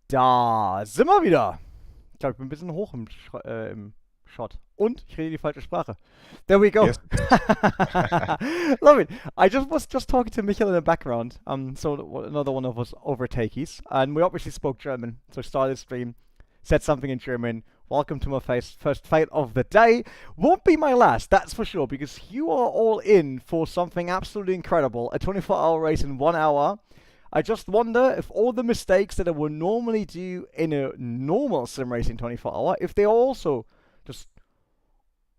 Da sind wir wieder. Ich glaube, ich bin ein bisschen hoch im Shot. Und ich rede die falsche Sprache. There we go. Yes. Love it. I was just talking to Michael in the background. So another one of us overtakies, and we obviously spoke German. So I started the stream, said something in German. Welcome to my first fight of the day. Won't be my last, that's for sure, because you are all in for something absolutely incredible. A 24-hour race in 1 hour. I just wonder if all the mistakes that I would normally do in a normal sim racing 24-hour, if they also just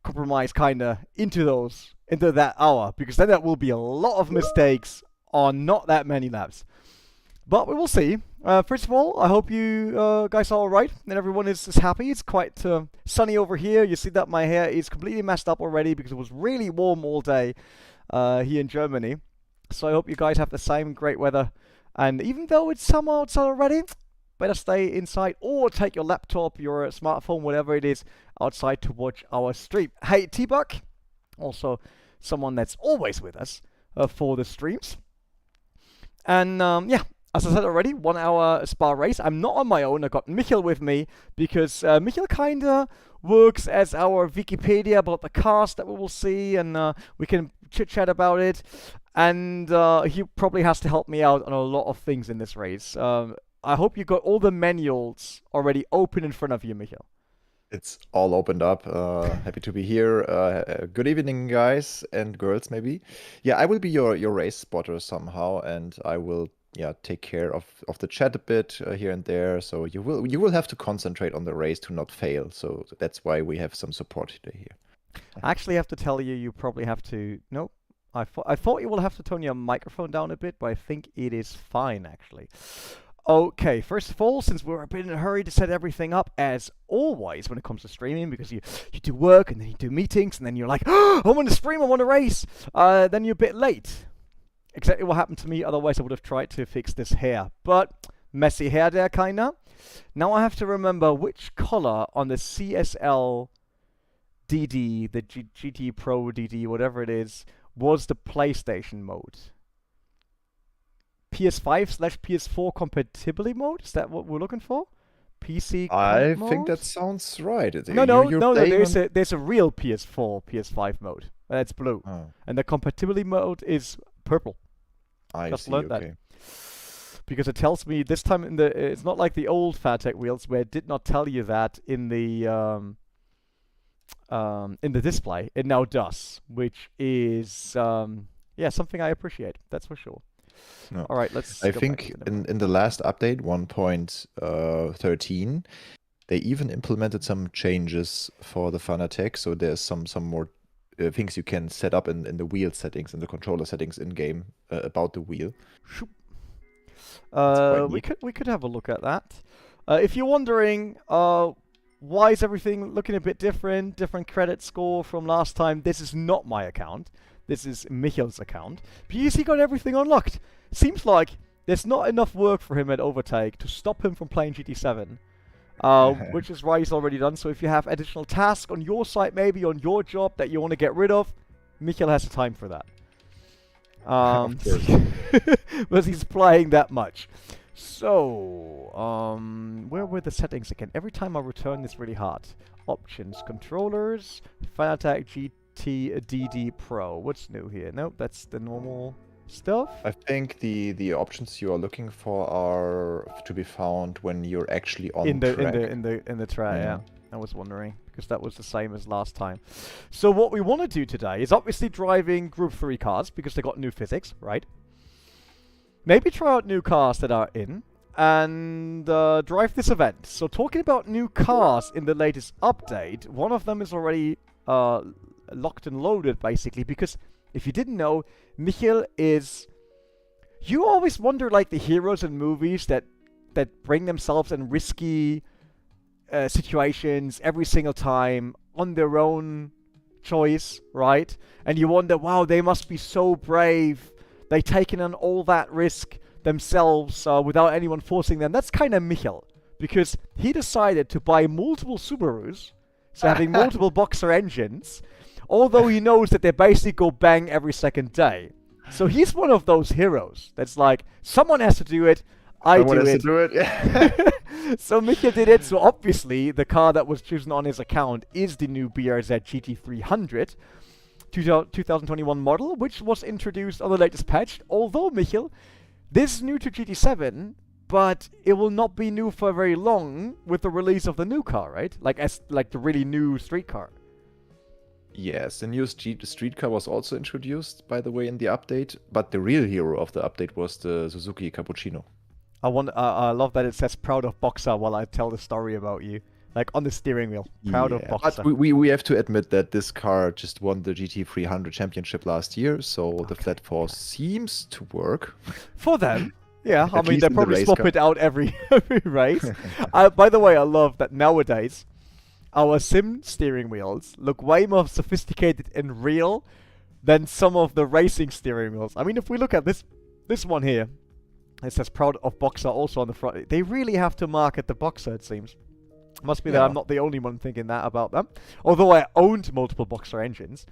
compromise kinda into that hour, because then that will be a lot of mistakes on not that many laps. But we will see. First of all, I hope you guys are alright and everyone is happy. It's quite sunny over here. You see that my hair is completely messed up already because it was really warm all day here in Germany. So I hope you guys have the same great weather. And even though it's summer outside already, better stay inside or take your laptop, your smartphone, whatever it is, outside to watch our stream. Hey, T-Buck, also someone that's always with us for the streams. And yeah, as I said already, 1 hour Spa race. I'm not on my own. I got Michael with me because Michael kinda works as our Wikipedia about the cast that we will see, and we can chit chat about it. And he probably has to help me out on a lot of things in this race. I hope you got all the manuals already open in front of you, Michael. It's all opened up. Happy to be here. Good evening, guys and girls, maybe. Yeah, I will be your race spotter somehow, and I will take care of the chat a bit here and there. So you will have to concentrate on the race to not fail. So that's why we have some support today here. I actually have to tell you, you probably have to. Nope. I thought you will have to tone your microphone down a bit, but I think it is fine actually. Okay, first of all, since we're a bit in a hurry to set everything up, as always when it comes to streaming, because you do work and then you do meetings and then you're like, oh, I want to stream, I want to race, then you're a bit late. Exactly what happened to me, otherwise I would have tried to fix this hair. But messy hair there, kinda. Now I have to remember which color on the CSL DD, the GT Pro DD, whatever it is, was the PlayStation mode. PS5/PS4 compatibility mode? Is that what we're looking for? PC I mode? think that sounds right. No. There's a real PS4, PS5 mode. That's blue, and the compatibility mode is purple. I just see. learned Okay. that because it tells me this time it's not like the old Fatec wheels where it did not tell you that in the display. It now does, which is something I appreciate. That's for sure. No. All right, let's. I go think back to in the last update 1.13, they even implemented some changes for the Fanatec. So there's some more things you can set up in the wheel settings and the controller settings in game about the wheel. We could have a look at that. If you're wondering, why is everything looking a bit different credit score from last time? This is not my account. This is Michel's account. Because he got everything unlocked. Seems like there's not enough work for him at Overtake to stop him from playing GT7. Which is why he's already done. So if you have additional tasks on your site, maybe on your job that you want to get rid of, Michel has the time for that. Of course. Because he's playing that much. So, where were the settings again? Every time I return, it's really hard. Options, controllers, Fanatec GT DD Pro. What's new here? Nope, that's the normal stuff. I think the options you are looking for are to be found when you're actually on track. In the track. Yeah. I was wondering because that was the same as last time. So what we want to do today is obviously driving Group 3 cars because they got new physics, right? Maybe try out new cars that are in and drive this event. So talking about new cars in the latest update, one of them is already locked and loaded basically because if you didn't know, Michael is... You always wonder like the heroes in movies that bring themselves in risky situations every single time on their own choice, right? And you wonder, wow, they must be so brave. They've taken on all that risk themselves without anyone forcing them. That's kind of Michael, because he decided to buy multiple Subarus, so having multiple Boxer engines, although he knows that they basically go bang every second day. So he's one of those heroes that's like, someone has to do it, I Someone do has it. to do it. Yeah. So Michael did it. So obviously, the car that was chosen on his account is the new BRZ GT300 2021 model, which was introduced on the latest patch. Although, Michael, this is new to GT7, but it will not be new for very long with the release of the new car, right? Like the really new street car. Yes, the new street car was also introduced, by the way, in the update. But the real hero of the update was the Suzuki Cappuccino. I love that it says "proud of Boxer" while I tell the story about you, like on the steering wheel. Proud of Boxer. But we have to admit that this car just won the GT300 championship last year, so the flat force seems to work. For them, yeah. I At mean, least they in the probably race swap car. it out every race. By the way, I love that nowadays our sim steering wheels look way more sophisticated and real than some of the racing steering wheels. I mean, if we look at this one here, it says "proud of Boxer" also on the front. They really have to market the Boxer, it seems. Must be that I'm not the only one thinking that about them. Although I owned multiple Boxer engines.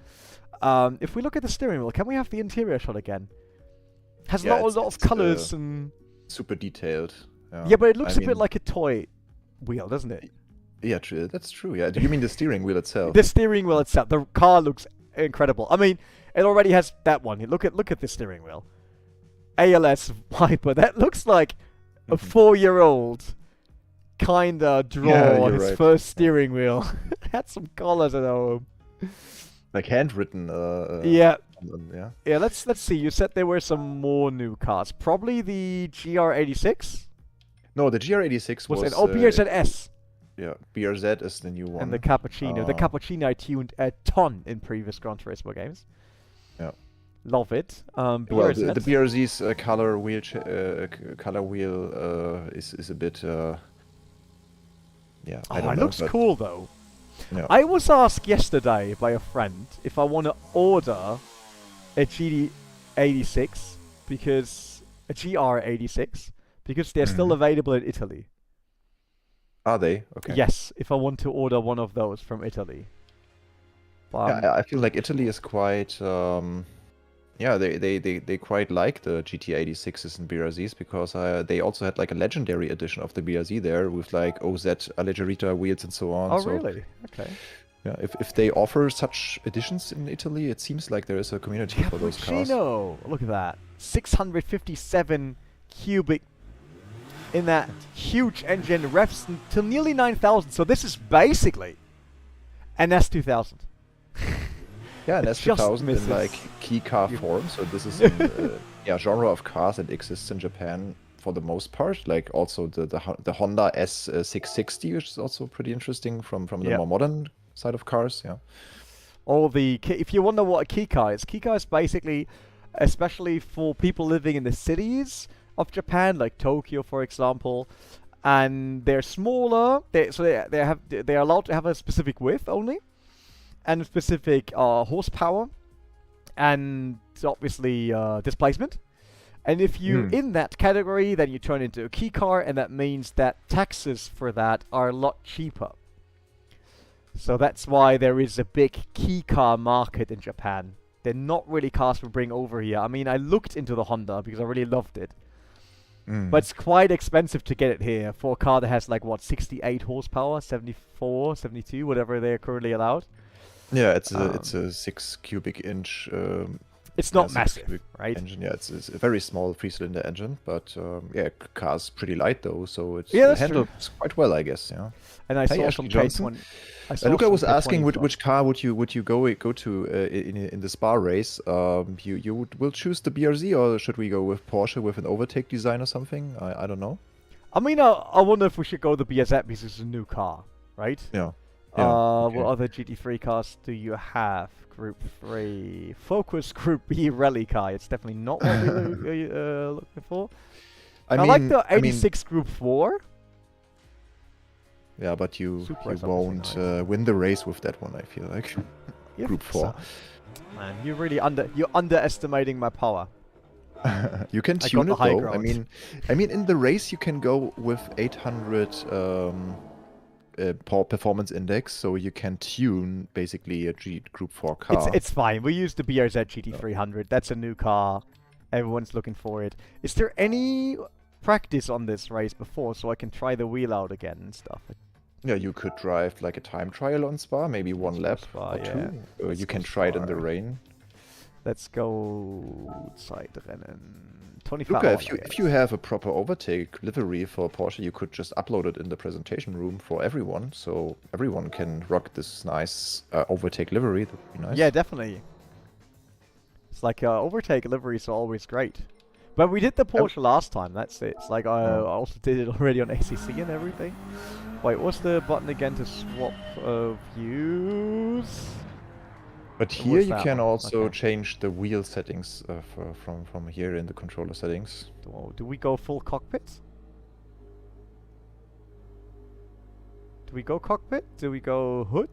If we look at the steering wheel, can we have the interior shot again? Has not a lot of colors and super detailed. Yeah, but it looks a bit like a toy wheel, doesn't it? Yeah, true. That's true. Yeah. Do you mean the steering wheel itself? The steering wheel itself. The car looks incredible. I mean, it already has that one. Look at the steering wheel. ALS Viper. That looks like a 4-year-old kinda draw his first steering wheel. Had some colors at home. Like handwritten. Yeah. Yeah. Yeah. Let's see. You said there were some more new cars. Probably the GR86. No, the GR86 was. Oh, BRZS. Yeah, BRZ is the new one. And the Cappuccino. The Cappuccino I tuned a ton in previous Gran Turismo games. Yeah. Love it. Well, the BRZ's color wheel is a bit. Yeah, I don't know. It looks cool though. Yeah. I was asked yesterday by a friend if I want to order a GT86 because a GR86 because they're still available in Italy. Are they? Okay. Yes, if I want to order one of those from Italy. Yeah, I feel like Italy is quite. Yeah, they quite like the GT86s and BRZs because they also had like a legendary edition of the BRZ there with like OZ Alleggerita wheels and so on. Oh, so, really? Okay. Yeah, if they offer such editions in Italy, it seems like there is a community for those cars. Look at that. 657 cubic in that huge engine, revs to nearly 9,000. So this is basically an S2000. Yeah, an S2000 in like key car form. So this is a genre of cars that exists in Japan for the most part. Like also the Honda S660, which is also pretty interesting from the more modern side of cars. Yeah. If you wonder what a key car is basically, especially for people living in the cities of Japan, like Tokyo, for example, and they're smaller. They are allowed to have a specific width only. And specific horsepower, and obviously displacement. And if you're in that category, then you turn into a key car, and that means that taxes for that are a lot cheaper. So that's why there is a big key car market in Japan. They're not really cars we bring over here. I mean, I looked into the Honda because I really loved it. But it's quite expensive to get it here for a car that has like, 68 horsepower, 74, 72, whatever they're currently allowed. Yeah, it's a 6 cubic inch. It's not massive, right? Engine. Yeah, it's a very small 3-cylinder engine, but car's pretty light though, so it handles quite well, I guess. Yeah. And I saw some Johnson. Luca was asking which car would you go to in the Spa race. You will choose the BRZ, or should we go with Porsche with an overtake design or something? I don't know. I mean, I wonder if we should go the BRZ because it's a new car, right? Yeah. What other GT3 cars do you have? Group 3. Focus Group B rally car. It's definitely not what we're looking for. I like the 86 Group 4. Yeah, but you won't win the race with that one, I feel like. Group 4. So. Man, you're underestimating my power. You can tune it though. I mean, in the race you can go with 800 power performance index, so you can tune basically a Group 4 car. It's fine. We use the BRZ GT300. That's a new car. Everyone's looking for it. Is there any practice on this race before, so I can try the wheel out again and stuff. Yeah, you could drive like a time trial on Spa, maybe one lap Spa, or yeah. two. You can try it in the rain. Let's go Zeitrennen. 25 Luca, hours. if you have a proper overtake livery for Porsche, you could just upload it in the presentation room for everyone, so everyone can rock this nice overtake livery. That'd be nice. Yeah, definitely. It's like overtake liveries are always great. But we did the Porsche last time, that's it. It's like I also did it already on ACC and everything. Wait, what's the button again to swap views? But here you can one? also change the wheel settings from here in the controller settings. Do we go full cockpit? Do we go cockpit? Do we go hood?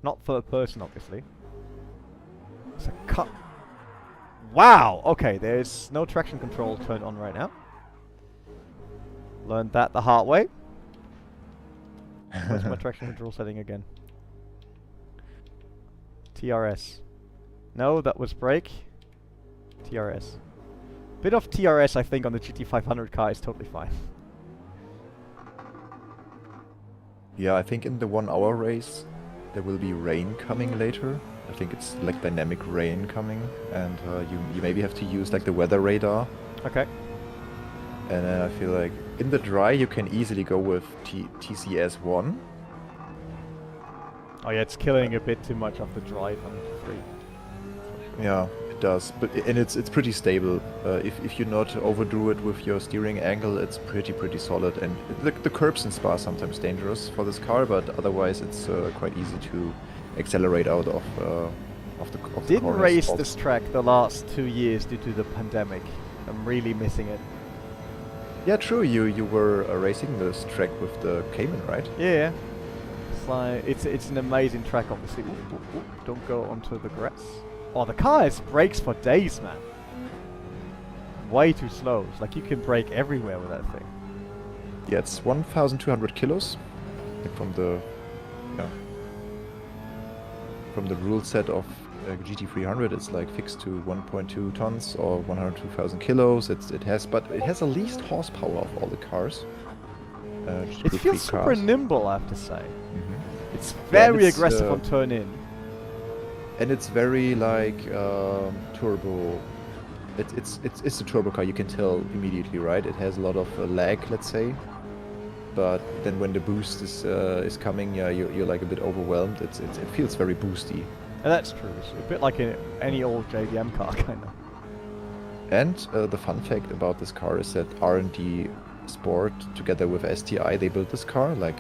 Not third person, obviously. It's a cut. Wow! Okay, there's no traction control turned on right now. Learned that the hard way. Where's my traction control setting again? TRS. No, that was brake. TRS. Bit of TRS, I think, on the GT500 car is totally fine. Yeah, I think in the 1 hour race there will be rain coming later. I think it's like dynamic rain coming, and you maybe have to use like the weather radar. Okay. And then I feel like in the dry you can easily go with TCS1. Oh yeah, it's killing a bit too much of the drive on 3. Yeah, it does, and it's pretty stable. If you not overdo it with your steering angle, it's pretty solid. And the curbs in Spa are sometimes dangerous for this car, but otherwise it's quite easy to accelerate out of the Didn't corners. race this track the last 2 years due to the pandemic. I'm really missing it. Yeah, true. You were racing this track with the Cayman, right? Yeah. It's like it's an amazing track, obviously. Ooh, ooh, ooh. Don't go onto the grass. Oh, the car has brakes for days, man. Way too slow. It's like you can brake everywhere with that thing. Yeah, it's 1,200 kilos from the rule set of GT300. It's like fixed to 1.2 tons or 102,000 kilos. It has the least horsepower of all the cars. It feels super cars. nimble, I have to say. Mm-hmm. It's very it's, aggressive on turn in. And it's very like turbo. It's a turbo car. You can tell immediately, right? It has a lot of lag, let's say. But then when the boost is coming, yeah, you're like a bit overwhelmed. It feels very boosty. And that's true. It's a bit like any old JDM car, kind of. And the fun fact about this car is that R&D Sport, together with STI, they built this car. Like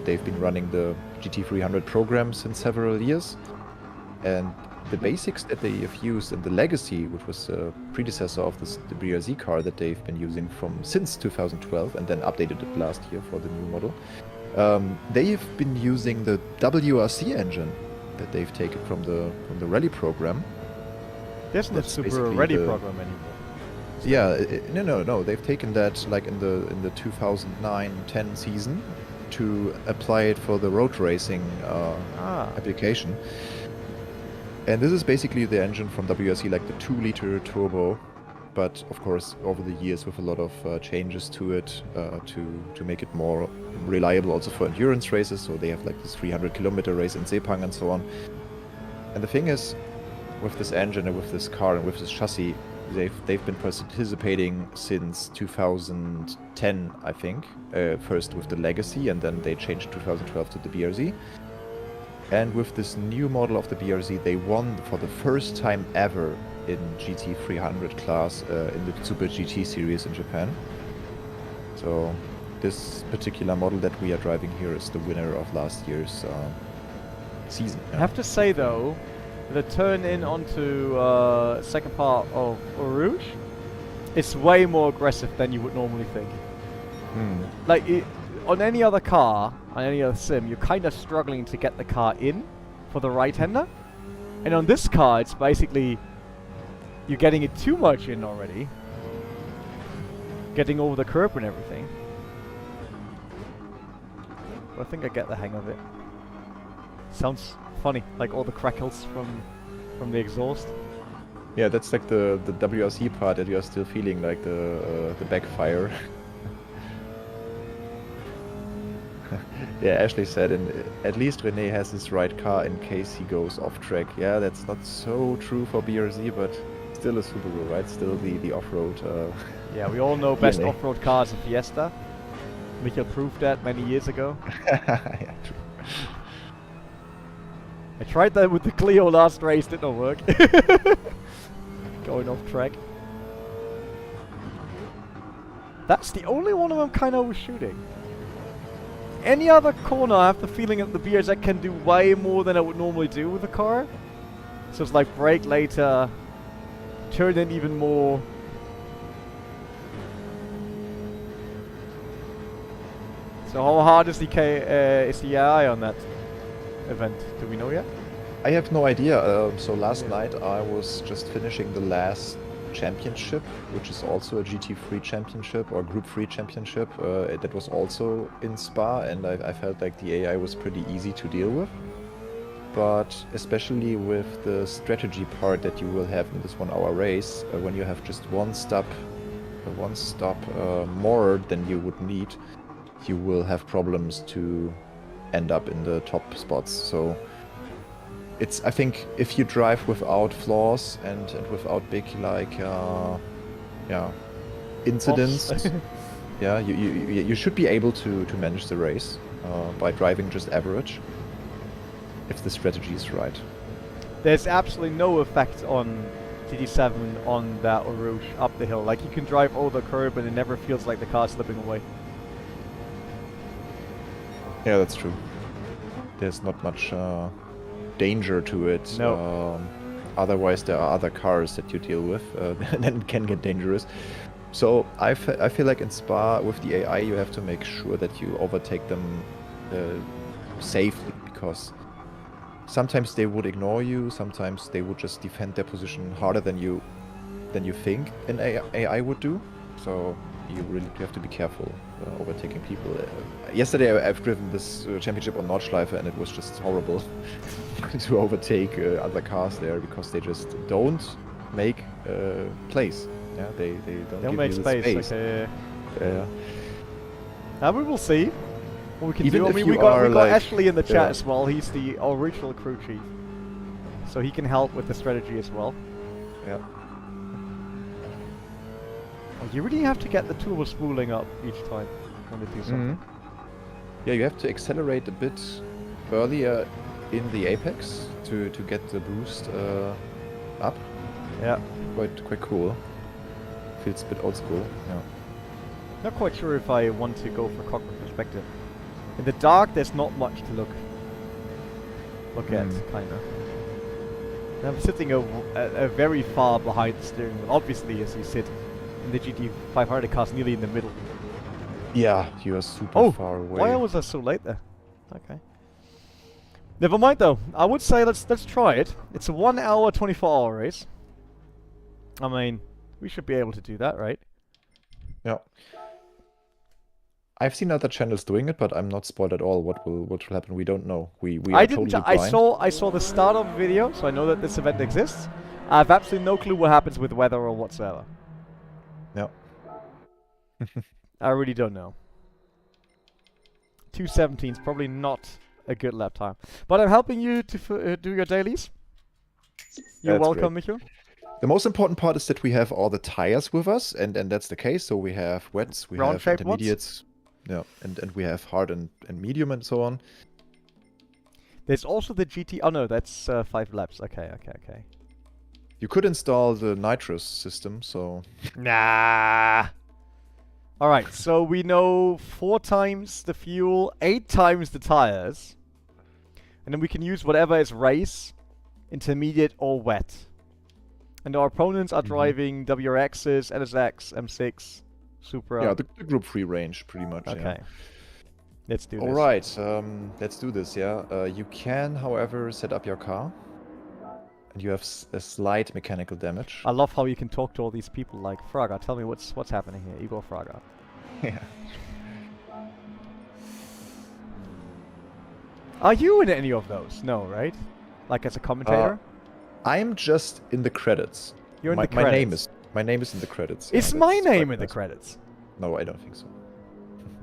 they've been running the GT300 program since several years. And the basics that they have used in the Legacy, which was the predecessor of the BRZ car that they've been using since 2012 and then updated it last year for the new model, they've been using the WRC engine that they've taken from the rally program. There's no That's Super basically Ready program anymore. Yeah, no. They've taken that like in the 2009-10 season to apply it for the road racing application. And this is basically the engine from WRC, like the 2-liter turbo, but of course over the years with a lot of changes to it to make it more reliable also for endurance races. So they have like this 300-kilometer race in Sepang and so on. And the thing is, with this engine and with this car and with this chassis, they've been participating since 2010, I think. First with the Legacy, and then they changed 2012 to the BRZ. And with this new model of the BRZ, they won for the first time ever in GT300 class in the Super GT series in Japan. So this particular model that we are driving here is the winner of last year's season. I have to say though, the turn in onto second part of Rouge, it's way more aggressive than you would normally think. Like on any other car, on any other sim, you're kind of struggling to get the car in for the right-hander. And on this car, it's basically you're getting it too much in already. Getting over the curb and everything. But I think I get the hang of it. Sounds funny, like all the crackles from the exhaust. Yeah, that's like the WRC part that you are still feeling, like the backfire. Yeah, Ashley said, and at least Rene has his right car in case he goes off track. Yeah, that's not so true for BRZ, but still a Subaru, right? Still the off-road. Yeah, we all know best DNA. off-road car is a Fiesta. Michael proved that many years ago. Yeah, true. I tried that with the Clio last race, did not work. Going off track. That's the only one of them kind of was shooting. Any other corner, I have the feeling that the BRZ can do way more than I would normally do with a car. So it's like brake later, turn in even more. So how hard is the AI on that event? Do we know yet? I have no idea. So last night I was just finishing the last championship, which is also a GT3 championship or Group 3 championship. That was also in Spa, and I felt like the AI was pretty easy to deal with. But especially with the strategy part that you will have in this 1 hour race, when you have just one stop more than you would need, you will have problems to end up in the top spots. So I think if you drive without flaws and without big incidents, yeah, you should be able to manage the race by driving just average if the strategy is right. There's absolutely no effect on GT7 on that Rouge up the hill. Like, you can drive over the curb and it never feels like the car's slipping away. Yeah, that's true. There's not much danger to it. No. Otherwise, there are other cars that you deal with, then it can get dangerous. So I feel like in Spa with the AI, you have to make sure that you overtake them safely, because sometimes they would ignore you, sometimes they would just defend their position harder than you think an AI would do. So you really have to be careful overtaking people. Yesterday I've driven this championship on Nordschleife, and it was just horrible to overtake other cars there, because they just don't make place. Yeah, they don't give make you the space. Now we will see what we can Even do. I if mean, you we got like- Ashley in the chat yeah. as well. He's the original crew chief, so he can help with the strategy as well. Yeah. Oh, you really have to get the turbo spooling up each time when you do something. Yeah, you have to accelerate a bit earlier in the apex to get the boost up. Yeah. Quite cool. Feels a bit old school. Yeah. Not quite sure if I want to go for cockpit perspective. In the dark, there's not much to look at, kind of. I'm sitting a very far behind the steering wheel. Obviously, as you sit in the GT500 cars, nearly in the middle. Yeah, you are super far away. Why was I so late there? Okay. Never mind though. I would say let's try it. It's a 1 hour, 24-hour race. I mean, we should be able to do that, right? Yeah. I've seen other channels doing it, but I'm not spoiled at all. What will happen? We don't know. We are totally blind. I saw the start of the video, so I know that this event exists. I have absolutely no clue what happens with weather or whatsoever. Yeah. I really don't know. 2:17 is probably not a good lap time, but I'm helping you to do your dailies. You're That's welcome, great. Michael. The most important part is that we have all the tires with us, and that's the case. So we have wets, we have Round-shaped ones? intermediates, yeah, and we have hard and medium and so on. There's also the GT. Oh no, that's 5 laps. Okay. You could install the nitrous system, so Nah. Alright, so we know 4 times the fuel, 8 times the tires. And then we can use whatever is race, intermediate, or wet. And our opponents are driving WRXs, NSX, M6, Supra. yeah, the Group 3 range, pretty much. Okay. Yeah. Let's do this. All right, let's do this. Yeah, you can, however, set up your car, and you have a slight mechanical damage. I love how you can talk to all these people like, Fraga, tell me what's happening here, Igor Fraga. Yeah. Are you in any of those? No, right? Like as a commentator? I'm just in the credits. You're in the My name credits. is my name is in the credits. It's yeah, my that's name quite in the nice. credits. No, I don't think so.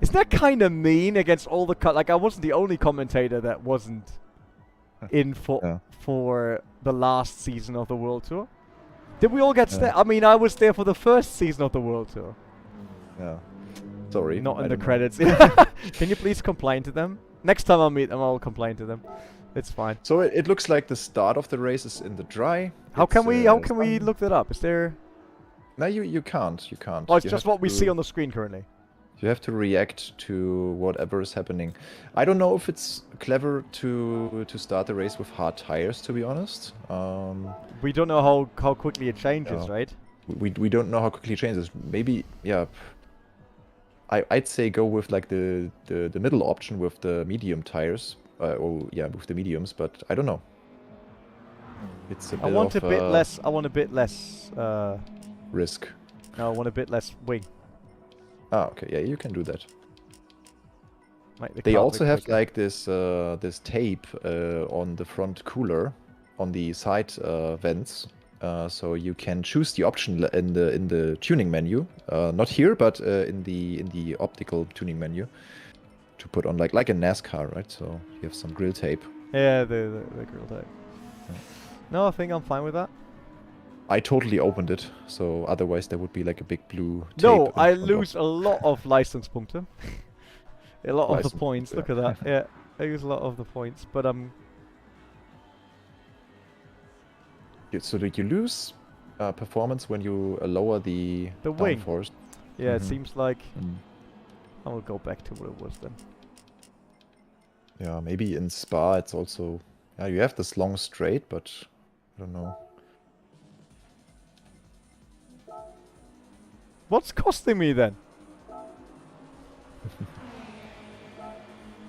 Isn't that kind of mean against all the like I wasn't the only commentator that wasn't in Yeah. for the last season of the World Tour. Did we all get Yeah. I mean, I was there for the first season of the World Tour. Yeah. Sorry. Not I in the don't know. credits. Can you please complain to them? Next time I meet them, I'll complain to them. It's fine. So it looks like the start of the race is in the dry. How It's, can we sun- look that up? Is there? No, you can't. You can't. Oh, it's You just have what we see to- on the screen currently. You have to react to whatever is happening. I don't know if it's clever to start the race with hard tires, to be honest. We don't know how quickly it changes, Yeah. right? We don't know how quickly it changes. Maybe, yeah. I'd say go with like the middle option with the medium tires. Or yeah, with the mediums, but I don't know. It's a bit I want of a bit less. I want a bit less. risk. No, I want a bit less wing. Ah, okay, yeah, you can do that. Make the They car a also bit have quicker. like this tape on the front cooler, on the side vents, so you can choose the option in the tuning menu, not here, but in the optical tuning menu, to put on like a NASCAR, right? So you have some grill tape. Yeah, the grill tape. Yeah. No, I think I'm fine with that. I totally opened it, so otherwise there would be like a big blue tape. No, in I front of- lose a lot of Leistungspunkte. A lot of the Leistungspunkte, points. Look yeah. at that. Yeah, I lose a lot of the points, but So did you lose performance when you lower the wing. downforce? yeah, it Mhm. seems like Mm. I will go back to what it was then. Yeah, maybe in Spa it's also... Yeah, you have this long straight, but I don't know. What's costing me then?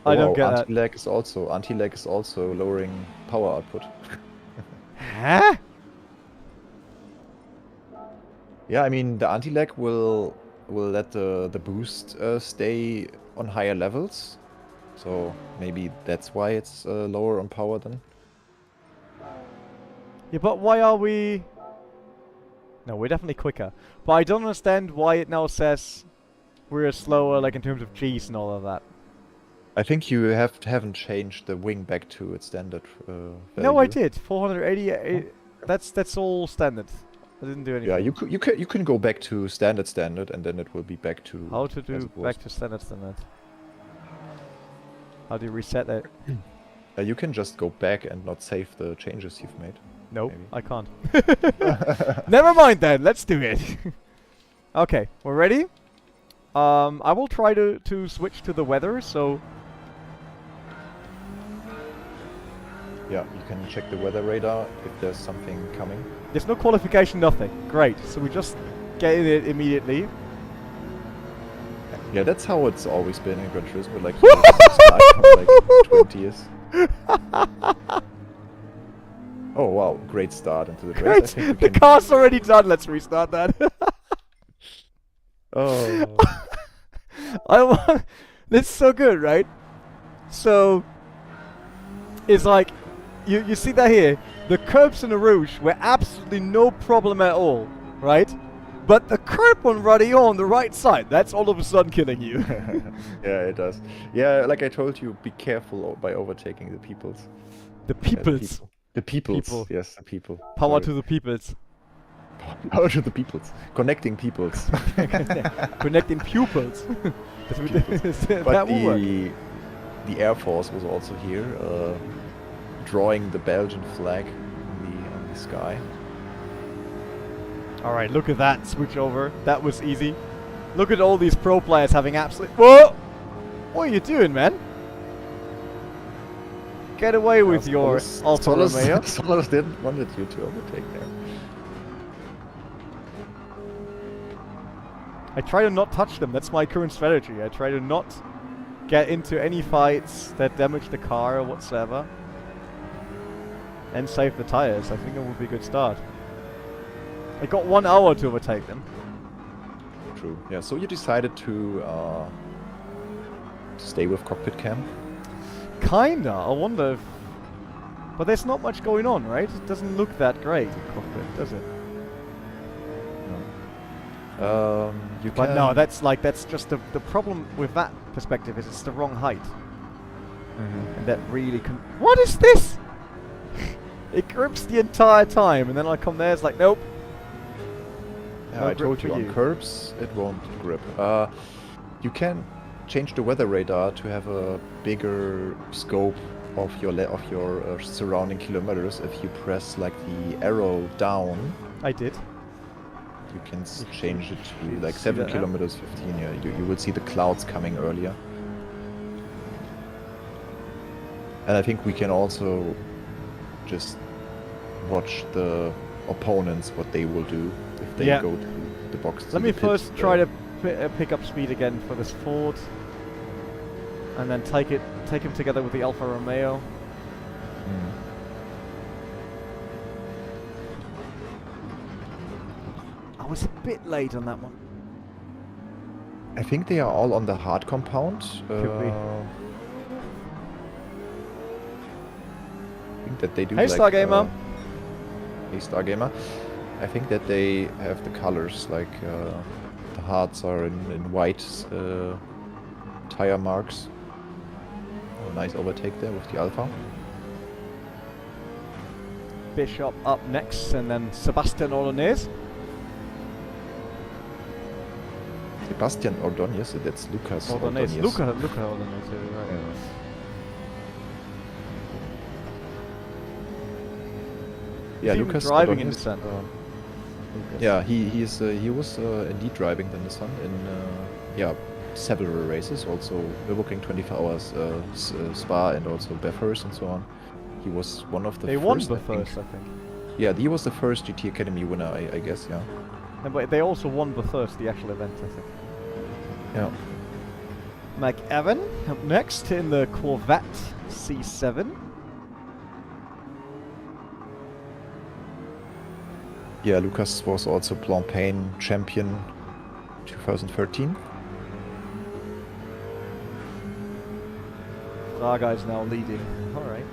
Oh, I don't wow, get that. anti-lag is also lowering power output. Huh? Yeah, I mean the anti-lag will let the boost stay on higher levels. So maybe that's why it's lower on power then. Yeah, but why are we... No, we're definitely quicker. But I don't understand why it now says we're slower, like in terms of Gs and all of that. I think you haven't changed the wing back to its standard No, I value. did. 480. That's all standard. I didn't do anything. Yeah, you can go back to standard, and then it will be back to How to as do it was. back to standard? How do you reset it? You can just go back and not save the changes you've made. Nope, Maybe. I can't. Never mind then. Let's do it. Okay, we're ready. I will try to switch to the weather. So Yeah, you can check the weather radar if there's something coming. there's no qualification, nothing. Great. So we just get in it immediately. Yeah, that's how it's always been in Gran Turismo, like you start from like 20 years. Oh wow, great start into the race. I Great. think we The can... car's already done. Let's restart that. Oh. I want. This is so good, right? So it's like you see that here. The curbs in the Rouge were absolutely no problem at all, right? But the curb on Radio on the right side, that's all of a sudden killing you. Yeah, it does. Yeah, like I told you, be careful by overtaking the peoples. The Yeah, peoples. The peoples. People. Yes, the people. Power Sorry. to the peoples. Power to the peoples. Connecting peoples. Connecting pupils. Pupils. that But will work. the Air Force was also here, drawing the Belgian flag in the sky. Alright, look at that switch over. That was easy. Look at all these pro players having absolute... Whoa! What are you doing, man? Get away with your Alfa Romeo. Solos didn't wanted you to overtake there. I try to not touch them. That's my current strategy. I try to not get into any fights that damage the car or whatsoever. And save the tires. I think it would be a good start. I got 1 hour to overtake them. True. Yeah. So you decided to stay with cockpit cam. Kinda. I wonder if... But there's not much going on, right? It doesn't look that great in cockpit, does it? You But can. no, that's just the problem with that perspective is it's the wrong height. Mhm. And that really can. What is this? It grips the entire time, and then I come there, it's like, nope. Yeah, No I grip told for you on you. curbs it won't grip. You can change the weather radar to have a bigger scope of your surrounding kilometers. If you press like the arrow down, I did. you can You change it to you like see 7 that now? kilometers, 15. Yeah, you will see the clouds coming earlier. And I think we can also just watch the opponents, what they will do if they Yeah. go to the box. Let me first try to pick up speed again for this Ford, and then take him together with the Alfa Romeo. I was a bit late on that one. I think they are all on the hard compound. Could be. I think that they do. Hey, like, Stargamer. Hey, Stargamer. I think that they have the colors, like the hearts are in white tire marks. Oh, nice overtake there with the Alpha. Bishop up next, and then Sebastian Ordonez. Sebastian Ordonez, that's Lucas Ordonez. Luca Ordonez. Right. Yeah. Yeah, He's even Lucas driving in Ordonez, Nissan. Lucas. yeah, he was indeed driving the Nissan in several races. Also, working 24 hours Spa and also Bathurst and so on. He was one of the They first. won the first, I think. Yeah, he was the first GT Academy winner, I guess. Yeah. But they also won the first, the actual event, I think. Yeah. McEvan up next in the Corvette C7. Yeah, Lucas was also Blancpain champion 2013. Braga is now leading. Alright.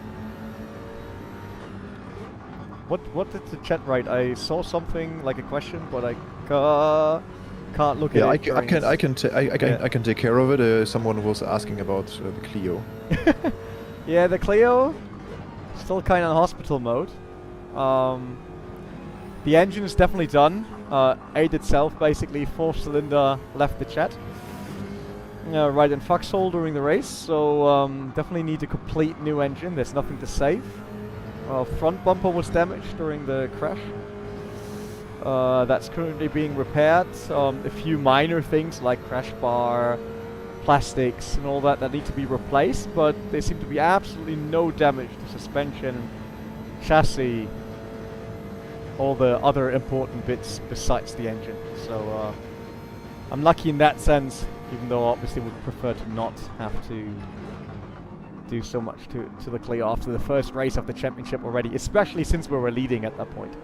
What did the chat write? I saw something like a question, but I can't look Yeah, at it. I can take care of it. Someone was asking about the Clio. Yeah, the Clio still kind of in hospital mode. The engine is definitely done. 8 itself, basically 4-cylinder, left the chat. Right in foxhole during the race, so definitely need a complete new engine. There's nothing to save. Front bumper was damaged during the crash. That's currently being repaired. A few minor things like crash bar, plastics and all that need to be replaced, but there seem to be absolutely no damage to suspension, chassis, all the other important bits besides the engine. So I'm lucky in that sense, even though I obviously would prefer to not have to do so much to the Clio after the first race of the championship already, especially since we were leading at that point.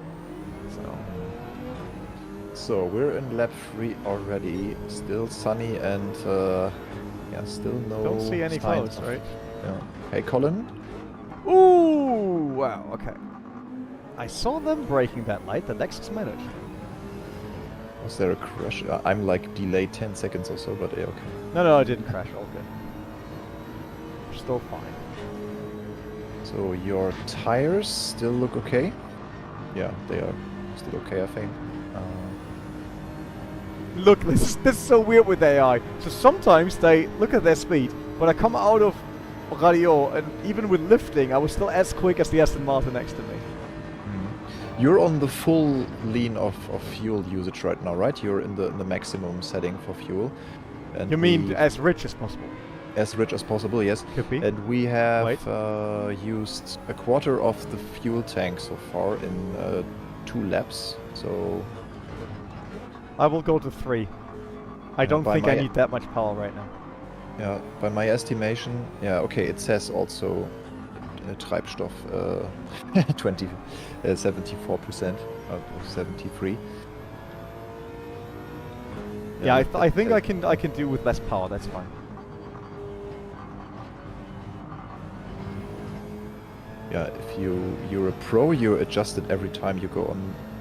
So we're in lap 3 already, still sunny and still no. Don't see any clouds, right? Yeah. Hey, Colin. Ooh, wow, okay. I saw them breaking that light. The Lexus managed. Was there a crash? I'm like delayed 10 seconds or so, but yeah, okay. No, I didn't crash. All good. We're still fine. So your tires still look okay? Yeah, they are still okay, I think. Look, this is so weird with AI. So sometimes they look at their speed. When I come out of Radio, and even with lifting, I was still as quick as the Aston Martin next to me. You're on the full lean of fuel usage right now, right? You're in the maximum setting for fuel. And You mean as rich as possible? As rich as possible, yes. Could be. And we have used a quarter of the fuel tank so far in 2 laps. So I will go to 3. I don't think I need that much power right now. Yeah, by my estimation, yeah, okay, it says also Treibstoff 74%, 73. Yeah, I think I can do with less power. That's fine. Yeah, if you're a pro, you adjust it every time you go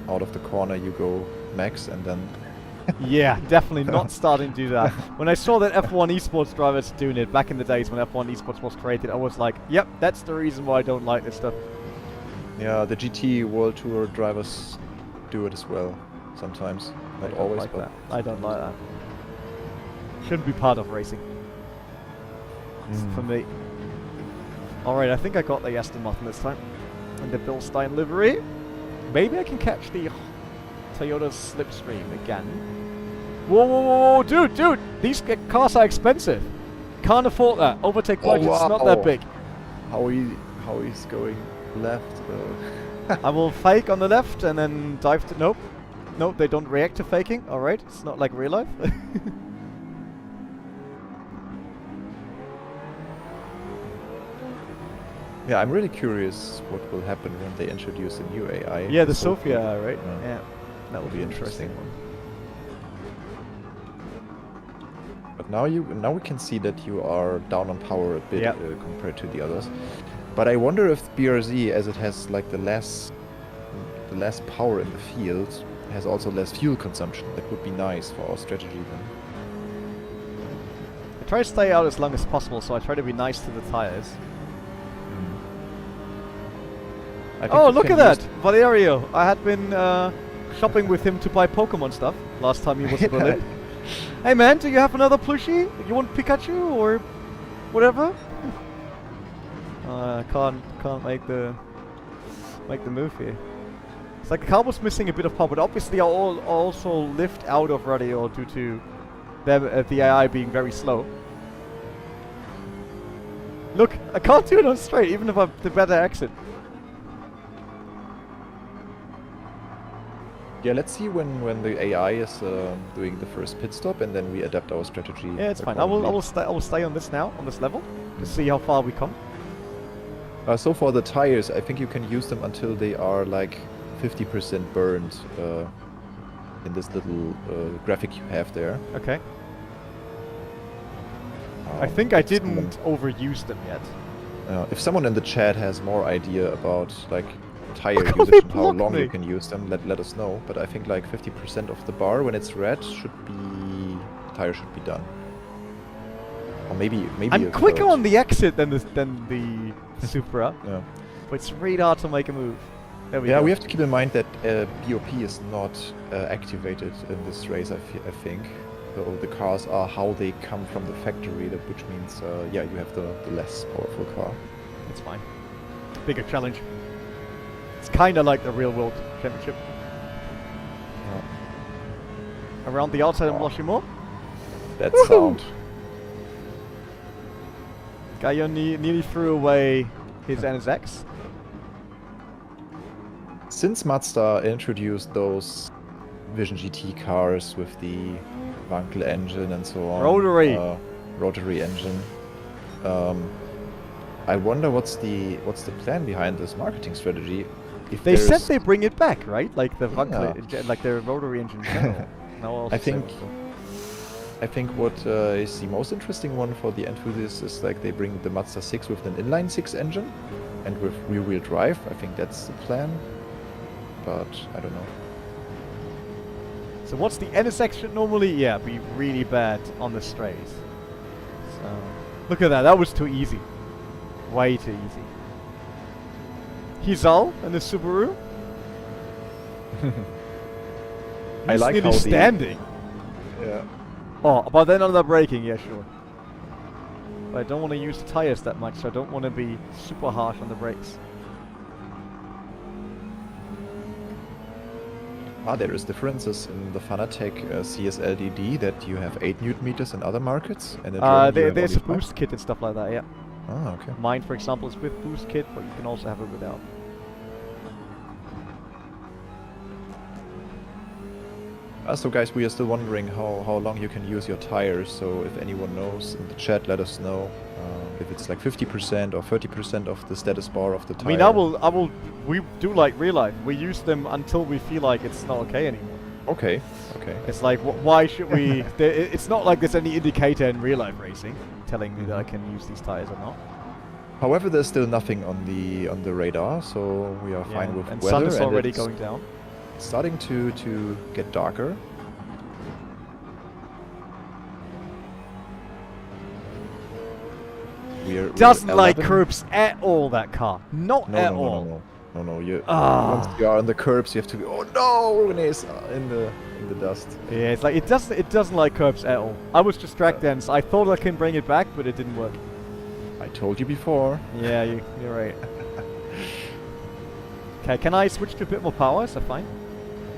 out of the corner. You go max, and then Yeah, definitely not starting to do that. When I saw that F1 esports drivers doing it back in the days when F1 esports was created, I was like, yep, that's the reason why I don't like this stuff. Yeah, the GT World Tour drivers do it as well sometimes. Not always, like but that. I don't like that. Shouldn't be part of racing. For me. Alright, I think I got the Aston Martin this time. And the Bill Stein livery. Maybe I can catch the Toyota Slipstream again. Whoa, whoa, whoa, whoa, dude! These cars are expensive. Can't afford that. Overtake budget's not that big. How he's going left. I will fake on the left and then dive to... Nope. Nope, they don't react to faking. Alright, it's not like real life. Yeah, I'm really curious what will happen when they introduce a new AI. Yeah, the Sophia, right? Yeah. That will be be interesting. one. But now we can see that you are down on power a bit compared to the others. But I wonder if BRZ, as it has like the less power in the field, has also less fuel consumption. That would be nice for our strategy then. I try to stay out as long as possible, so I try to be nice to the tires. Oh, look at that! Valerio! I had been shopping with him to buy Pokemon stuff last time he was in Berlin. Hey man, do you have another plushie? You want Pikachu or whatever? Can't make the move here. It's like the car was missing a bit of power, but obviously I also lift out of radio due to them, the AI being very slow. Look, I can't do it on straight, even if I'm the better exit. Yeah, let's see when the AI is doing the first pit stop, and then we adapt our strategy. Yeah, it's fine. I will stay on this now, on this level, to see how far we come. So for the tires, I think you can use them until they are like 50% burned in this little graphic you have there. Okay. I think I didn't overuse them yet. If someone in the chat has more idea about like tire usage and how long you can use them, let us know. But I think like 50% of the bar when it's red tire should be done. Or maybe I'm quicker on the exit than the Supra. Yeah. But it's really hard to make a move. There we go. We have to keep in mind that BOP is not activated in this race, I think. So the cars are how they come from the factory, which means, you have the less powerful car. It's fine. Bigger challenge. It's kind of like the real world championship. Yeah. Around the outside of Blanchimont. That sound. Gaillon nearly threw away his NSX. Since Mazda introduced those Vision GT cars with the Wankel engine and so on, rotary engine, I wonder what's the plan behind this marketing strategy. If they said they bring it back, right? Like the Wankel, like the rotary engine. No, I think what is the most interesting one for the enthusiasts is like they bring the Mazda 6 with an inline 6 engine and with rear-wheel drive. I think that's the plan, but I don't know. So what's the NSX should normally be really bad on the straights. So look at that. That was too easy. Way too easy. Hizal and the Subaru. I like how standing. Yeah. Oh, but then on the braking, yeah, sure. But I don't want to use the tires that much, so I don't want to be super harsh on the brakes. There is differences in the Fanatec CSLDD that you have 8 Nm in other markets, and in there's a boost kit and stuff like that, yeah. Ah, okay. Mine, for example, is with boost kit, but you can also have it without. So guys, we are still wondering how long you can use your tires, so if anyone knows in the chat, let us know. If it's like 50% or 30% of the status bar of the tire. I mean, we do like real life. We use them until we feel like it's not okay anymore. Okay. It's like, why should we... it's not like there's any indicator in real life racing telling me that I can use these tires or not. However, there's still nothing on the radar, so we are fine with and weather. Sun is already going down. Starting to get darker. we're doesn't like 11. curbs at all, that car. Not No, at no, all. no, no, no, no. You Ah. once you are on the curbs, you have to be. Oh no, Rene's in the dust. Yeah, it's like it doesn't like curbs at all. I was distracted, so I thought I can bring it back, but it didn't work. I told you before. Yeah, you're right. Okay, can I switch to a bit more power? Is that fine?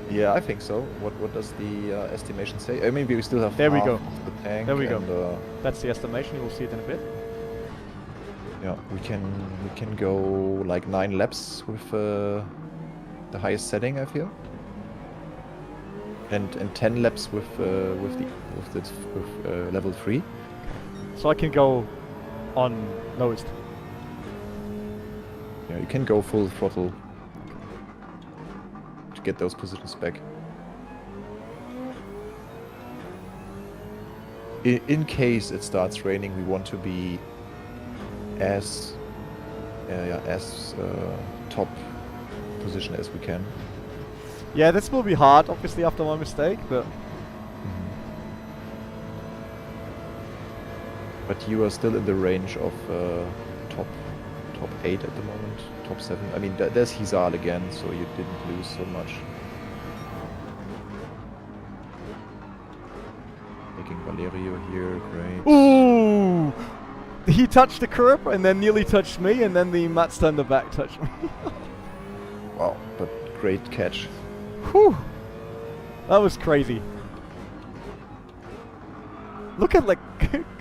Yeah, I think so. What does the estimation say? I mean, we still have There we half go. of the tank. There we go. And, That's the estimation. You'll see it in a bit. yeah, we can go like 9 laps with the highest setting, I feel. And 10 laps with level 3. So I can go on lowest. Yeah, you can go full throttle to get those positions back. In case it starts raining, we want to be as top position as we can. Yeah, this will be hard, obviously, after my mistake, but But you are still in the range of top 8 at the moment, top 7. I mean, there's Hizal again, so you didn't lose so much. Taking Valerio here, great. ooh, he touched the curb and then nearly touched me, and then the Mats Thunder back touched me. Wow, but great catch. Whew, that was crazy. Look at like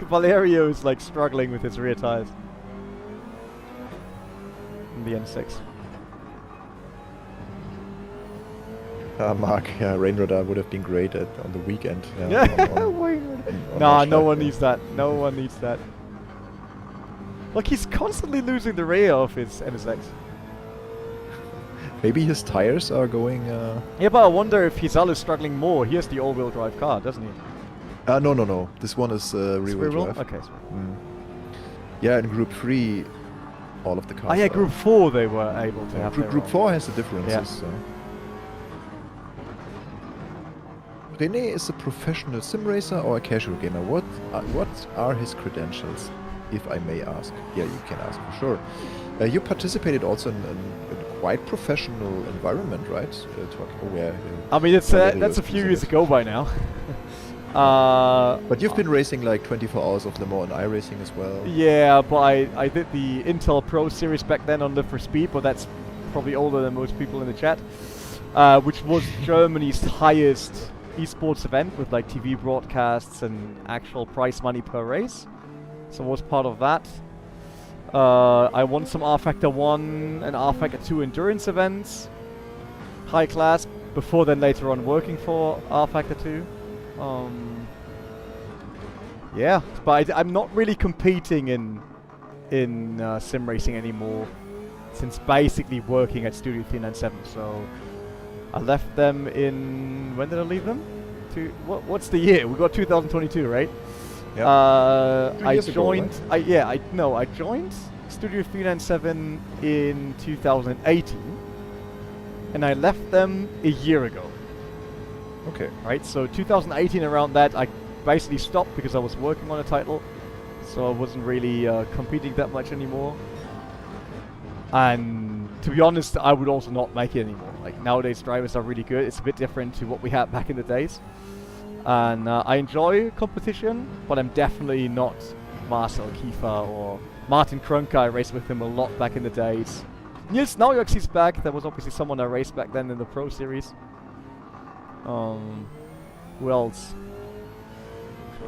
Valerio is like struggling with his rear tires in the N6. Mark, yeah, Rain Radar would have been great on the weekend. Yeah, on nah, March no 5, one yeah. needs that. No one needs that. Look, he's constantly losing the rear of his NSX. Maybe his tires are going. Yeah, but I wonder if Hizal is struggling more. He has the all-wheel drive car, doesn't he? No. This one is rear-wheel drive. Okay. Sorry. Yeah, in Group 3, all of the cars. Oh yeah, are- Group 4 they were able to have. Group 4 has the differences. Yeah. So. Rene is a professional sim racer or a casual gamer. What are his credentials, if I may ask? Yeah, you can ask for sure. You participated also in a quite professional environment, right? I mean, it's Valerio that's a is few using years it. ago by now. But you've been racing like 24 hours of Le Mans and iRacing as well. Yeah, but I did the Intel Pro Series back then on Live for Speed, but that's probably older than most people in the chat. Which was Germany's highest esports event with like TV broadcasts and actual prize money per race. So I was part of that. I won some R Factor 1 and R Factor 2 endurance events, high class, before then later on working for R Factor 2. Yeah, but I'm not really competing in sim racing anymore since basically working at Studio 397. So I left them in, when did I leave them? What's the year? We got 2022, right? Yeah. 2 I years ago, joined. right? I joined Studio 397 in 2018, and I left them a year ago. Okay. Right, so 2018 around that, I basically stopped because I was working on a title, so I wasn't really competing that much anymore. And to be honest, I would also not make it anymore. Like nowadays, drivers are really good. It's a bit different to what we had back in the days. And I enjoy competition, but I'm definitely not Marcel Kiefer or Martin Krönke. I raced with him a lot back in the days. Niels Naujoks is back. There was obviously someone I raced back then in the Pro Series. Who else?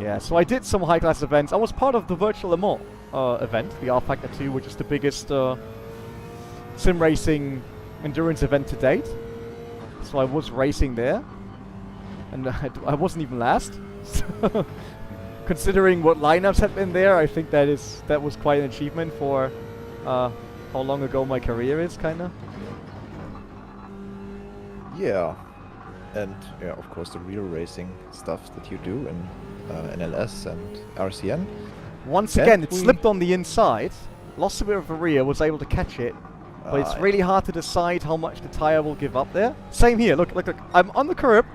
Yeah, so I did some high-class events. I was part of the Virtual Le Mans event, the R Factor 2, which is the biggest sim racing endurance event to date. So I was racing there, and I wasn't even last. Considering what lineups had been there, I think that was quite an achievement for how long ago my career is, kinda. Yeah. And yeah, of course, the real racing stuff that you do in NLS and RCN. Once That again, it we- slipped on the inside, lost a bit of the rear, was able to catch it, but it's really hard to decide how much the tire will give up there. Same here, look. I'm on the curb,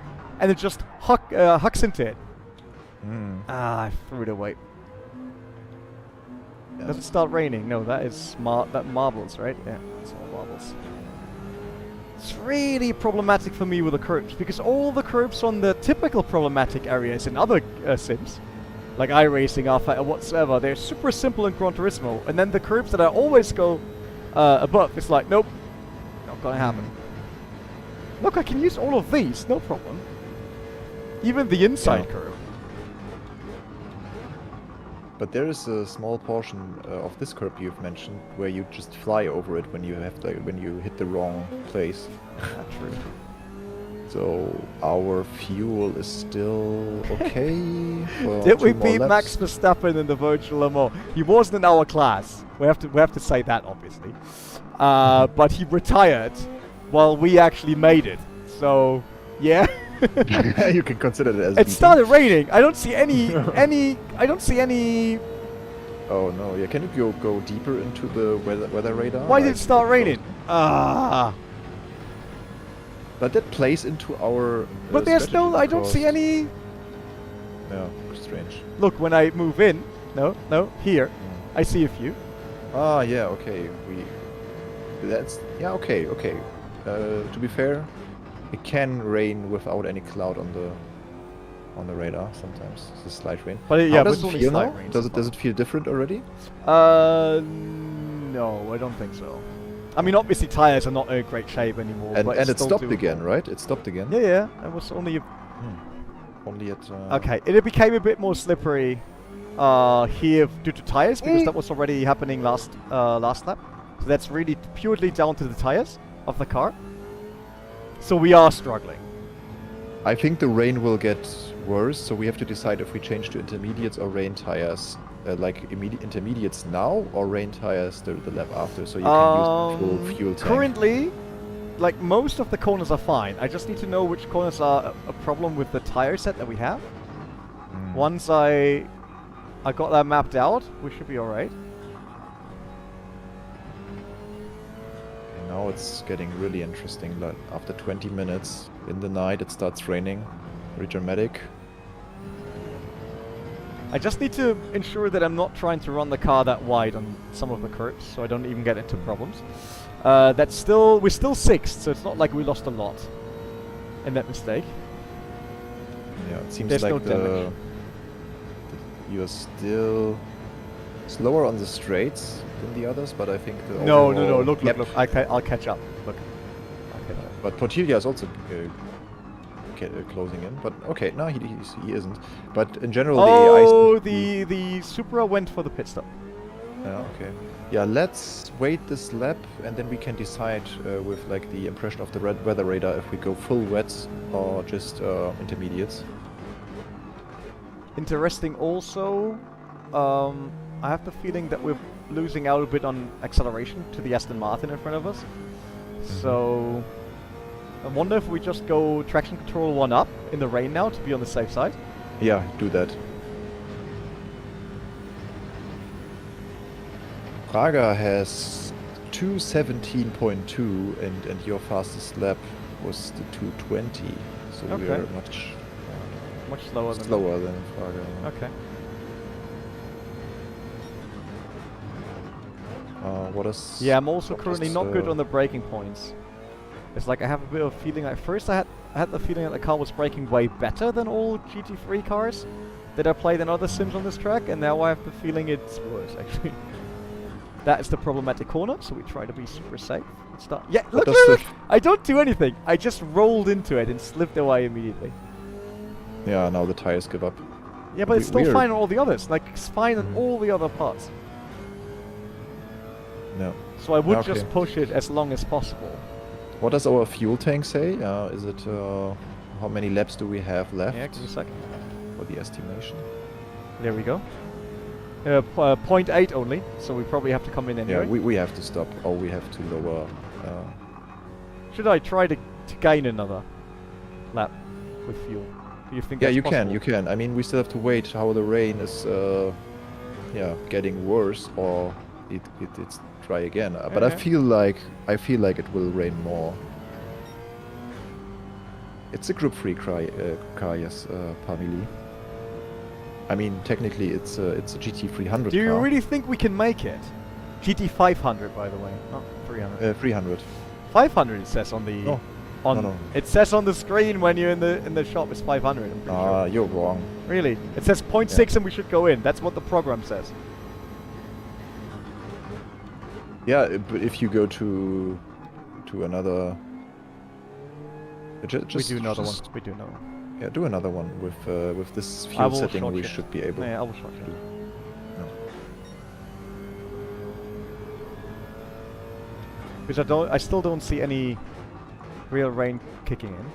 and it just hucks into it. Mm. I threw it away. Does it start raining? No, that is marbles, right? Yeah, it's all marbles. It's really problematic for me with the curbs, because all the curbs on the typical problematic areas in other sims, like iRacing, Alpha, or whatsoever, they're super simple in Gran Turismo, and then the curbs that I always go above, it's like, nope, not gonna happen. Look, I can use all of these, no problem. Even the inside curve. But there is a small portion of this curb you've mentioned where you just fly over it when you hit the wrong place. That's true. So our fuel is still okay. Did we beat Max Verstappen in the virtual Le Mans? He wasn't in our class. We have to say that, obviously. But he retired while we actually made it. So yeah. You can consider it as. It started raining. I don't see any. I don't see any. Oh no! Yeah, can you go deeper into the weather radar? Why did it start raining? Ah. But that plays into our. But there's no. I don't see any. Yeah, strange. Look, when I move in, no, here, I see a few. Ah, yeah, okay. That's okay. To be fair, it can rain without any cloud on the radar sometimes. It's a slight rain. But How does it it feel now? Does it feel different already? No, I don't think so. I mean, obviously tires are not in great shape anymore. And but it still stopped doable. again, right? It stopped again. Yeah. It was only. Only at. Okay, it became a bit more slippery here due to tires, because that was already happening last lap. So that's really purely down to the tires of the car. So we are struggling. I think the rain will get worse, so we have to decide if we change to intermediates or rain tires. Like intermediates now or rain tires the lap after, so you can use the full fuel tank. Currently, like, most of the corners are fine. I just need to know which corners are a problem with the tire set that we have. Once I got that mapped out, we should be alright. Now it's getting really interesting. Like after 20 minutes in the night, it starts raining. Very dramatic. I just need to ensure that I'm not trying to run the car that wide on some of the curves, so I don't even get into problems. We're still sixth, so it's not like we lost a lot in that mistake. Yeah, it seems There's like no damage. you're still slower on the straights than the others, but I think the No, overall look, gap- I'll catch up. Look. I'll catch up. But Portilia is also closing in. But okay, no, he isn't. But in general, the Supra went for the pit stop. Yeah, okay. Yeah, let's wait this lap, and then we can decide with like the impression of the weather radar if we go full wets or just intermediates. Interesting also, I have the feeling that we're losing out a bit on acceleration to the Aston Martin in front of us. So I wonder if we just go traction control 1 up in the rain now to be on the safe side. Yeah, do that. Praga has 2:17.2 and your fastest lap was the 2:20, so we are much slower than Praga. Okay. What is? Yeah, I'm also currently not good on the braking points. It's like I have a bit of a feeling. At first, I had the feeling that the car was braking way better than all GT3 cars that I played in other sims on this track, and now I have the feeling it's worse actually. That is the problematic corner, so we try to be super safe. Start. Yeah, look! I don't do anything. I just rolled into it and slipped away immediately. Yeah, now the tires give up. Yeah, but it's still fine on all the others. Like, it's fine on all the other parts. No. So I would just push it as long as possible. What does our fuel tank say? Is it how many laps do we have left? Yeah, give me a second. For the estimation. There we go. 0.8 only, so we probably have to come in anyway. Yeah, we have to stop, or we have to lower. Should I try to gain another lap with fuel? Do you think? Yeah, that's you possible? can. I mean, we still have to wait how the rain is, getting worse, or it's dry again. But I feel like it will rain more. It's a group 3 car, yes, Pamili. I mean, technically, it's a GT300 Do you car. really think we can make it? GT500, by the way, not 300. 300. 500 it says on the No. on No. it says on the screen when you're in the shop it's 500. I'm pretty sure. You're wrong. Really? It says 0.6 and we should go in. That's what the program says. Yeah, but if you go to another, just we do another one. We do another one. Yeah, do another one with this I fuel will setting. short We shift. should be able. Yeah, I will short shift. No. Because I still don't see any real rain kicking in.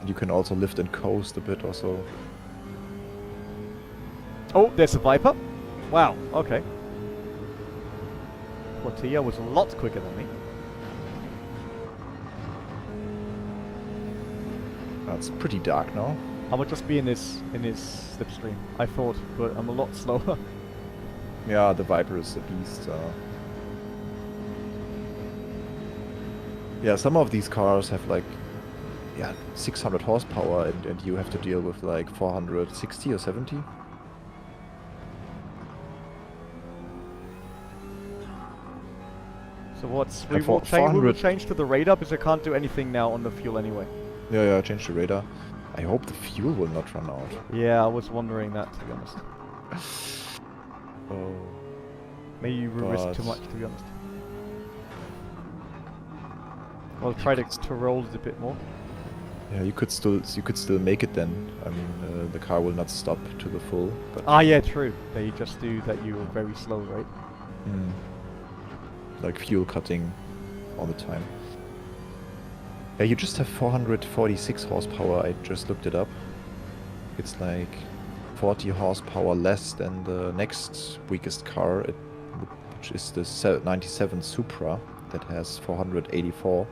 You can also lift and coast a bit, also. Oh, there's a Viper. Wow. Okay. Portilla was a lot quicker than me. It's pretty dark now. I would just be in his slipstream, I thought, but I'm a lot slower. Yeah, the Viper is a beast. Yeah, some of these cars have like, 600 horsepower, and you have to deal with like 460 or 70. So what's Yeah, we will 400. change to the radar because I can't do anything now on the fuel anyway. Yeah, change the radar. I hope the fuel will not run out. Yeah, I was wondering that, to be honest. Oh. Maybe we risk too But- much, to be honest. I'll try to roll it a bit more. Yeah, you could still make it then. I mean, the car will not stop to the full. But Ah, yeah, true. They just do that. You're very slow, right? like fuel cutting all the time. Yeah, you just have 446 horsepower. I just looked it up. It's like 40 horsepower less than the next weakest car, which is the 97 Supra that has 484.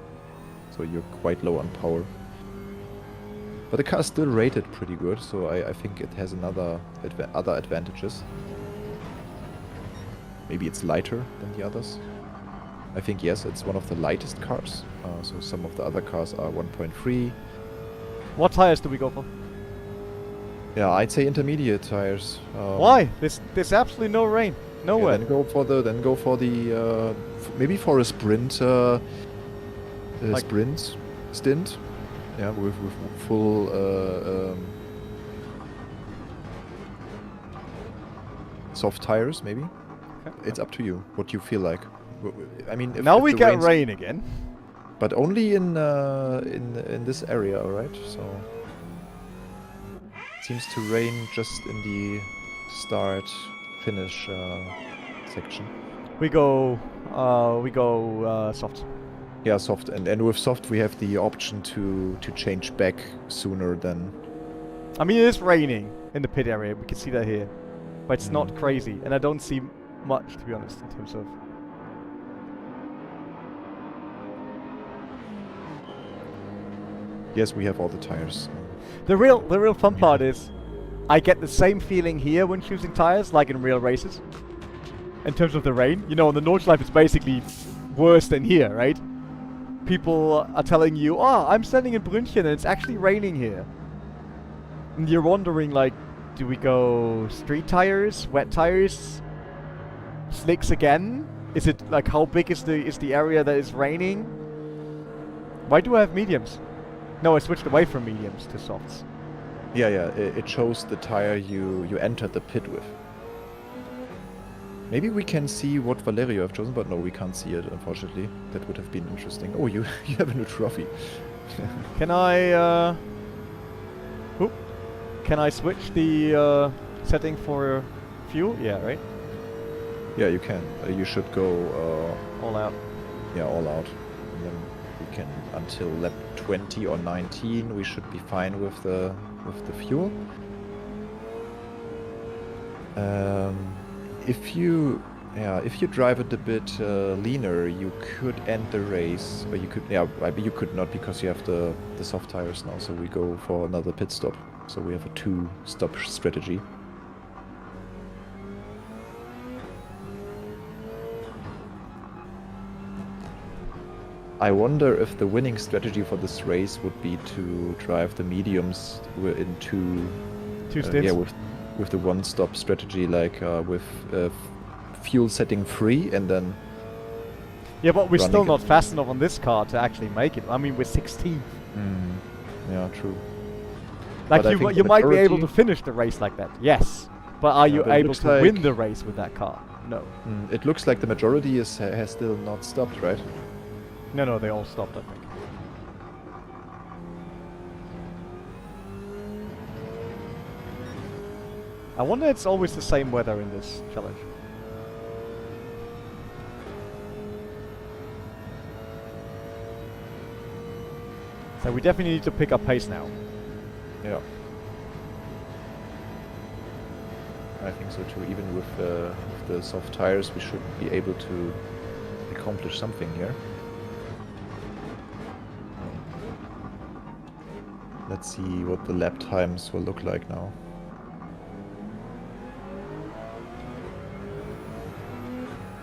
So you're quite low on power. But the car is still rated pretty good, so I think it has other advantages. Maybe it's lighter than the others. I think yes, it's one of the lightest cars. So some of the other cars are 1.3. What tires do we go for? Yeah, I'd say intermediate tires. Why? There's absolutely no rain. Yeah, Nowhere. then go for the maybe for a sprint Like- sprint stint. Yeah, with full soft tires maybe. Okay. It's up to you what you feel like. I mean, if, Now if we the get rain's- rain again. but only in this area, right? So it seems to rain just in the start finish section. We go soft. Yeah, soft, and with soft we have the option to change back sooner than. I mean, it is raining in the pit area. We can see that here, but it's not Mm. crazy, and I don't see much, to be honest, in terms of. Yes, we have all the tires. The real fun part is, I get the same feeling here when choosing tires, like in real races. In terms of the rain, you know, on the Nordschleife it's basically worse than here, right? People are telling you, "Oh, I'm standing in Brünchen and it's actually raining here," and you're wondering, like, do we go street tires, wet tires, slicks again? Is it like how big is the area that is raining? Why do I have mediums? No, I switched away from mediums to softs. Yeah, it shows the tire you entered the pit with. Maybe we can see what Valerio have chosen, but no, we can't see it, unfortunately. That would have been interesting. Oh, you have a new trophy. Can I oop. Can I switch the setting for fuel? Yeah, right? Yeah, you can. You should go All out. all out. And then we can, until lap 20 or 19, we should be fine with the fuel. If you drive it a bit leaner, you could end the race, or you could, you could not because you have the soft tires now. So we go for another pit stop. So we have a 2-stop strategy. I wonder if the winning strategy for this race would be to drive the mediums in two stints. yeah, with the one-stop strategy, like with fuel setting free and then. Yeah, but we're still running not fast enough on this car to actually make it. I mean, we're 16th. Yeah, true. Like, But I think you the might be able majority- to finish the race like that, yes. But are you but it able looks to win like- the race with that car? No. It looks like the majority has still not stopped, right? No, they all stopped, I think. I wonder if it's always the same weather in this challenge. So we definitely need to pick up pace now. Yeah. I think so too. Even with the soft tires, we should be able to accomplish something here. Let's see what the lap times will look like now.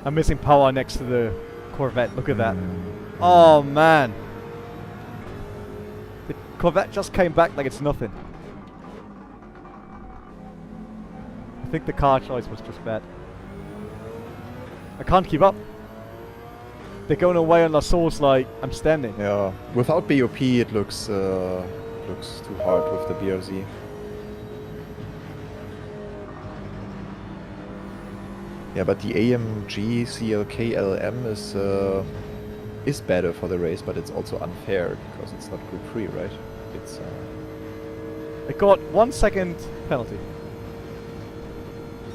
I'm missing power next to the Corvette. Look at that. Oh man. The Corvette just came back like it's nothing. I think the car choice was just bad. I can't keep up. They're going away on the source like I'm standing. Yeah, without BOP it looks too hard with the BRZ. Yeah, but the AMG CLK LM is better for the race, but it's also unfair because it's not group free, right? It's They got 1 second penalty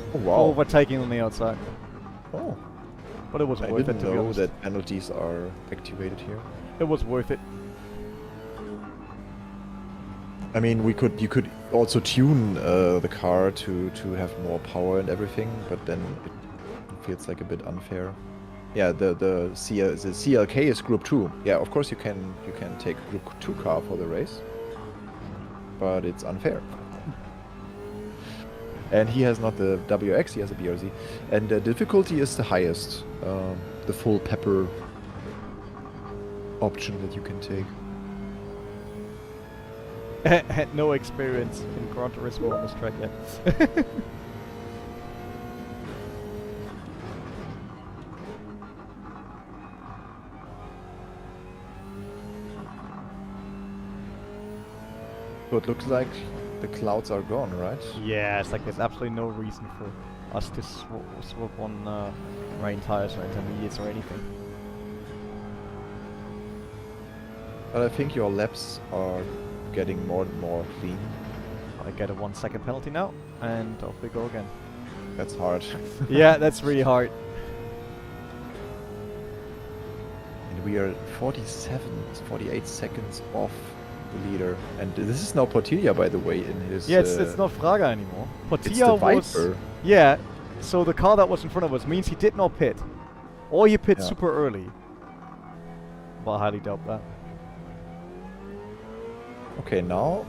oh for wow. overtaking on the outside. Oh, But it was I worth it, didn't to be know honest. that penalties are activated here. It was worth it. I mean, you could also tune the car to have more power and everything, but then it feels like a bit unfair. Yeah, the CLK is Group 2. Yeah, of course you can take Group 2 car for the race, but it's unfair. And he has not the WX, he has a BRZ, and the difficulty is the highest, the full pepper option that you can take. Had no experience in Gran Turismo on this track yet. So it looks like the clouds are gone, right? Yeah, it's like there's absolutely no reason for us to swap on rain tires or intermediates or anything. But I think your laps are getting more and more clean. I get a 1 second penalty now, and off we go again. That's hard. Yeah, that's really hard. And we are 48 seconds off the leader. And this is now Portilla, by the way, in his... Yeah, it's not Fraga anymore. It's the Portilla was... Viper. Yeah, so the car that was in front of us means he did not pit. Or he pit Yeah. super early. But I highly doubt that. Okay, now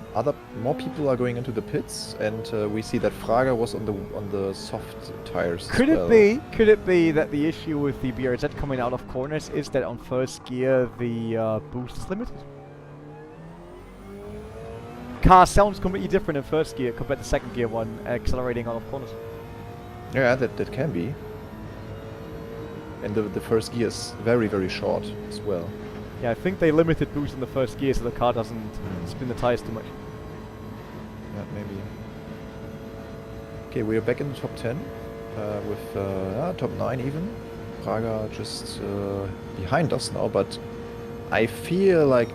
more people are going into the pits, and we see that Fraga was on the soft tires. Could as it well. be? Could it be that the issue with the BRZ coming out of corners is that on first gear the boost is limited? Car sounds completely different in first gear compared to second gear one accelerating out of corners. Yeah, that can be. And the first gear is very, very short as well. Yeah, I think they limited boost in the first gear so the car doesn't spin the tires too much. Yeah, maybe. Okay, we are back in the top 10 with top 9 even. Praga just behind us now, but I feel like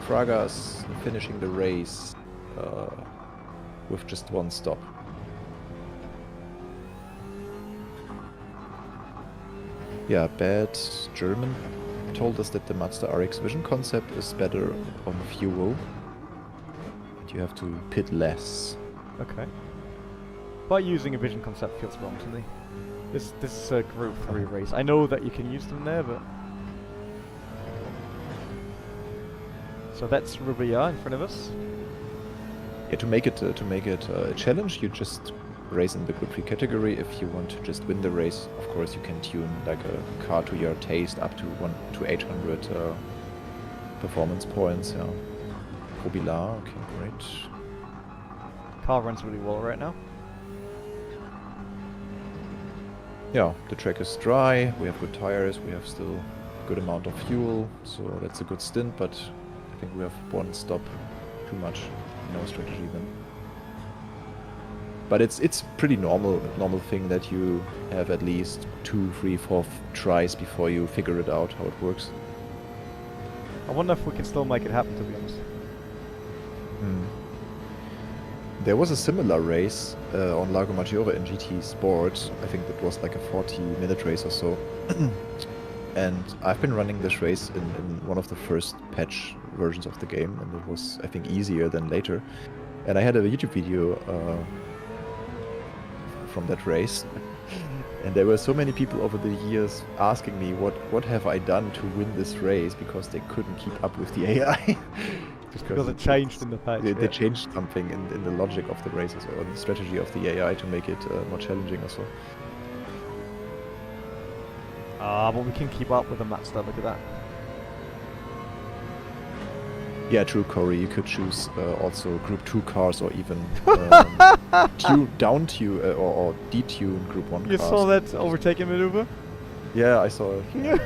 Praga's finishing the race with just one stop. Yeah, bad German told us that the Mazda RX Vision concept is better on fuel. You have to pit less. Okay. But using a vision concept feels wrong to me. This is a Group 3 race. I know that you can use them there, but... So that's Rubia in front of us. Yeah, to make it a challenge, you just race in the Group 3 category. If you want to just win the race, of course you can tune like a car to your taste up to 800 performance points. Yeah. Kobila, okay, great. Car runs really well right now. Yeah, the track is dry, we have good tires, we have still a good amount of fuel, so that's a good stint, but I think we have one stop too much in our strategy then. But it's pretty normal thing that you have at least 2, 3, 4 tries before you figure it out how it works. I wonder if we can still make it happen, to be honest. There was a similar race on Lago Maggiore in GT Sport. I think that was like a 40-minute race or so. And I've been running this race in one of the first patch versions of the game, and it was, I think, easier than later. And I had a YouTube video from that race. And there were so many people over the years asking me what have I done to win this race, because they couldn't keep up with the AI. Just because it changed in the patch. They changed something in the logic of the races or the strategy of the AI to make it more challenging or so. But we can keep up with the map stuff, look at that. Yeah, true, Corey. You could choose also Group 2 cars or even down-tune or detune Group 1 cars. You saw that overtaking maneuver? Yeah, I saw it. Yeah.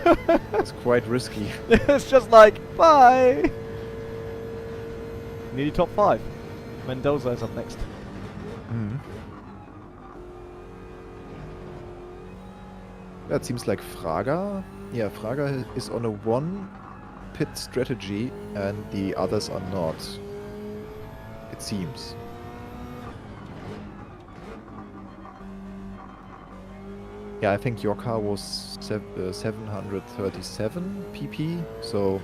It's quite risky. It's just like, bye! Nearly top 5. Mendoza is up next. That seems like Fraga. Yeah, Fraga is on a 1 pit strategy and the others are not. It seems. Yeah, I think your car was 737 pp, so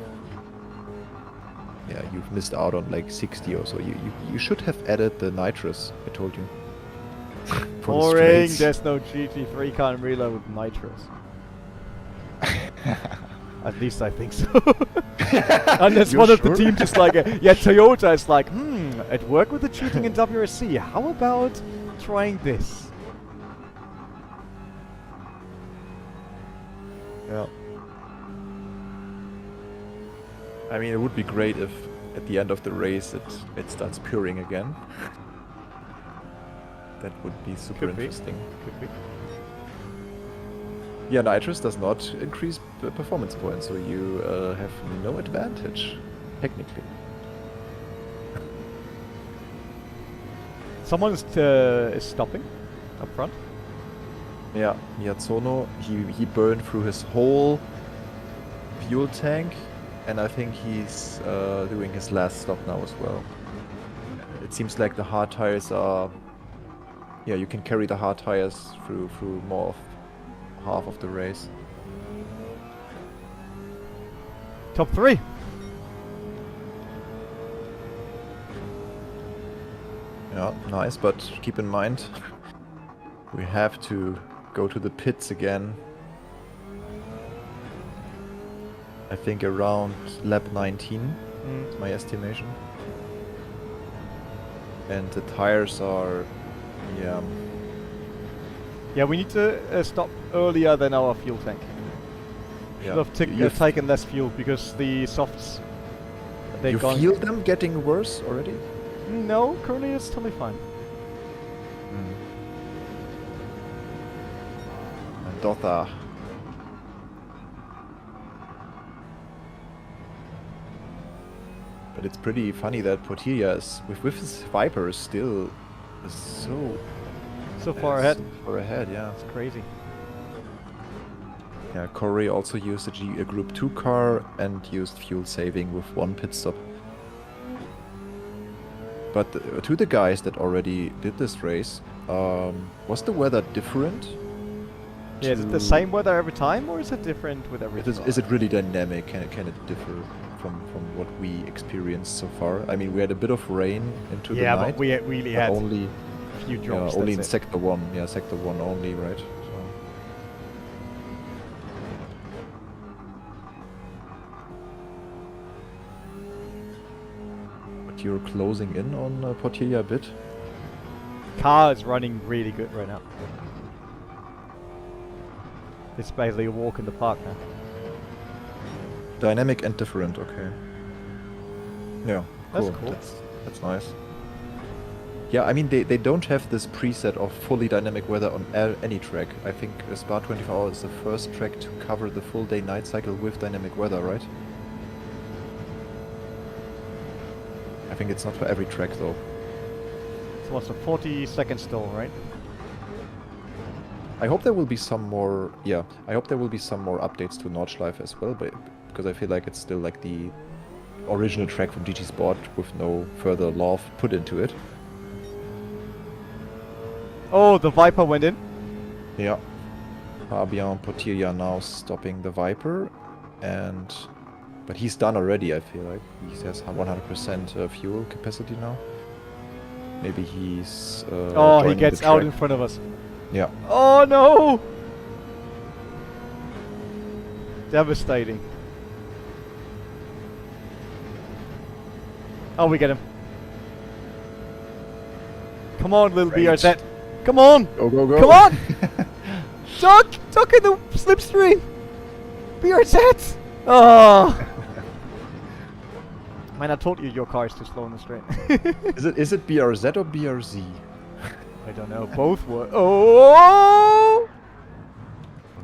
yeah, you've missed out on like 60 or so. You should have added the nitrous, I told you. Boring, there's no GT3 car in reload with nitrous. At least I think so. Unless one of the team just like, yeah, Toyota is like, it worked with the cheating in WRC, how about trying this? Yeah. I mean, it would be great if at the end of the race it starts purring again. That would be super interesting. Could be. Yeah, nitrous does not increase performance points, so you have no advantage, technically. Someone is stopping up front. Yeah, Miyazono, he burned through his whole fuel tank, and I think he's doing his last stop now as well. It seems like the hard tires are... Yeah, you can carry the hard tires through more of half of the race. Top 3. Yeah, nice, but keep in mind, we have to go to the pits again. I think around lap 19, is my estimation. And the tires are, yeah. Yeah, we need to stop earlier than our fuel tank. Yeah. Should have taken less fuel because the softs... You feel them getting worse already? No, currently it's totally fine. Mendoza. But it's pretty funny that Portilla is, with his Viper, still so far ahead. So far ahead, yeah. It's crazy. Yeah, Corey also used a Group 2 car and used fuel saving with 1 pit stop. But to the guys that already did this race, was the weather different? Yeah, is it the same weather every time, or is it different with every car? Is it really dynamic? Can it differ from what we experienced so far? I mean, we had a bit of rain into the night. Yeah, but we really had only a few drops. only in Sector 1. Yeah, Sector 1 only, right? So. But you're closing in on Portilla a bit? car is running really good right now. It's basically a walk in the park now. Dynamic and different, okay. Yeah, That's cool. cool. That's nice. Yeah, I mean, they don't have this preset of fully dynamic weather on any track. I think Spa 24 Hours is the first track to cover the full day-night cycle with dynamic weather, right? I think it's not for every track, though. So what's a 40 seconds still, right? I hope there will be some more, yeah, I hope there will be some more updates to Nordschleife as well, but, because I feel like it's still like the original track from GT Sport with no further love put into it. Oh, the Viper went in. Yeah. Fabian Portilla now stopping the Viper, but he's done already, I feel like. He has 100% fuel capacity now. Maybe he's Oh, he joining gets the out track. in front of us. Yeah. Oh no! Devastating. Oh, we get him. Come on, little Great. BRZ. Come on! Go, go, go. Come on! Duck in the slipstream! BRZ! Oh! Man, I told you your car is too slow in the straight. Is it BRZ or BRZ? I don't know. Both were. Oh!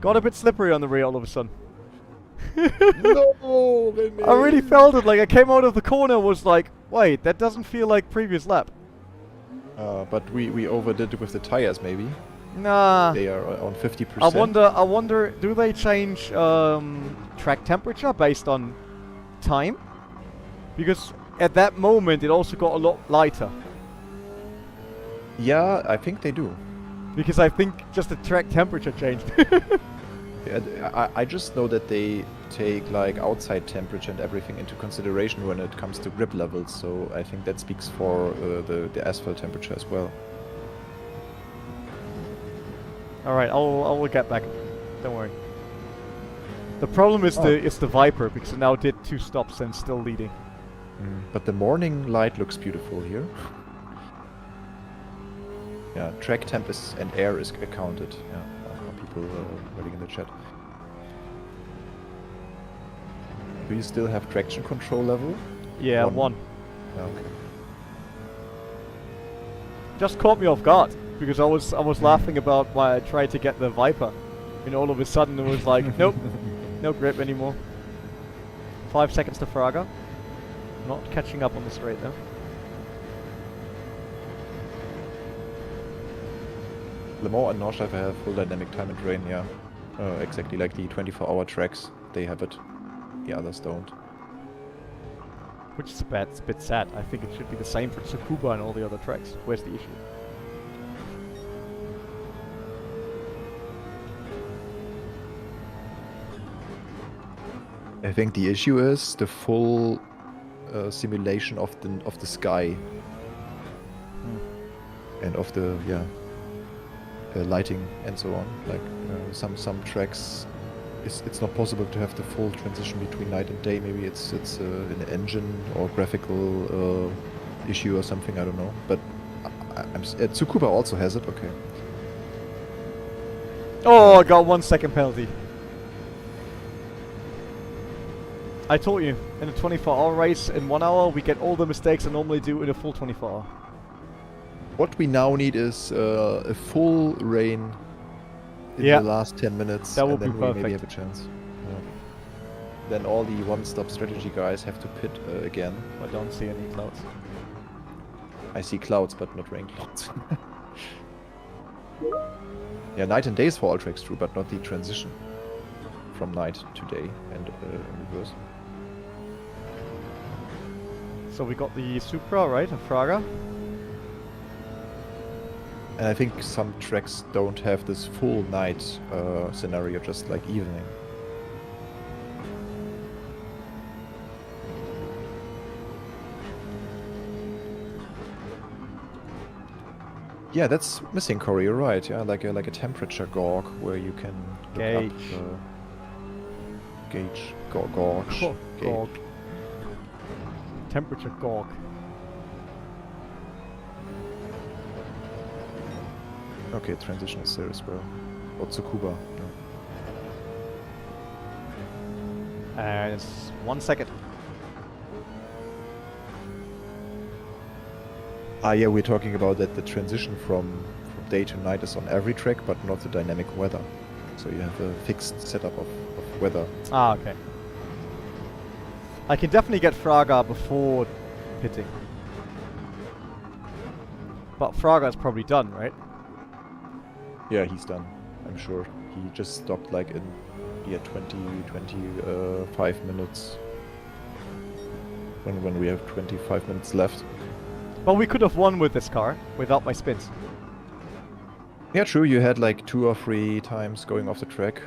Got a bit slippery on the rear all of a sudden. No, Rene. I really felt it. Like I came out of the corner, was like, wait, that doesn't feel like previous lap. But we overdid it with the tires, maybe. Nah. They are on 50%. I wonder, do they change track temperature based on time? Because at that moment it also got a lot lighter. Yeah, I think they do. Because I think just the track temperature changed. Yeah, I just know that they take like outside temperature and everything into consideration when it comes to grip levels, so I think that speaks for the asphalt temperature as well. Alright, I will get back. Don't worry. The problem is the Viper, because it now did 2 stops and still leading. But the morning light looks beautiful here. Yeah, track temp and air is accounted. Yeah, people writing in the chat. Do you still have traction control level? Yeah, 1. Yeah, okay. Just caught me off guard, because I was laughing about why I tried to get the Viper, and all of a sudden it was like, nope, no grip anymore. 5 seconds to Fraga. Not catching up on the straight though. Le Mans and Nordschleife have full dynamic time and rain, yeah. Exactly like the 24-hour tracks, they have it. The others don't. Which is bad, it's a bit sad. I think it should be the same for Tsukuba and all the other tracks. Where's the issue? I think the issue is the full simulation of the sky and of the lighting and so on. Like some tracks, it's not possible to have the full transition between night and day. Maybe it's an engine or graphical issue or something. I don't know. But Tsukuba also has it. Okay. Oh, I got 1 second penalty. I told you, in a 24-hour race, in 1 hour, we get all the mistakes I normally do in a full 24-hour. What we now need is a full rain in the last 10 minutes, that would and then be we perfect. maybe have a chance. Yeah. Then all the one-stop strategy guys have to pit again. I don't see any clouds. I see clouds, but not rain clouds. Yeah, night and days for all tracks true, but not the transition from night to day and in reverse. So we got the Supra, right, a Fraga. And I think some tracks don't have this full night scenario, just like evening. Yeah, that's missing, Corey. You're right. Yeah, like a temperature gauge where you can look Gauge. up gauge, gauge, Gog. Temperature gog. Okay, transition is there as well. Or Tsukuba. Yeah. And it's 1 second. Ah, yeah, we're talking about that the transition from day to night is on every track, but not the dynamic weather. So you have a fixed setup of weather. Ah, okay. I can definitely get Fraga before pitting. But Fraga's probably done, right? Yeah, he's done. I'm sure. He just stopped like in 25 minutes. When we have 25 minutes left. Well, we could have won with this car without my spins. Yeah, true. You had like 2 or 3 times going off the track.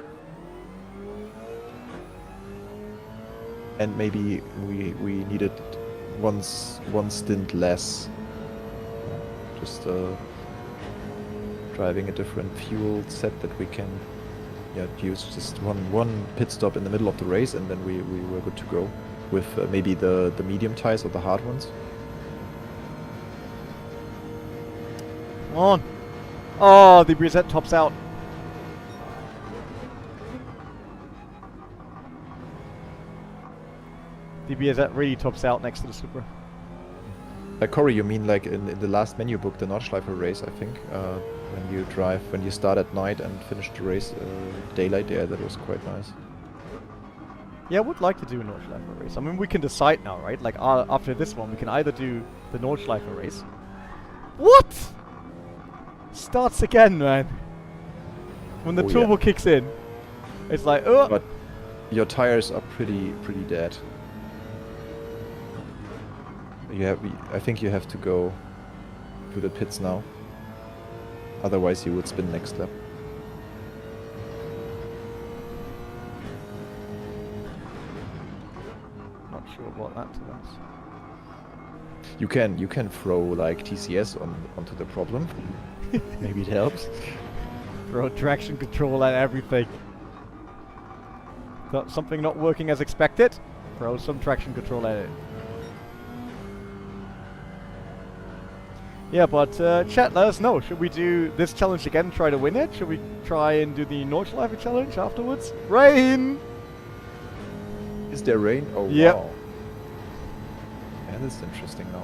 And maybe we needed one stint less. Just driving a different fuel set that we can use. Just one pit stop in the middle of the race, and then we were good to go with maybe the medium tires or the hard ones. Come on. Oh, the Brezette tops out. The Brezette really tops out next to the Supra. Corey, you mean like in the last menu book, the Nordschleife race, I think, when you start at night and finish the race daylight, yeah, that was quite nice. Yeah, I would like to do a Nordschleife race. I mean, we can decide now, right? Like, after this one, we can either do the Nordschleife race. What? Starts again, man. When the turbo kicks in, it's like, oh. But your tires are pretty dead. I think you have to go to the pits now. Otherwise, you would spin next lap. Not sure what that does. You can throw like TCS onto the problem. Maybe it helps. Throw traction control and everything. Got something not working as expected? Throw some traction control at it. Yeah, but chat, let us know. Should we do this challenge again and try to win it? Should we try and do the Nordschleife challenge afterwards? Rain! Is there rain? Oh, yep. Wow. Yeah, that's interesting now.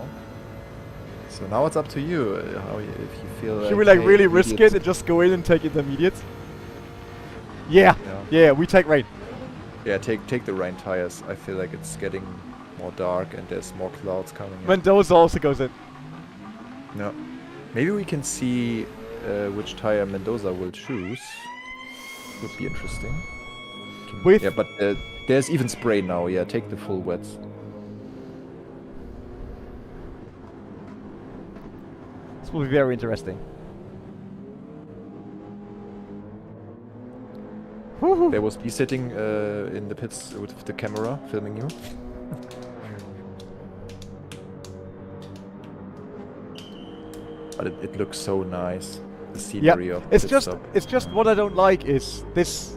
So now it's up to you. If you feel like... Should we like really risk it and just go in and take intermediates? Yeah. Yeah, we take rain. Yeah, take the rain tires. I feel like it's getting more dark and there's more clouds coming in. Mendoza also goes in. No. Maybe we can see which tire Mendoza will choose. Would be interesting. With yeah, but there's even spray now. Yeah, take the full wets. This will be very interesting. There was me sitting in the pits with the camera filming you. But it looks so nice. The scenery of it's just what I don't like is this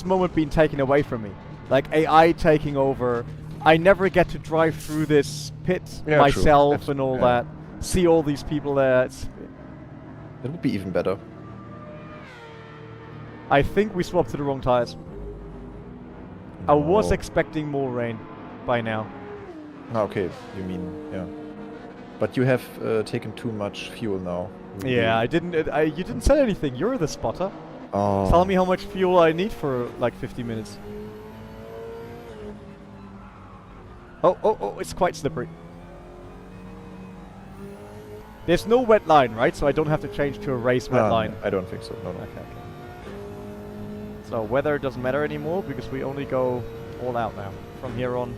moment being taken away from me. Like AI taking over. I never get to drive through this pit myself and all that. See all these people there. It would be even better. I think we swapped to the wrong tires. I was expecting more rain by now. Okay, you mean, yeah. But you have taken too much fuel now. Yeah, I didn't. You didn't say anything. You're the spotter. Oh. Tell me how much fuel I need for like 50 minutes. Oh, it's quite slippery. There's no wet line, right? So I don't have to change to a race wet line. I don't think so. No. Okay. So weather doesn't matter anymore because we only go all out now from here on.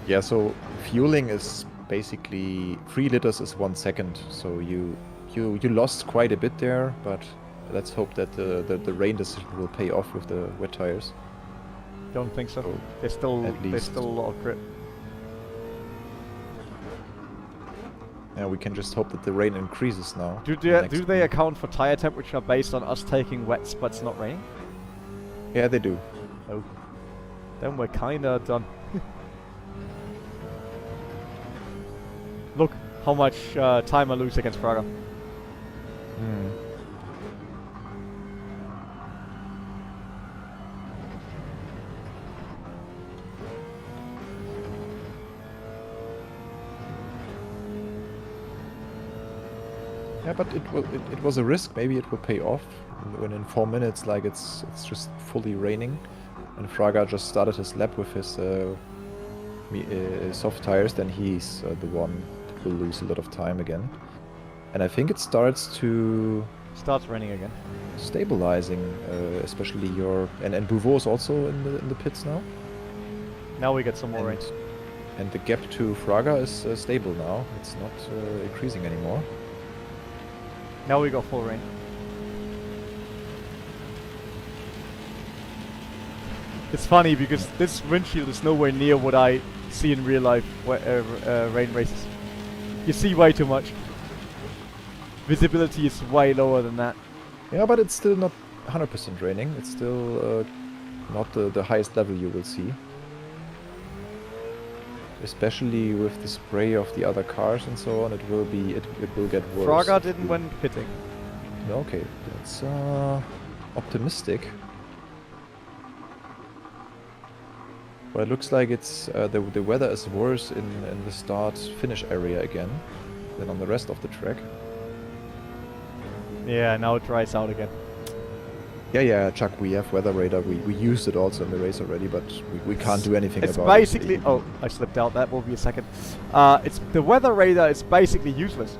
Yeah, so fueling is basically 3 liters is 1 second. So you lost quite a bit there, but let's hope that the rain decision will pay off with the wet tires. Don't think so. There's still a lot of grip. Yeah, we can just hope that the rain increases now. Do they account for tire temperature based on us taking wets but it's not raining? Yeah, they do. Oh. Then we're kinda done. Look, how much time I lose against Praga. Hmm. Yeah, but it was a risk. Maybe it will pay off when in 4 minutes, like it's just fully raining, and Fraga just started his lap with his soft tires. Then he's the one that will lose a lot of time again. And I think it starts to Starts raining again. stabilizing, especially your and Bouveau is also in the pits now. Now we get some more rain. And the gap to Fraga is stable now. It's not increasing anymore. Now we got full rain. It's funny because this windshield is nowhere near what I see in real life rain races. You see way too much. Visibility is way lower than that. Yeah, but it's still not 100% raining. It's still not the highest level you will see. Especially with the spray of the other cars and so on, it will get worse. Fraga didn't win pitting. Okay, that's optimistic. Well, it looks like it's the weather is worse in the start-finish area again than on the rest of the track. Yeah, now it dries out again. Yeah, Chuck, we have Weather Radar. We used it also in the race already, but we can't do anything about it. It's basically... Oh, I slipped out. That will be a second. The Weather Radar is basically useless.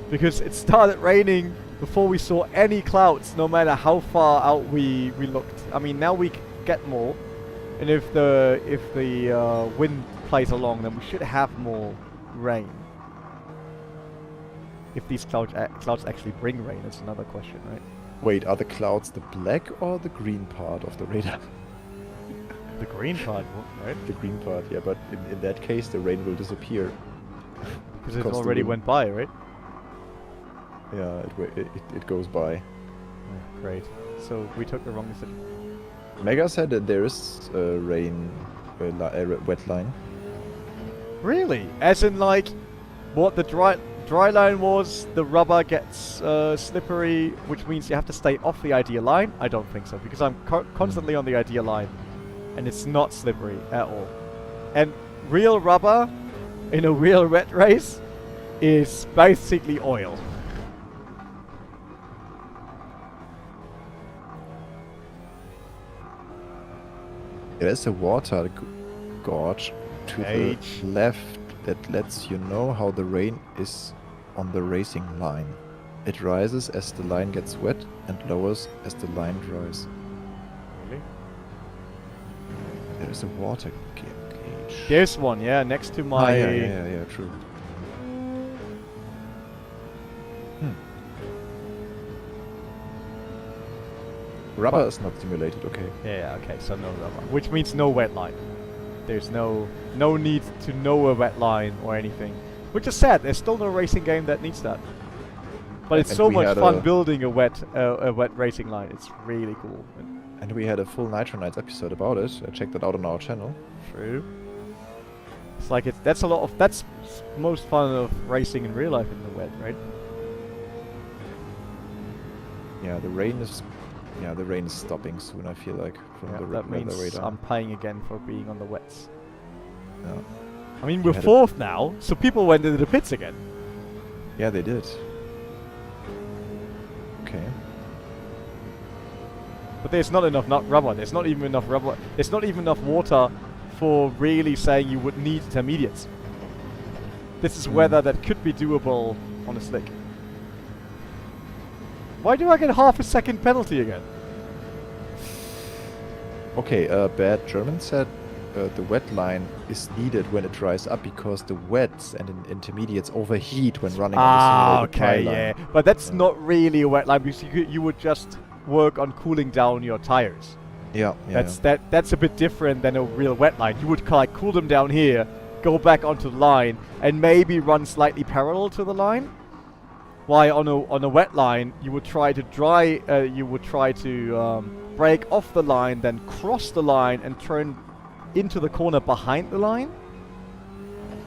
Because it started raining before we saw any clouds, no matter how far out we looked. I mean, now we get more. And if the wind plays along, then we should have more rain. If these clouds actually bring rain, is another question, right? Wait, are the clouds the black or the green part of the radar? The green part, right? The green part, yeah, but in that case the rain will disappear. Because it already went by, right? Yeah, it goes by. Oh, great. So we took the wrong decision. Mega said that there is a wet line. Really? As in, like, what the dry line was, the rubber gets slippery, which means you have to stay off the ideal line? I don't think so, because I'm constantly on the ideal line, and it's not slippery at all. And real rubber in a real wet race is basically oil. There's a water gorge to the left that lets you know how the rain is on the racing line. It rises as the line gets wet and lowers as the line dries. Really? There is a water gauge. There's one, yeah, next to my... Yeah, true. Rubber is not simulated, okay. Yeah, okay, so no rubber. Which means no wet line. There's no need to know a wet line or anything. Which is sad, there's still no racing game that needs that. But it's so much fun building a wet racing line. It's really cool. And we had a full Nitro Nights episode about it. Check that out on our channel. True. It's like that's most fun of racing in real life in the wet, right? Yeah, the rain is stopping soon, I feel like, from the that means radar. I'm paying again for being on the wets. Yeah. I mean, we're fourth now, so people went into the pits again. Yeah, they did. Okay. But there's not enough rubber. There's not even enough rubber. There's not even enough water for really saying you would need intermediates. This is weather that could be doable on a slick. Why do I get half a second penalty again? Okay, Bad German said the wet line is needed when it dries up because the wets and intermediates overheat when running on the simulated dry line. But that's not really a wet line because you would just work on cooling down your tires. That's a bit different than a real wet line. You would like cool them down here, go back onto the line, and maybe run slightly parallel to the line. While on a wet line, you would try to break off the line, then cross the line and turn into the corner behind the line.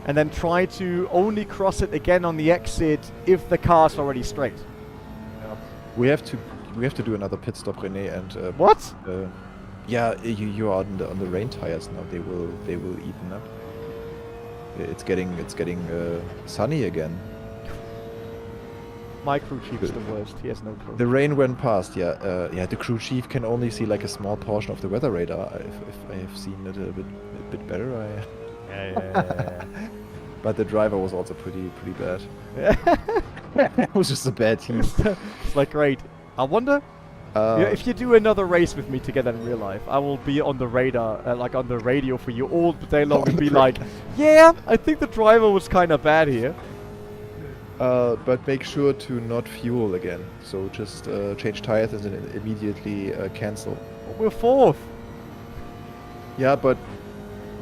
and then try to only cross it again on the exit if the car's already straight. Yeah. We have to do another pit stop, Rene, and What? yeah, you are on the rain tires now. They will even up. It's getting sunny again. My crew chief is the worst. He has no clue. The rain went past. Yeah, yeah. The crew chief can only see like a small portion of the weather radar. If I have seen it a bit better, Yeah. But the driver was also pretty bad. It was just a bad team. It's like, great. I wonder if you do another race with me together in real life, I will be on the radar, like on the radio for you all day long and be like, yeah, I think the driver was kind of bad here. But make sure to not fuel again. So just change tires and then immediately cancel. We're fourth. Yeah, but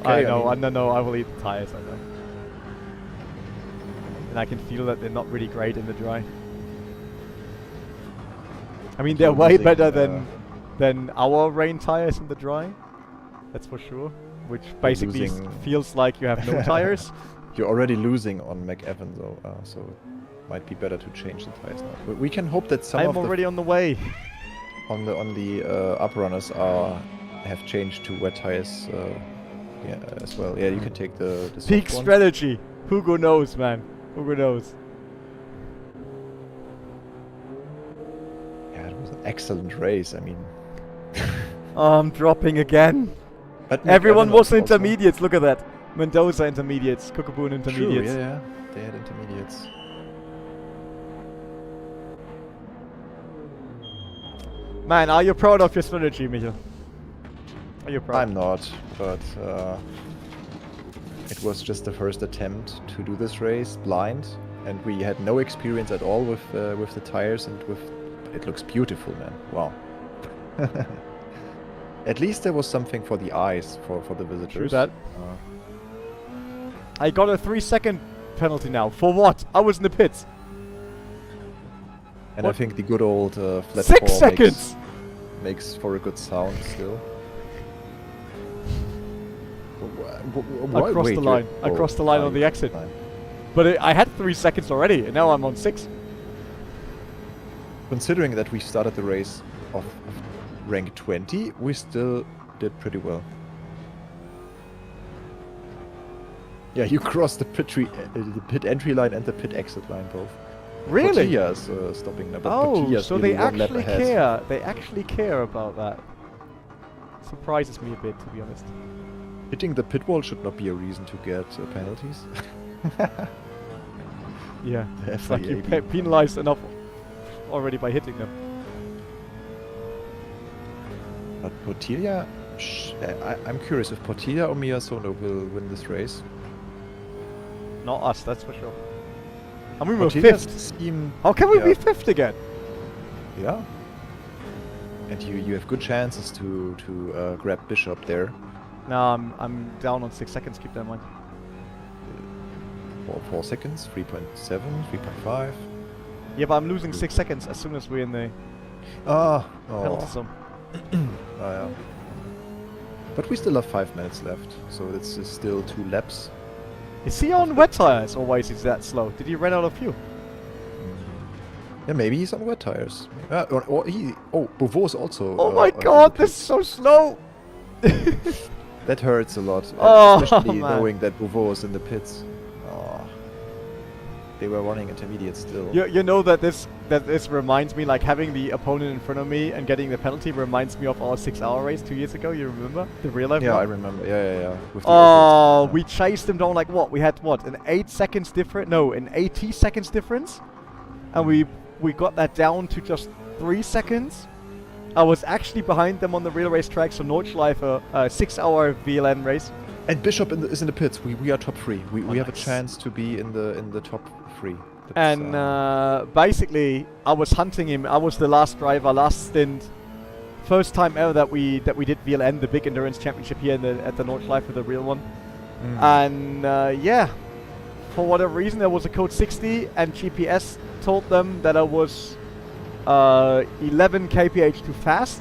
I okay, know, mean, no, I will eat the tires, I know. And I can feel that they're not really great in the dry. I mean, they're way better than our rain tires in the dry. That's for sure. Which basically feels like you have no tires. You're already losing on McEvan though, so it might be better to change the tires now. But we can hope that some I'm already on the way. On the uprunners have changed to wet tires yeah, as well. Yeah, you can take the peak soft ones. strategy. Hugo knows, man. Hugo knows. Yeah, it was an excellent race. I mean, Oh, I'm dropping again. but Everyone McEvan was also- intermediates. Look at that. Mendoza intermediates. Kookaboon intermediates. True, yeah, they had intermediates. Man, are you proud of your strategy, Michael? Are you proud? I'm not, but it was just the first attempt to do this race blind, and we had no experience at all with the tires and with. It looks beautiful, man. Wow. At least there was something for the eyes for the visitors. True that. I got a 3-second penalty now. For what? I was in the pits. And What? I think the good old flat 6 four seconds! makes for a good sound still. I crossed the line. I crossed the line on the exit. But I had 3 seconds already, and now I'm on 6. Considering that we started the race of rank 20, we still did pretty well. Yeah, you crossed the pit entry line and the pit exit line both. Really? Portilla's stopping now, but Oh, Portilla's so nearly they 1 lap actually ahead. care. They actually care about that. Surprises me a bit, to be honest. Hitting the pit wall should not be a reason to get penalties. Yeah, The it's like you FIA. penalized enough already by hitting them. But Portilla, I'm curious if Portilla or Miyazono will win this race. Not us, that's for sure. And we were Portilla's 5th. team, How can we yeah. be 5th again? Yeah. And you have good chances to grab Bishop there. No, I'm down on 6 seconds, keep that in mind. 4 seconds, 3.7, 3.5. Yeah, but I'm losing 6 seconds as soon as we're in the Oh. penalty zone. Oh, yeah. But we still have 5 minutes left, so it's still 2 laps. Is he on wet tires or why is he that slow? Did he run out of fuel? Yeah, maybe he's on wet tires. Or he. Oh, Beauvau's also. Oh my on god, the this is pits. so slow! That hurts a lot, Oh, especially man. knowing that Beauvau's in the pits. Oh. They were running intermediate still. You know that this reminds me, like having the opponent in front of me and getting the penalty reminds me of our 6-hour race 2 years ago. You remember the real life? Yeah, one? I remember. Yeah. With the Oh, opens, we chased them down like what? We had what? An 8 seconds difference? No, an 80 seconds difference, and we got that down to just 3 seconds. I was actually behind them on the real racetrack, so Nordschleife, a 6-hour VLN race. And Bishop is in the pits. We are top 3. We have a nice. chance to be in the top 3. That's, And basically, I was hunting him. I was the last driver, last stint. First time ever that we did VLN, the big endurance championship here at the Nordschleife, the real one. And yeah, for whatever reason, there was a code 60, and GPS told them that I was 11 kph too fast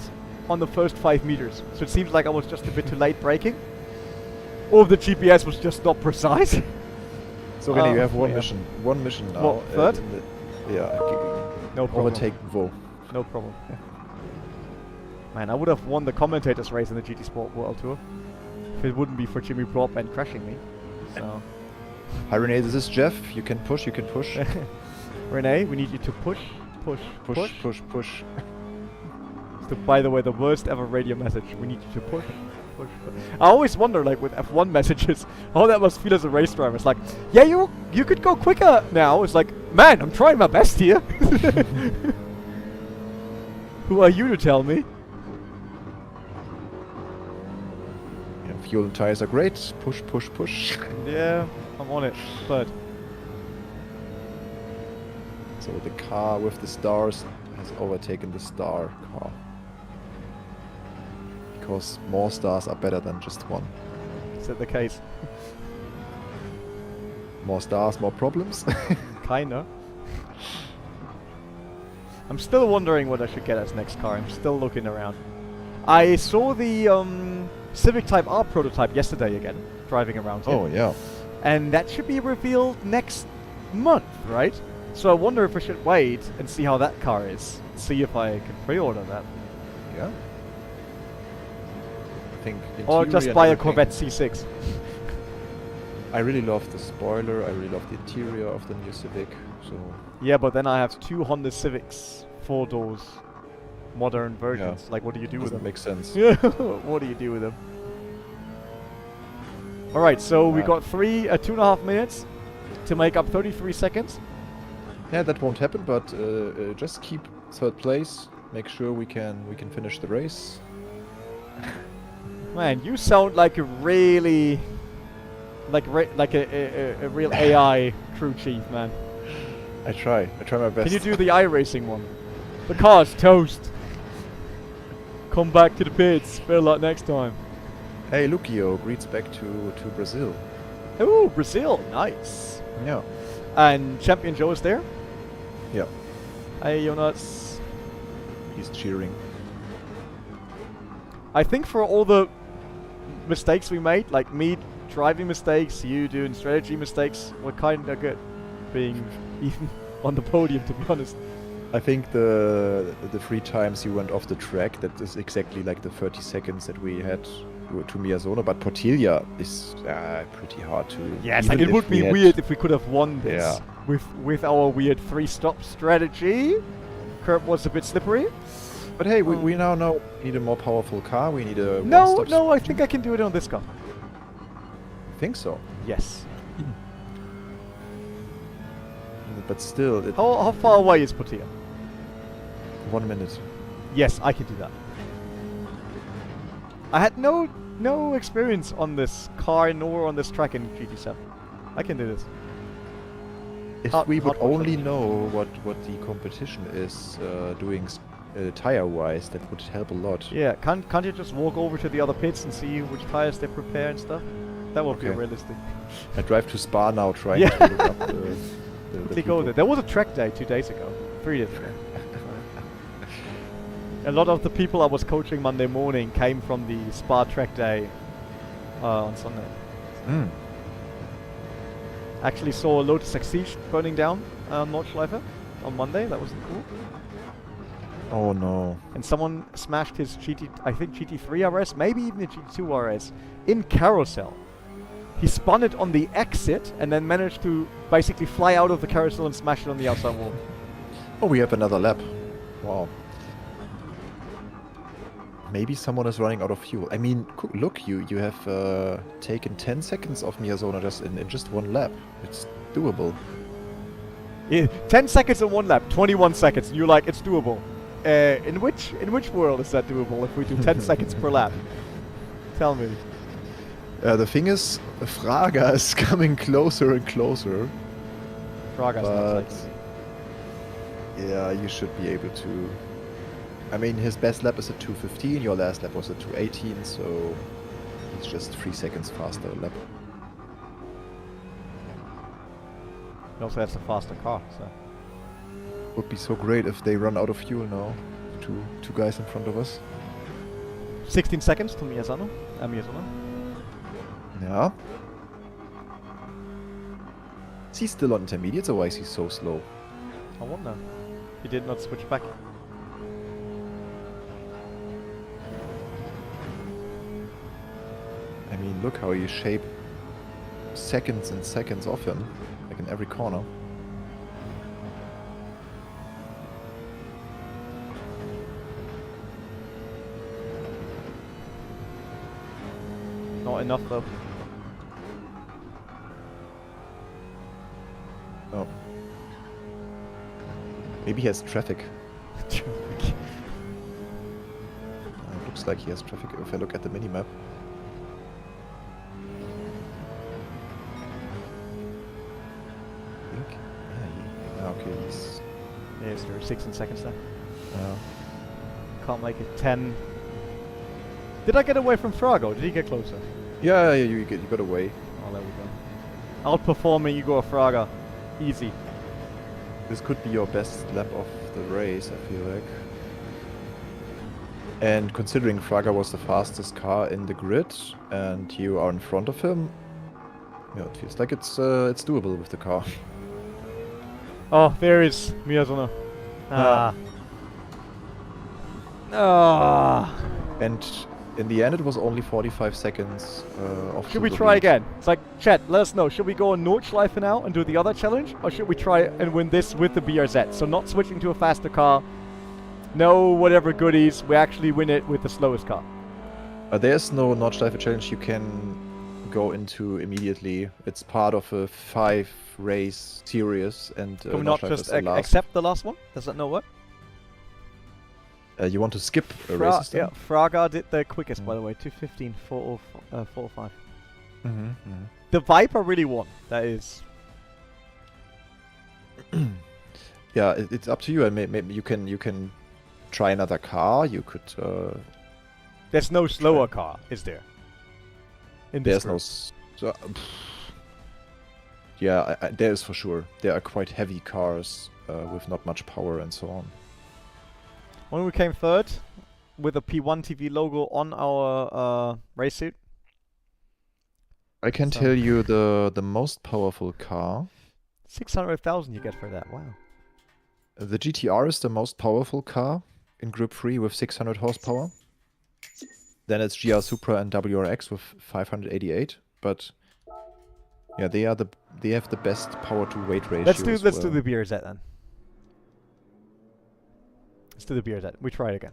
on the first 5 meters. So it seems like I was just a bit too late braking. Or the GPS was just not precise. So Rene, you have one yeah. mission. One mission now. What, third? Yeah. No problem. Overtake Vo. No problem. Man, I would have won the commentators race in the GT Sport World Tour if it wouldn't be for Jimmy Broadbent crashing me. So, Hi Rene, this is Jeff. You can push. You can push. Rene, we need you to push. Push. So, by the way, the worst ever radio message. We need you to push. I always wonder, like with F1 messages, how that must feel as a race driver. It's like, yeah, you could go quicker now. It's like, man, I'm trying my best here. Who are you to tell me? Yeah, fuel and tires are great. Push. Yeah, I'm on it, but So the car with the stars has overtaken the star car. Because more stars are better than just one. is that the case? More stars, more problems. Kinda. I'm still wondering what I should get as next car. I'm still looking around. I saw the Civic Type R prototype yesterday again, driving around here. Oh yeah. And that should be revealed next month, right? So I wonder if I should wait and see how that car is. See if I can pre-order that. Yeah. I think Or interior just and buy a everything. Corvette C6. I really love the spoiler. I really love the interior of the new Civic. So Yeah, but then I have two Honda Civics, 4 doors, modern versions. Like, what do you do with doesn't them? make sense. Yeah, what do you do with them? Alright, so we Yeah. got 2.5 minutes to make up 33 seconds. Yeah, that won't happen. But just keep third place. Make sure we can finish the race. Man, you sound like a really... like a real AI crew chief, man. I try my best. Can you do the iRacing one? The car's toast. Come back to the pits. Better luck next time. Hey, Lucio greets back to Brazil. Ooh, Brazil. Nice. Yeah. And Champion Joe is there. Yeah. Hey, Jonas. He's cheering. I think for all the mistakes we made, like me driving mistakes, you doing strategy mistakes, we're kind of good being even on the podium, to be honest. I think the 3 times you went off the track, that is exactly like the 30 seconds that we had to Miyazono, but Portilia is pretty hard to... Yes, even like it if would we be had- weird if we could have won this Yeah. with our weird 3-stop strategy. Curb was a bit slippery. But hey, we now know we need a more powerful car, we need a No, one-stop no, I strategy. think I can do it on this car. think so. Yes. But still, How far away is Portia? 1 minute. Yes, I can do that. I had no experience on this car nor on this track in GT7. I can do this. If Hard- we would hardcore only strategy. know what the competition is doing tire-wise, that would help a lot. Yeah, can't you just walk over to the other pits and see which tires they prepare and stuff? That would be Okay. realistic. I drive to Spa now trying Yeah. to look up the Quickly go there. There was a track day 2 days ago. 3 days ago. A lot of the people I was coaching Monday morning came from the Spa track day on Sunday. Mm. Actually saw a Lotus Exige burning down on Nordschleife on Monday. That was cool. Oh no. And someone smashed his GT3 RS, maybe even the GT2 RS, in carousel. He spun it on the exit and then managed to basically fly out of the carousel and smash it on the outside wall. Oh, we have another lap. Wow. Maybe someone is running out of fuel. I mean, look, you have taken 10 seconds off Miyazono just in just 1 lap. It's doable. Yeah, 10 seconds in 1 lap, 21 seconds. And you're like, it's doable. In which world is that doable if we do 10 seconds per lap? Tell me. The thing is, Fraga is coming closer and closer. Fraga's not But taking me. yeah, you should be able to. I mean, his best lap is a 2:15. Your last lap was a 2:18, so he's just 3 seconds faster a lap. He also has a faster car, so. Would be so great if they run out of fuel now. Two guys in front of us. 16 seconds to Miyazono. Miyazono. Yeah. he still on intermediates, or why is he so slow? I wonder. He did not switch back. I mean, look how you shape seconds and seconds off him, like in every corner. Not enough though. Oh. Maybe he has traffic. Looks like he has traffic if I look at the minimap. I think. Yeah, okay, he's. Yes, there are 16 seconds there. Uh, Can't make it 10. Did I get away from Frago? Did he get closer? yeah, you got away. Oh, there we go. Outperforming Igor Fraga. Easy. This could be your best lap of the race, I feel like. And considering Fraga was the fastest car in the grid, and you are in front of him, yeah, it feels like it's doable with the car. Oh, there is Miyazono. Ah. Ah. And in the end, it was only 45 seconds off. Should we try again? It's like, chat, let us know. Should we go on Nordschleife now and do the other challenge? Or should we try and win this with the BRZ? So not switching to a faster car. No whatever goodies. We actually win it with the slowest car. There's no Nordschleife challenge you can go into immediately. It's part of a 5-race series, and Can we not Nordschleife just is the last. accept the last one? Does that not work? You want to skip a race? Yeah, Fraga did the quickest, by the way. 2:15, 4:05. The Viper really won. That is. Yeah, it's up to you. And maybe you can try another car. You could. There's no slower car, is there? In this There's no. Yeah, there is for sure. There are quite heavy cars with not much power and so on. When we came third, with a P1 TV logo on our race suit. I can tell you the most powerful car. 600,000 you get for that. Wow. The GTR is the most powerful car in Group 3 with 600 horsepower. Then it's GR Supra and WRX with 588. But yeah, they have the best power to weight ratio. Let's do the BRZ then. Let's do the BRZ. We try it again.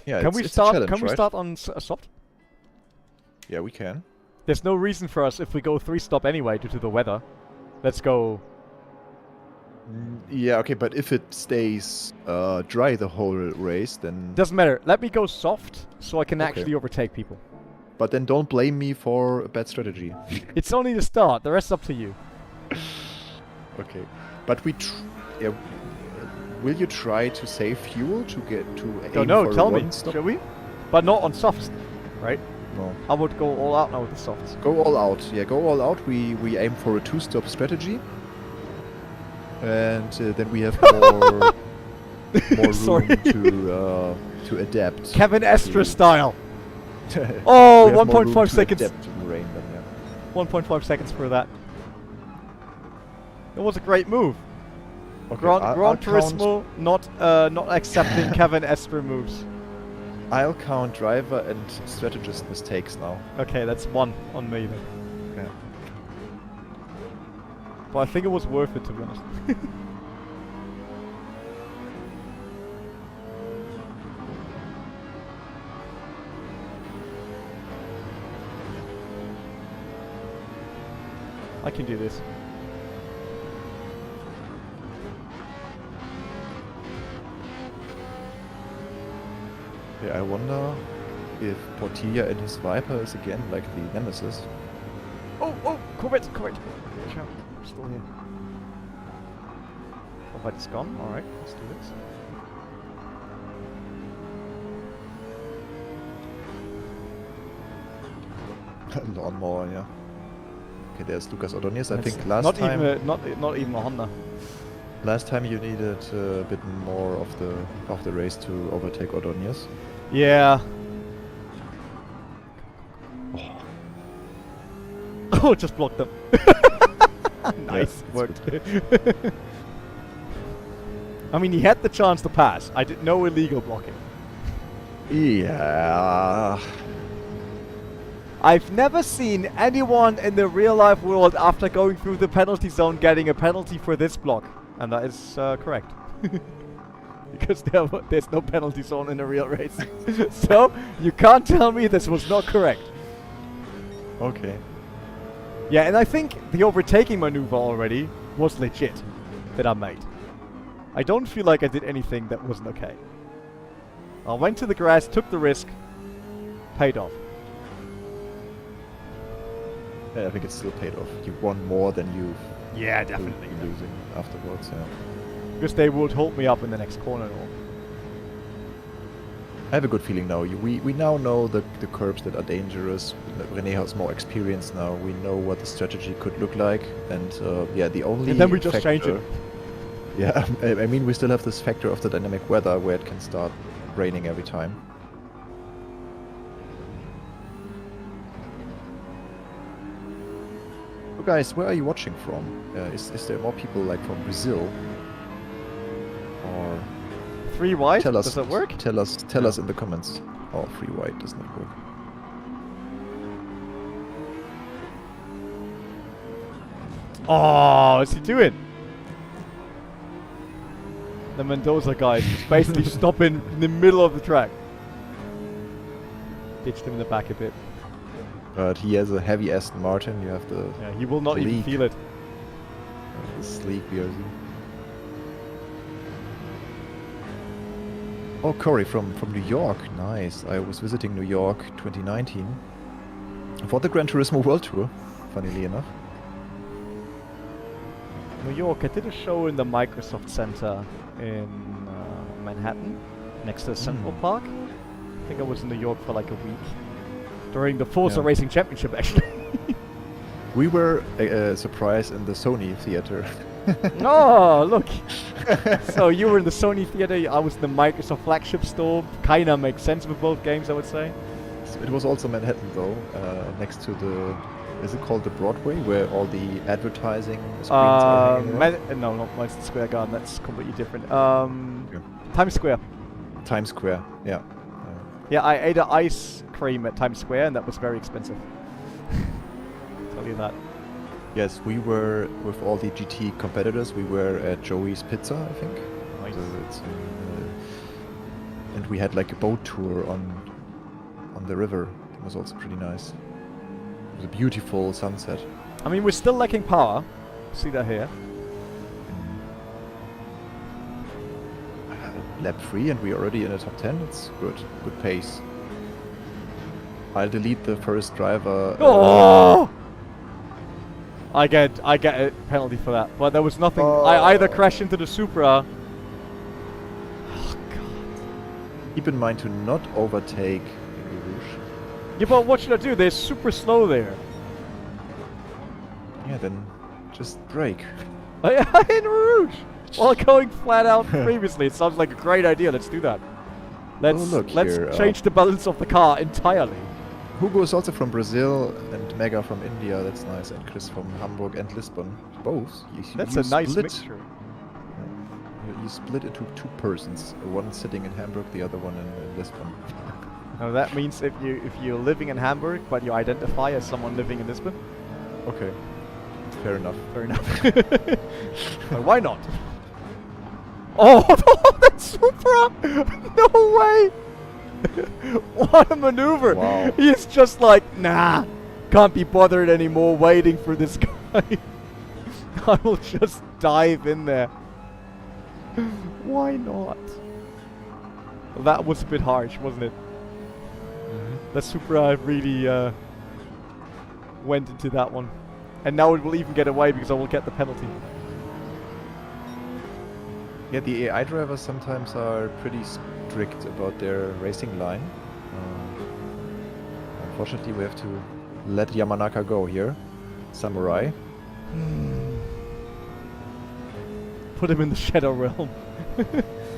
Yeah, Can we start on soft? Yeah, we can. There's no reason for us if we go 3-stop anyway due to the weather. Let's go. Yeah, okay, but if it stays dry the whole race, then... Doesn't matter. Let me go soft so I can actually overtake people. But then don't blame me for a bad strategy. It's only the start. The rest's up to you. Okay. But yeah, will you try to save fuel to get to aim Don't know. for Tell me. one stop? Shall we? But not on softs, right? No. I would go all out now with the softs. Go all out. Yeah, go all out. We aim for a 2-stop strategy. And then we have more room to adapt. Kevin Estra style. Oh, 1.5 seconds. Adapt in the rain, then, yeah. 1.5 seconds for that. It was a great move. Okay, Gran Turismo not accepting Kevin Estra moves. I'll count driver and strategist mistakes now. Okay, that's 1 on me then. Okay. But I think it was worth it, to be honest. I can do this. Yeah, I wonder if Portilla and his Viper is again like the Nemesis. Oh, Corvette. Watch out, I'm still here. Corvette's gone. Alright, let's do this. Lawnmower, yeah. Okay, there's Lucas Ordonez. I think not last time... not even a Honda. Last time you needed a bit more of the race to overtake Ordonez. Yeah. Oh, just blocked them. Nice, that's worked. I mean, he had the chance to pass. I did no illegal blocking. Yeah. I've never seen anyone in the real life world after going through the penalty zone getting a penalty for this block. And that is correct. Because there's no penalty zone in a real race. So, you can't tell me this was not correct. Okay. Yeah, and I think the overtaking maneuver already was legit that I made. I don't feel like I did anything that wasn't okay. I went to the grass, took the risk, paid off. Yeah, I think it's still paid off. You won more than you Yeah, definitely. losing afterwards, yeah. Because they would hold me up in the next corner and all. I have a good feeling now. We now know the curbs that are dangerous. Rene has more experience now. We know what the strategy could look like. And yeah, the only And then we just change it. Yeah, I mean, we still have this factor of the dynamic weather where it can start raining every time. So guys, where are you watching from? Is there more people like from Brazil? Or 3 wide? tell us, Does that work? Tell us in the comments. Oh, 3 wide does not work. Oh, what's he doing? The Mendoza guy is basically stopping in the middle of the track. Ditched him in the back a bit. But he has a heavy Aston Martin. You have the Yeah, he will not even sleek- feel it. the sleek BRZ. Oh, Corey from New York. Nice. I was visiting New York 2019 for the Gran Turismo World Tour, funnily enough. New York, I did a show in the Microsoft Center in Manhattan, next to Central Park. I think I was in New York for like a week. During the Forza Yeah. Racing Championship, actually. We were surprised in the Sony theater. Oh, look. So you were in the Sony theater, I was in the Microsoft flagship store. Kinda makes sense with both games, I would say. It was also Manhattan though, next to the, is it called the Broadway, where all the advertising screens are hanging out? No, not Madison Square Garden, that's completely different. Yeah. Times Square. Times Square, yeah. Yeah, I ate an ice cream at Times Square and that was very expensive. Tell you that. Yes, we were with all the GT competitors. We were at Joey's Pizza, I think. Nice. And we had like a boat tour on the river. It was also pretty nice. It was a beautiful sunset. I mean, we're still lacking power. See that here. Lap 3 and we're already in the top 10. It's good. Good pace. I'll delete the first driver. Oh! I get a penalty for that, but there was nothing. I either crashed into the Supra. Oh god. Keep in mind to not overtake in Rouge. Yeah, but what should I do? They're super slow there. Yeah, then just brake. In Rouge! While going flat out previously. It sounds like a great idea. Let's do that. Let's here, change the balance of the car entirely. Hugo is also from Brazil and Mega from India. That's nice. And Chris from Hamburg and Lisbon. Both. That's you a nice split. mixture. You split into 2 persons. One sitting in Hamburg, the other one in Lisbon. Now that means if you're living in Hamburg but you identify as someone living in Lisbon. Okay. Fair enough. Fair enough. But why not? Oh, that's Supra! No way! What a maneuver! Wow. He's just like, nah, can't be bothered anymore waiting for this guy. I will just dive in there. Why not? Well, that was a bit harsh, wasn't it? The Supra really went into that one. And now it will even get away because I will get the penalty. Yeah, the AI drivers sometimes are pretty strict about their racing line. Unfortunately, we have to let Yamanaka go here. Samurai. Put him in the shadow realm.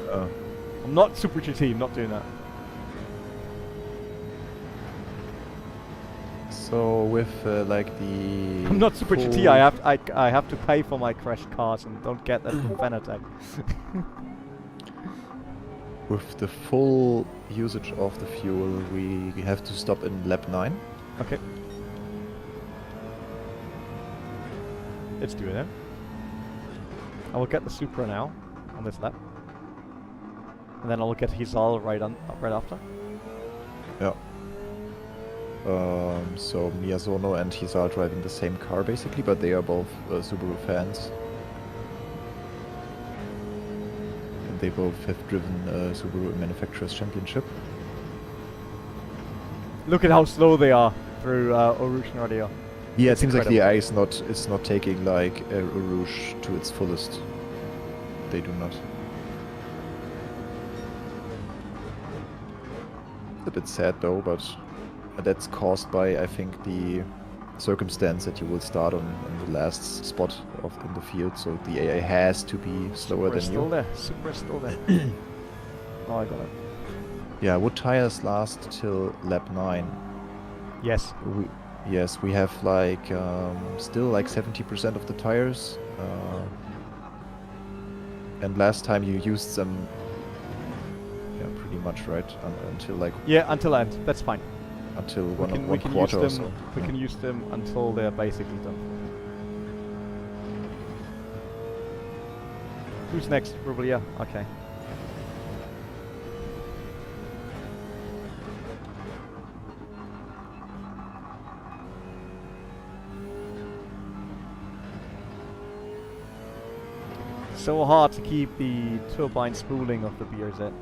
I'm not Super GT, I'm not doing that. So So with like the I'm not Super GT. full- I have to pay for my crashed cars and don't get that from Fanatec. with the full usage of the fuel, we have to stop in lap 9. Okay. Let's do it then. I will get the Supra now on this lap, and then I will get Hizal right after. Yeah. So Miyazono and Hisa are driving the same car basically, but they are both Subaru fans. And they both have driven Subaru Manufacturers Championship. Look at how slow they are through Rouge and Radio. Yeah, It's it seems like the incredible. AI is not taking like a Rouge to its fullest. They do not. It's a bit sad though, but that's caused by, I think, the circumstance that you will start on the last spot in the field, so the AI has to be slower Supra than still you. there. Supra still there. Oh, I got it. Yeah, wood tires last till lap 9. Yes. Yes, we have like still like 70% of the tires, and last time you used them, yeah, pretty much right until like Yeah, until end. That's fine. until We one can quarter or use them. so. We Yeah. can use them until they're basically done. Who's next? Rublia. Okay. So hard to keep the turbine spooling of the BRZ.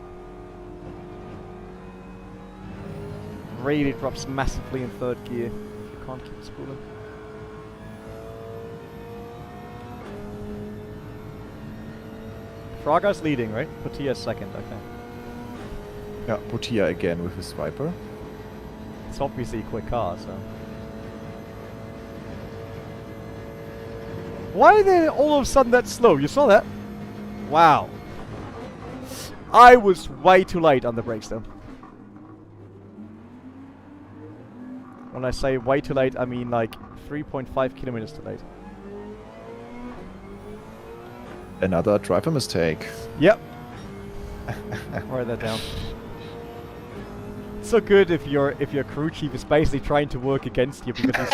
Really drops massively in third gear if you can't keep it spooling. Fraga's leading, right? Patia's second, okay. Yeah, Botia again with his Viper. It's obviously a quick car, so... Why are they all of a sudden that slow? You saw that? Wow. I was way too late on the brakes though. When I say way too late, I mean like 3.5 kilometers too late. Another driver mistake. Yep. Write that down. It's so good if your crew chief is basically trying to work against you because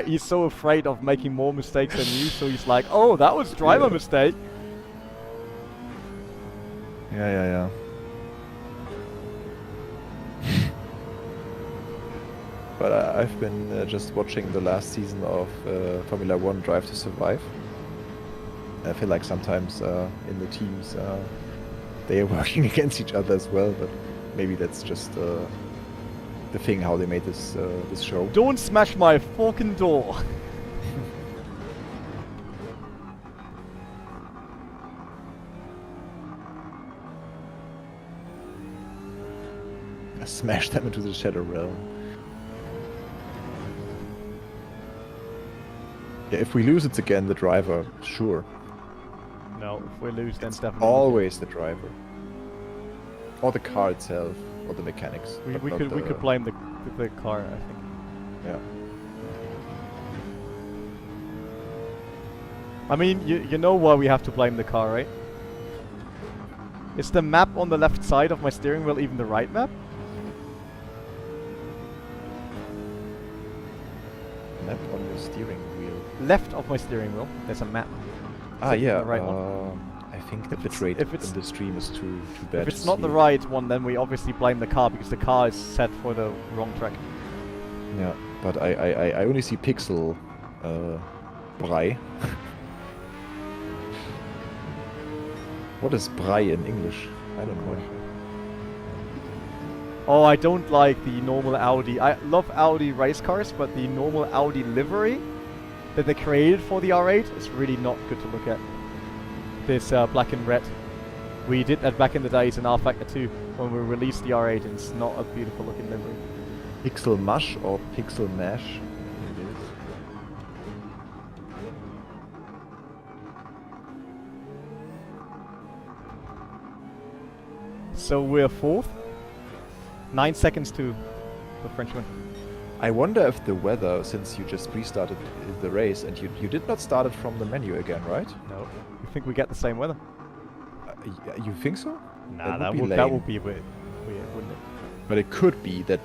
he's so afraid of making more mistakes than you, so he's like, oh, that was driver Yeah. mistake. Yeah. But I've been just watching the last season of Formula 1 Drive to Survive. I feel like sometimes in the teams they are working against each other as well, but maybe that's just the thing how they made this this show. Don't smash my fucking door. Smash them into the Shadow Realm. Yeah, if we lose, it's again the driver, sure. No, if we lose, then It's definitely. always the driver. Or the car itself, or the mechanics. We but we not could we the- could blame the car, I think. Yeah. I mean, you know why we have to blame the car, right? Is the map on the left side of my steering wheel even the right map? Map on your steering wheel. Left of my steering wheel, there's a map. Ah, Is it yeah. the right one? I think the If it's- bitrate if it's- in the stream is too bad. If it's to not the see. right one, then we obviously blame the car because the car is set for the wrong track. Yeah, but I only see pixel Brei. What is Brei in English? I don't know. Oh, I don't like the normal Audi. I love Audi race cars, but the normal Audi livery that they created for the R8 is really not good to look at. This black and red. We did that back in the days in R Factor 2 when we released the R8, and it's not a beautiful looking livery. Pixel Mush or Pixel Mash? It is. So we're fourth. 9 seconds to the Frenchman. I wonder if the weather, since you just restarted the race and you did not start it from the menu again, right? No. You think we get the same weather? You think so? Nah, That would be that lame. would be a bit weird, wouldn't it? But it could be that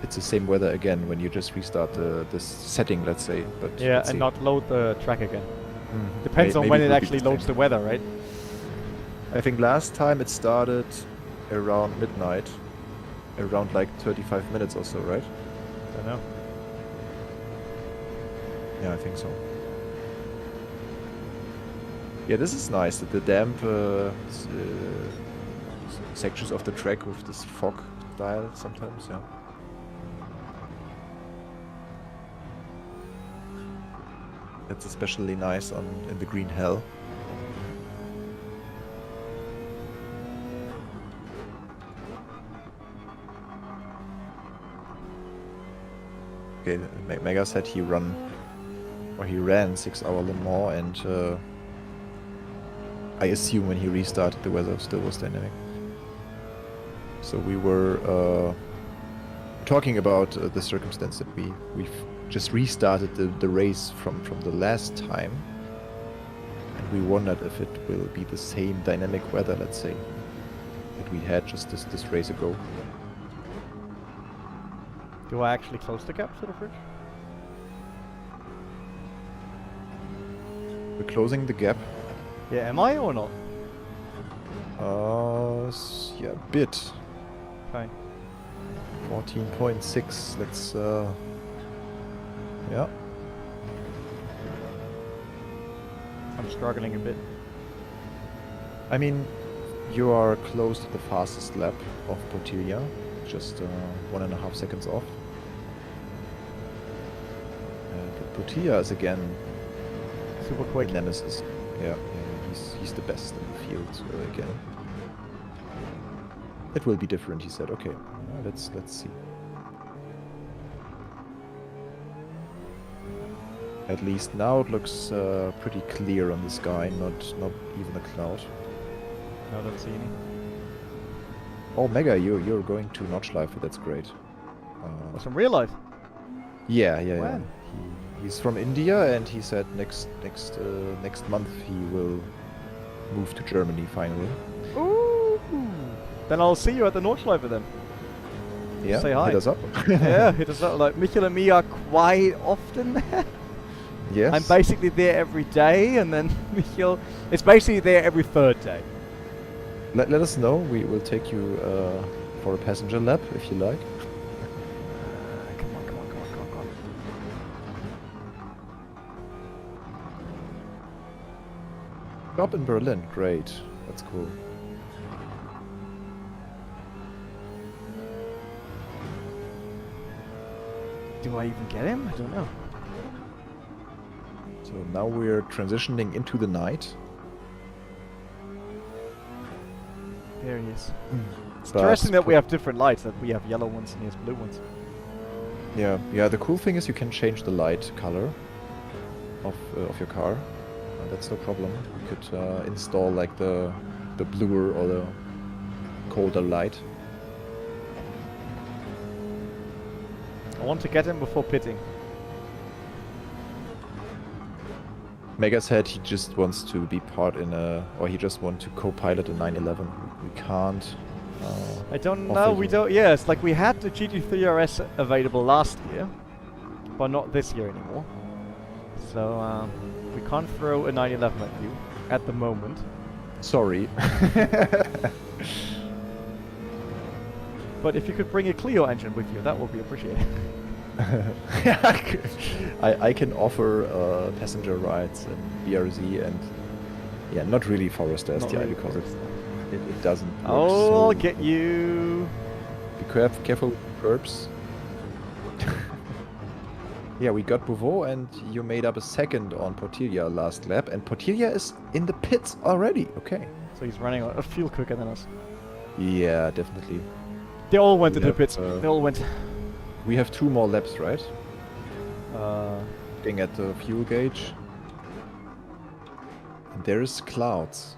it's the same weather again when you just restart the setting, let's say. But Yeah, let's and see. not load the track again. Mhm. Depends on Maybe when it it will be actually the loads same. the weather, right? I think last time it started around midnight, around like 35 minutes or so, right? Don't know. Yeah, I think so. Yeah, this is nice. The damp sections of the track with this fog style sometimes, yeah. That's especially nice in the green hell. Okay, Mega said he ran 6-hour Le Mans, and I assume when he restarted the weather still was dynamic. So we were talking about the circumstance that we've just restarted the race from the last time, and we wondered if it will be the same dynamic weather, let's say, that we had just this race ago. Do I actually close the gap to the fridge? We're closing the gap. Yeah, am I or not? Yeah, a bit. Okay. 14.6. Let's yeah. I'm struggling a bit. I mean, you are close to the fastest lap of Portilia, just 1.5 seconds off. Portilia is again Super the quick. nemesis. Yeah, he's the best in the field again. It will be different, he said. Okay, let's see. At least now it looks pretty clear on the sky, not even a cloud. No, don't see any. Oh, Mega, you're going to Notchlife. That's great. What's in real life? Yeah. When? He's from India, and he said next month he will move to Germany finally. Ooh. Then I'll see you at the Nordschleife then. Yeah, Say hi. hit us up. Yeah, hit us up. Like Michael and me are quite often there. Yes. I'm basically there every day, and then Michael is basically there every third day. Let us know. We will take you for a passenger lap if you like. Come on. Job in Berlin. Great. That's cool. Do I even get him? I don't know. So now we're transitioning into the night. There he is. It's But interesting that we have different lights, that we have yellow ones and he has blue ones. Yeah. The cool thing is you can change the light color of your car. That's no problem. You could install like the bluer or the colder light. I want to get him before pitting. Mega said he just wants to be part in or he just wants to co-pilot a 911. We can't. I don't offer know, we you- don't. Yeah, it's like we had the GT3 RS available last year, but not this year anymore. So we can't throw a 911 at you at the moment. Sorry. But if you could bring a Clio engine with you, that would be appreciated. I can offer passenger rides and BRZ and yeah, not really Forest Not STI really because Forest. it doesn't work Oh, so I'll get you. Be careful with curbs. Yeah, we got Beauvau and you made up a second on Portilia last lap, and Portilia is in the pits already. Okay. So he's running a fuel quicker than us. Yeah, definitely. They all went We into the have, pits. They all went. We have 2 more laps, right? Uh, Looking at the fuel gauge. And there is clouds.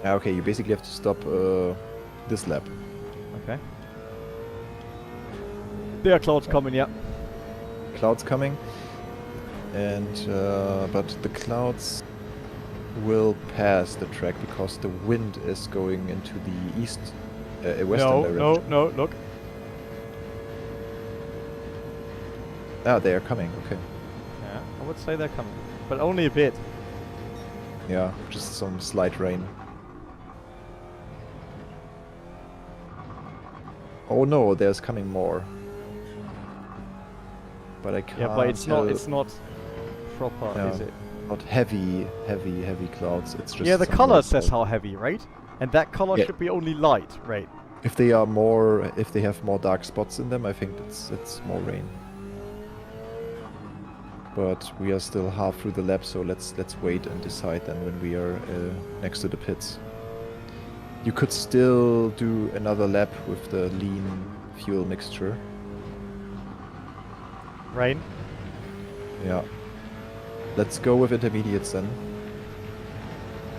Okay, you basically have to stop this lap. okay. There are clouds coming, yeah. Clouds coming. And but the clouds will pass the track because the wind is going into the east, western direction. No, look. Ah, they are coming. Okay. Yeah, I would say they're coming, but only a bit. Yeah, just some slight rain. Oh no, there's coming more. But I can't. Yeah, but it's tell. not proper, Yeah. is it? Not heavy clouds. It's just Yeah, the some color more says cloud. how heavy, right? And that color Yeah. should be only light, right? If they have more dark spots in them, I think it's more rain. But we are still half through the lap, so let's wait and decide then when we are next to the pits. You could still do another lap with the lean fuel mixture. Rain. Yeah. Let's go with intermediates then.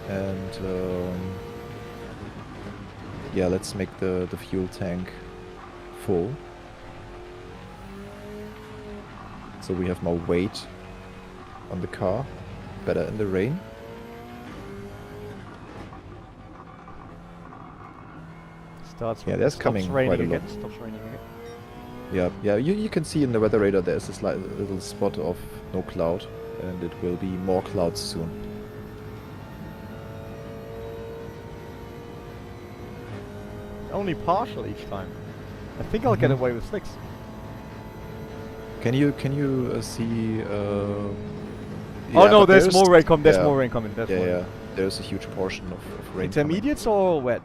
And yeah, let's make the fuel tank full. So we have more weight on the car. Better in the rain. Yeah, there's coming Stops raining quite a lot. again. Stops raining again. Yeah, you can see in the weather radar there's this little spot of no cloud, and it will be more clouds soon. Only partial each time. I think I'll get Mhm. away with 6. Can you see? Oh Yeah, no, but there's more rain coming. There's yeah, more rain coming. There's more Yeah, rain. yeah. There's a huge portion of rain. Intermediates or wet?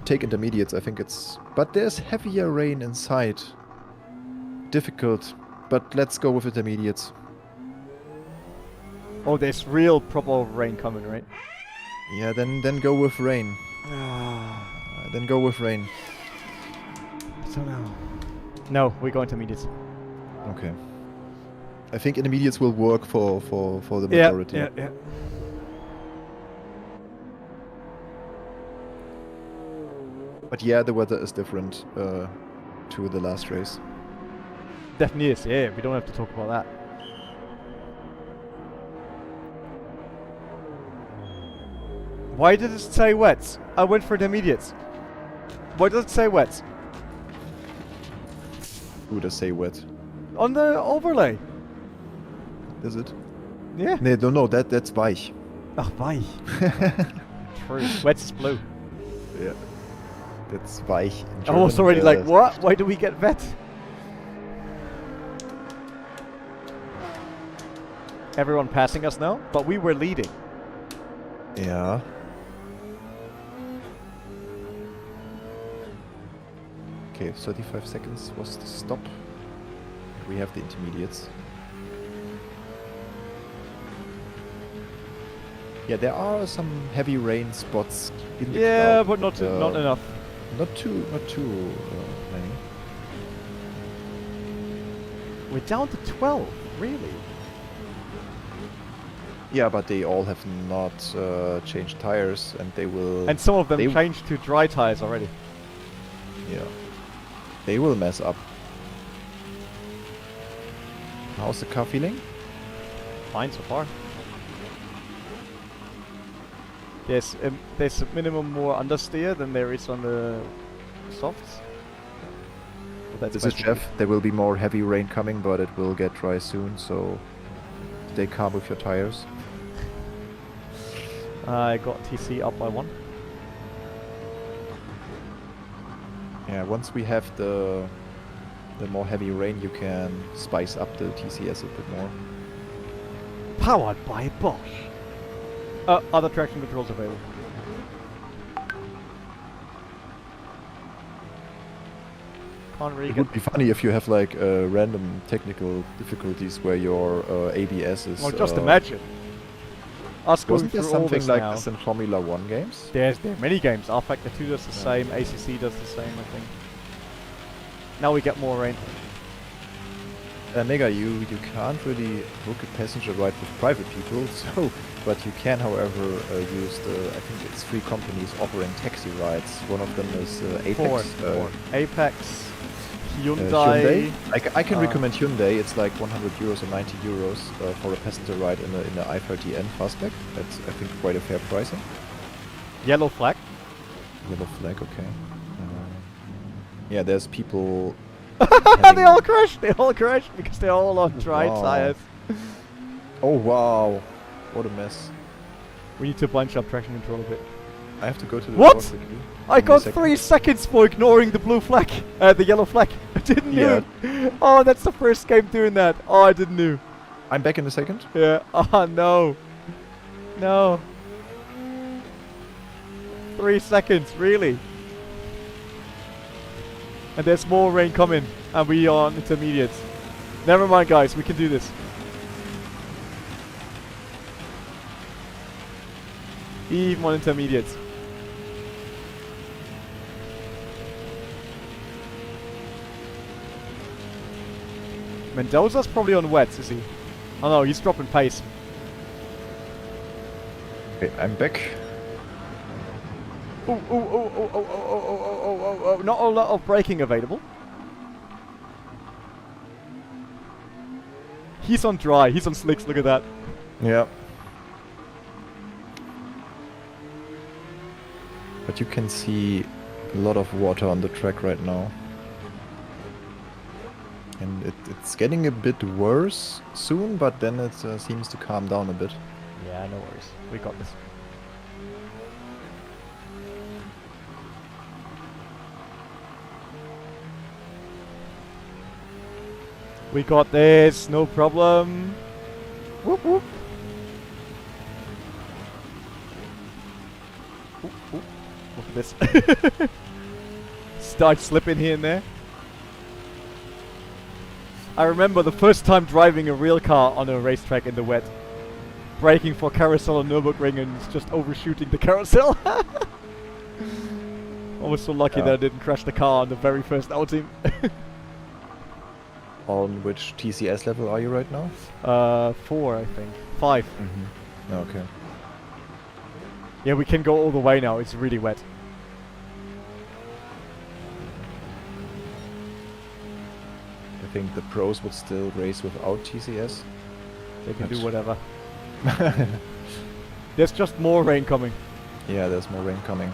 Take intermediates. I think it's. But there's heavier rain inside. Difficult, but let's go with intermediates. Oh, there's real proper rain coming, right? Yeah, then go with rain. Then go with rain. So now. No, we go intermediates. Okay. I think intermediates will work for the majority. Yeah. But yeah, the weather is different to the last race. Definitely is, yeah. We don't have to talk about that. Why did it say wets? I went for intermediates. Why does it say wets? Who does say wet? On the overlay. Is it? Yeah. No, that's weich. Ach, weich. True. Wets is blue. Yeah. That's weich. In I was German, already like, what? Why do we get wet? Everyone passing us now, but we were leading. Yeah. Okay, 35 seconds was the stop. We have the intermediates. Yeah, there are some heavy rain spots in the Yeah, cloud, but not enough. Not too many. We're down to 12, really? Yeah, but they all have not changed tires, and they will. And some of them they- changed to dry tires already. Yeah. They will mess up. How's the car feeling? Fine so far. There's a minimum more understeer than there is on the softs. But that's This is basically- Jeff. There will be more heavy rain coming, but it will get dry soon, so stay calm with your tires. I got TC up by 1. Yeah, once we have the more heavy rain, you can spice up the TCS a bit more. Powered by Bosch. Other traction controls available. Can't really It get. would be funny if you have like random technical difficulties where your ABS is. Well, just imagine. Us going Wasn't there through all something this like now. this in Formula 1 games? There are many games. R Factor 2 does the Yeah. same. ACC does the same, I think. Now we get more rain. Mega, you can't really book a passenger ride with private people, so but you can, however, use I think it's 3 companies offering taxi rides. One of them is Apex. Four. Apex, Hyundai. I can recommend Hyundai. It's like 100 euros or 90 euros for a passenger ride in the i30N fastback. That's, I think, quite a fair pricing. Yellow flag. Yellow flag, okay. Yeah, there's people. They all crashed. They all crashed because they're all on dry tires. Oh wow, what a mess. We need to bunch up traction control a bit. I have to go to the What? door quickly. I got 3 seconds for ignoring the blue flag, the yellow flag. I didn't know. Oh, that's the first game doing that. Oh, I didn't know. I'm back in a second. Yeah. Oh no. No. 3 seconds, really? And there's more rain coming, and we are on intermediates. Never mind, guys. We can do this. Even on intermediates. Mendoza's probably on wets, is he? Oh no, he's dropping pace. Okay, I'm back. Oh, oh, oh, oh, oh, oh, oh, oh, oh, oh, oh, not a lot of braking available. He's on dry, he's on slicks, look at that. Yeah. But you can see a lot of water on the track right now. And it's getting a bit worse soon, but then it seems to calm down a bit. Yeah, no worries. We got this. We got this, no problem. Whoop whoop. Oop, oop. Look at this. Start slipping here and there. I remember the first time driving a real car on a racetrack in the wet. Braking for carousel on Nürburgring and just overshooting the carousel. I was so lucky that I didn't crash the car on the very first outing. On which TCS level are you right now? 4, I think. 5. Mm-hmm. Okay. Yeah, we can go all the way now. It's really wet. I think the pros would still race without TCS. They can do whatever. There's just more rain coming. Yeah, there's more rain coming.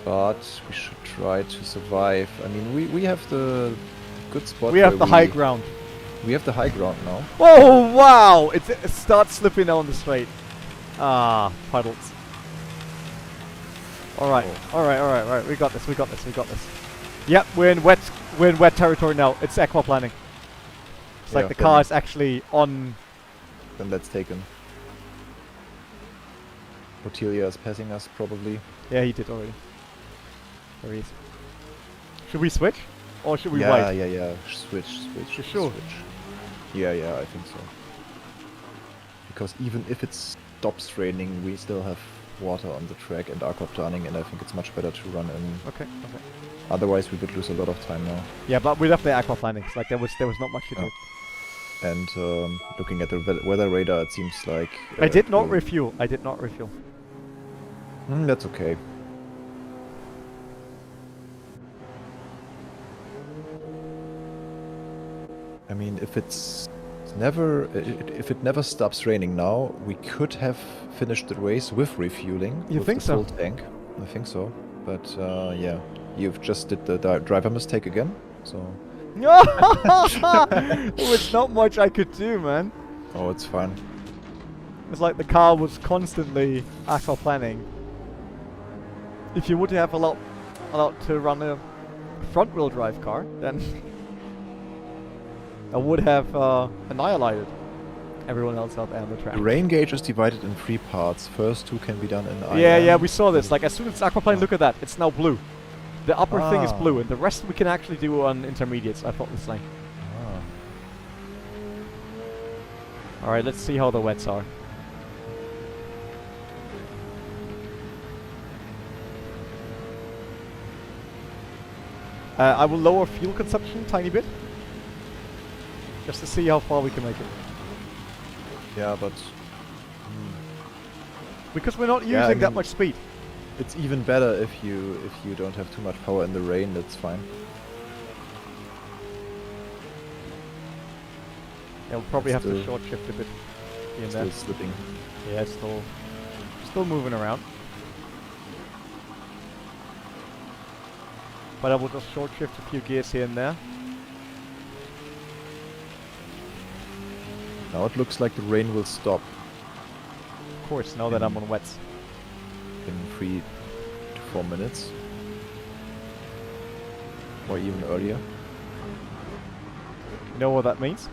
But we should try to survive. I mean, we have the good spot. We have the high ground. We have the high ground now. Oh, wow! It starts slipping down the straight. Ah, puddles. Alright, alright, alright, alright. We got this, we got this, we got this. Yep, we're in wet territory now. It's aquaplaning. It's like the car is actually on. Then that's taken. Otilia is passing us probably. Yeah, he did already. There he is. Should we switch? Or should we wait? Yeah. Switch. You sure? Switch. Yeah, I think so. Because even if it stops raining, we still have water on the track and aquaplaning, and I think it's much better to run in. Okay. Otherwise, we would lose a lot of time now. Yeah, but we'd have the aquaplaning. Like there was not much to do. And looking at the weather radar, it seems like I did not refuel. I did not refuel. That's okay. I mean, if it never stops raining now, we could have finished the race with refueling. You think so? Full tank. I think so. But yeah, you've just did the driver mistake again. So. There was not much I could do, man. Oh, it's fine. It's like the car was constantly aquaplaning. If you would have allowed to run a front-wheel drive car, then I would have annihilated everyone else out there on the track. The rain gauge is divided in 3 parts. First 2 can be done in IM. Yeah, we saw this. Like as soon as it's aquaplaning, look at that. It's now blue. The upper thing is blue, and the rest we can actually do on intermediates. I thought this thing. All right, let's see how the wets are. I will lower fuel consumption a tiny bit, just to see how far we can make it. Yeah, but because we're not using that much speed. It's even better if you don't have too much power in the rain. That's fine. Yeah, we'll probably It's have to still- short shift a bit here and Still there. slipping. Yeah, it's still moving around. But I will just short shift a few gears here and there. Now it looks like the rain will stop Of course, now that I'm on wets. in 3 to 4 minutes. Or even earlier. You know what that means?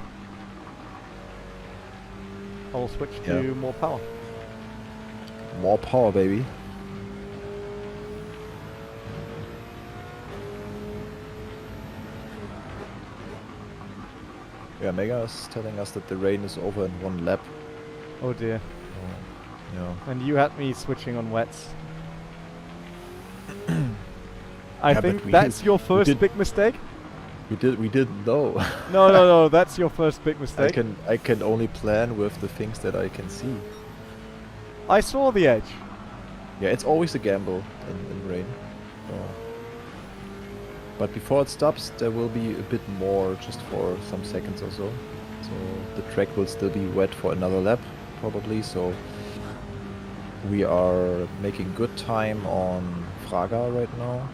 I will switch to more power. More power, baby. Yeah, Mega is telling us that the rain is over in 1 lap. Oh dear. Yeah. And you had me switching on wets. I Yeah, but think we that's your first did- big mistake. We didn't know. No, that's your first big mistake. I can only plan with the things that I can see. I saw the edge. Yeah, it's always a gamble in rain. So. But before it stops, there will be a bit more, just for some seconds or so. So the track will still be wet for another lap, probably. So we are making good time on Fraga right now.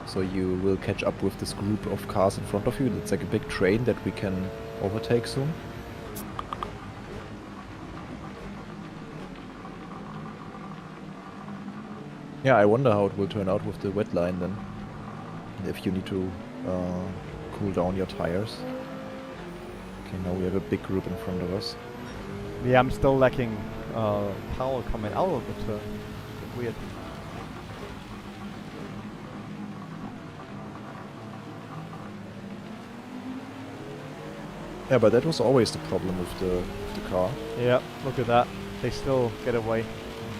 So you will catch up with this group of cars in front of you. It's like a big train that we can overtake soon. Yeah, I wonder how it will turn out with the wet line then. If you need to cool down your tires. Okay, now we have a big group in front of us. Yeah, I'm still lacking power coming out of the turn. Weird. Yeah, but that was always the problem with the car. Yeah, look at that. They still get away.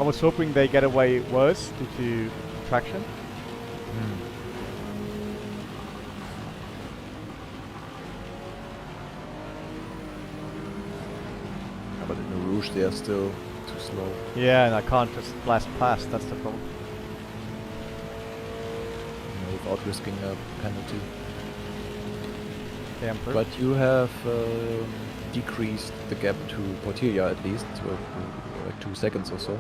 I was hoping they get away worse due to traction. Yeah, but in the Rouge they are still too slow. Yeah, and I can't just blast past. That's the problem. Without risking a penalty. Damn through. But you have decreased the gap to Portilla at least, to like 2 seconds or so.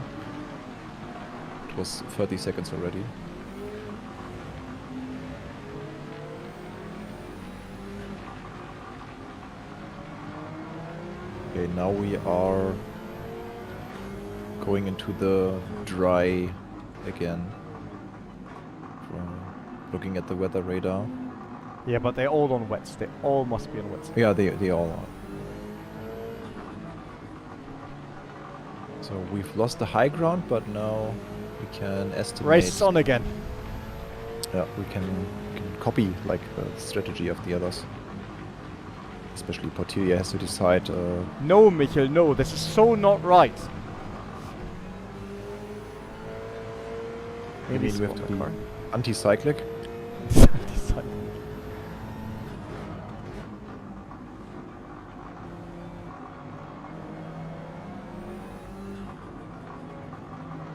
It was 30 seconds already. Okay, now we are going into the dry again. From looking at the weather radar. Yeah, but they're all on wets. They all must be on wets. Yeah, they all are. So we've lost the high ground, but now we can estimate. Race on again. Yeah, we can copy like the strategy of the others. Especially Portilla has to decide. No, Michael, no. This is so not right. I mean, we have to be anti-cyclic.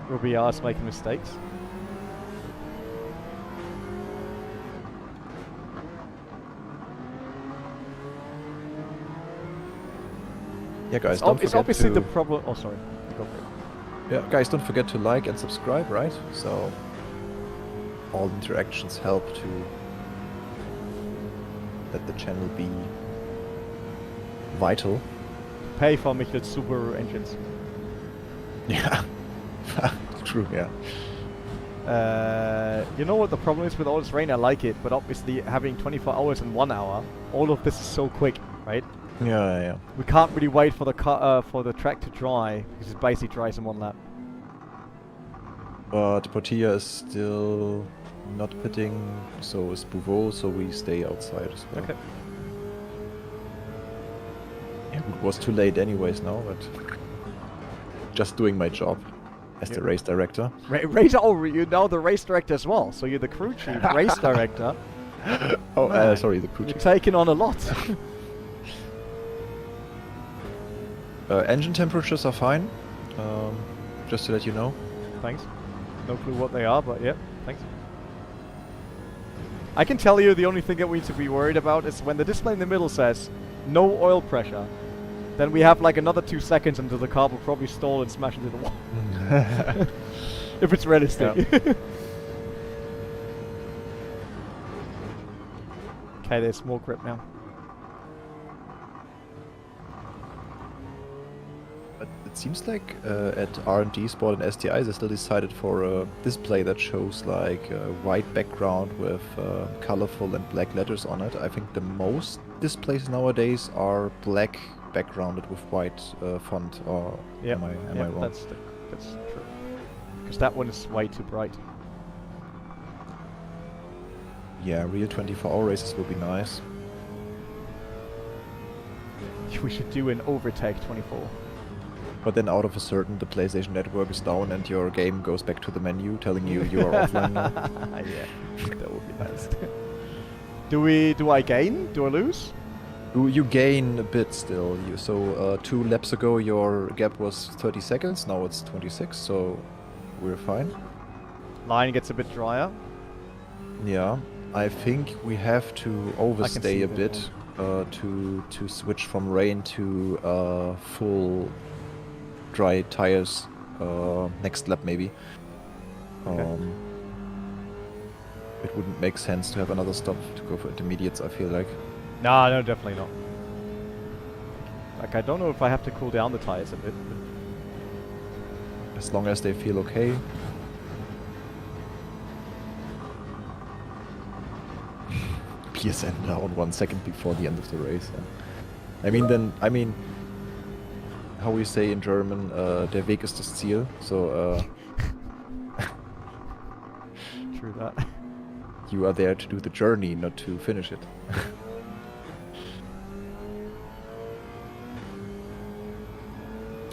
Will be us making mistakes. Yeah, guys, It's obviously the problem. Oh, sorry. Go for it. Yeah, guys, don't forget to like and subscribe, right? So all interactions help to let the channel be vital. Pay for Michel's Subaru engines. Yeah, true. Yeah. You know what the problem is with all this rain? I like it, but obviously having 24 hours and 1 hour, all of this is so quick, right? Yeah. We can't really wait for the for the track to dry because it basically dries in 1 lap. But Portilla is still not pitting, so is Bouveau, so we stay outside as well. Okay. Yeah, it was too late anyways now, but just doing my job as the race director. Race, oh, you're now the race director as well, so you're the crew chief, race director. Oh, Man, sorry, the crew You're chief. taking on a lot. Engine temperatures are fine, just to let you know. Thanks. No clue what they are, but yeah, thanks. I can tell you the only thing that we need to be worried about is when the display in the middle says no oil pressure, then we have like another 2 seconds until the car will probably stall and smash into the wall. If it's realistic. Yeah. Okay, there's more grip now. But it seems like at R&D Sport and STI they still decided for a display that shows like a white background with colorful and black letters on it. I think the most displays nowadays are black backgrounded with white font. Or am I wrong? That's true. Because that one is way too bright. Yeah, real 24-hour races would be nice. We should do an overtake 24. But then out of a certain, the PlayStation Network is down and your game goes back to the menu telling you you are offline now. Yeah, that would be nice. Do I gain? Do I lose? You gain a bit still. So 2 laps ago your gap was 30 seconds, now it's 26, so we're fine. Line gets a bit drier. Yeah, I think we have to overstay a bit to switch from rain to full dry tires next lap maybe. Okay. It wouldn't make sense to have another stop to go for intermediates, I feel like. No, definitely not. Like, I don't know if I have to cool down the tires a bit. As long as they feel okay. PSN down 1 second before the end of the race. Yeah. I mean, how we say in German, der Weg ist das Ziel. So, True that. you are there to do the journey, not to finish it.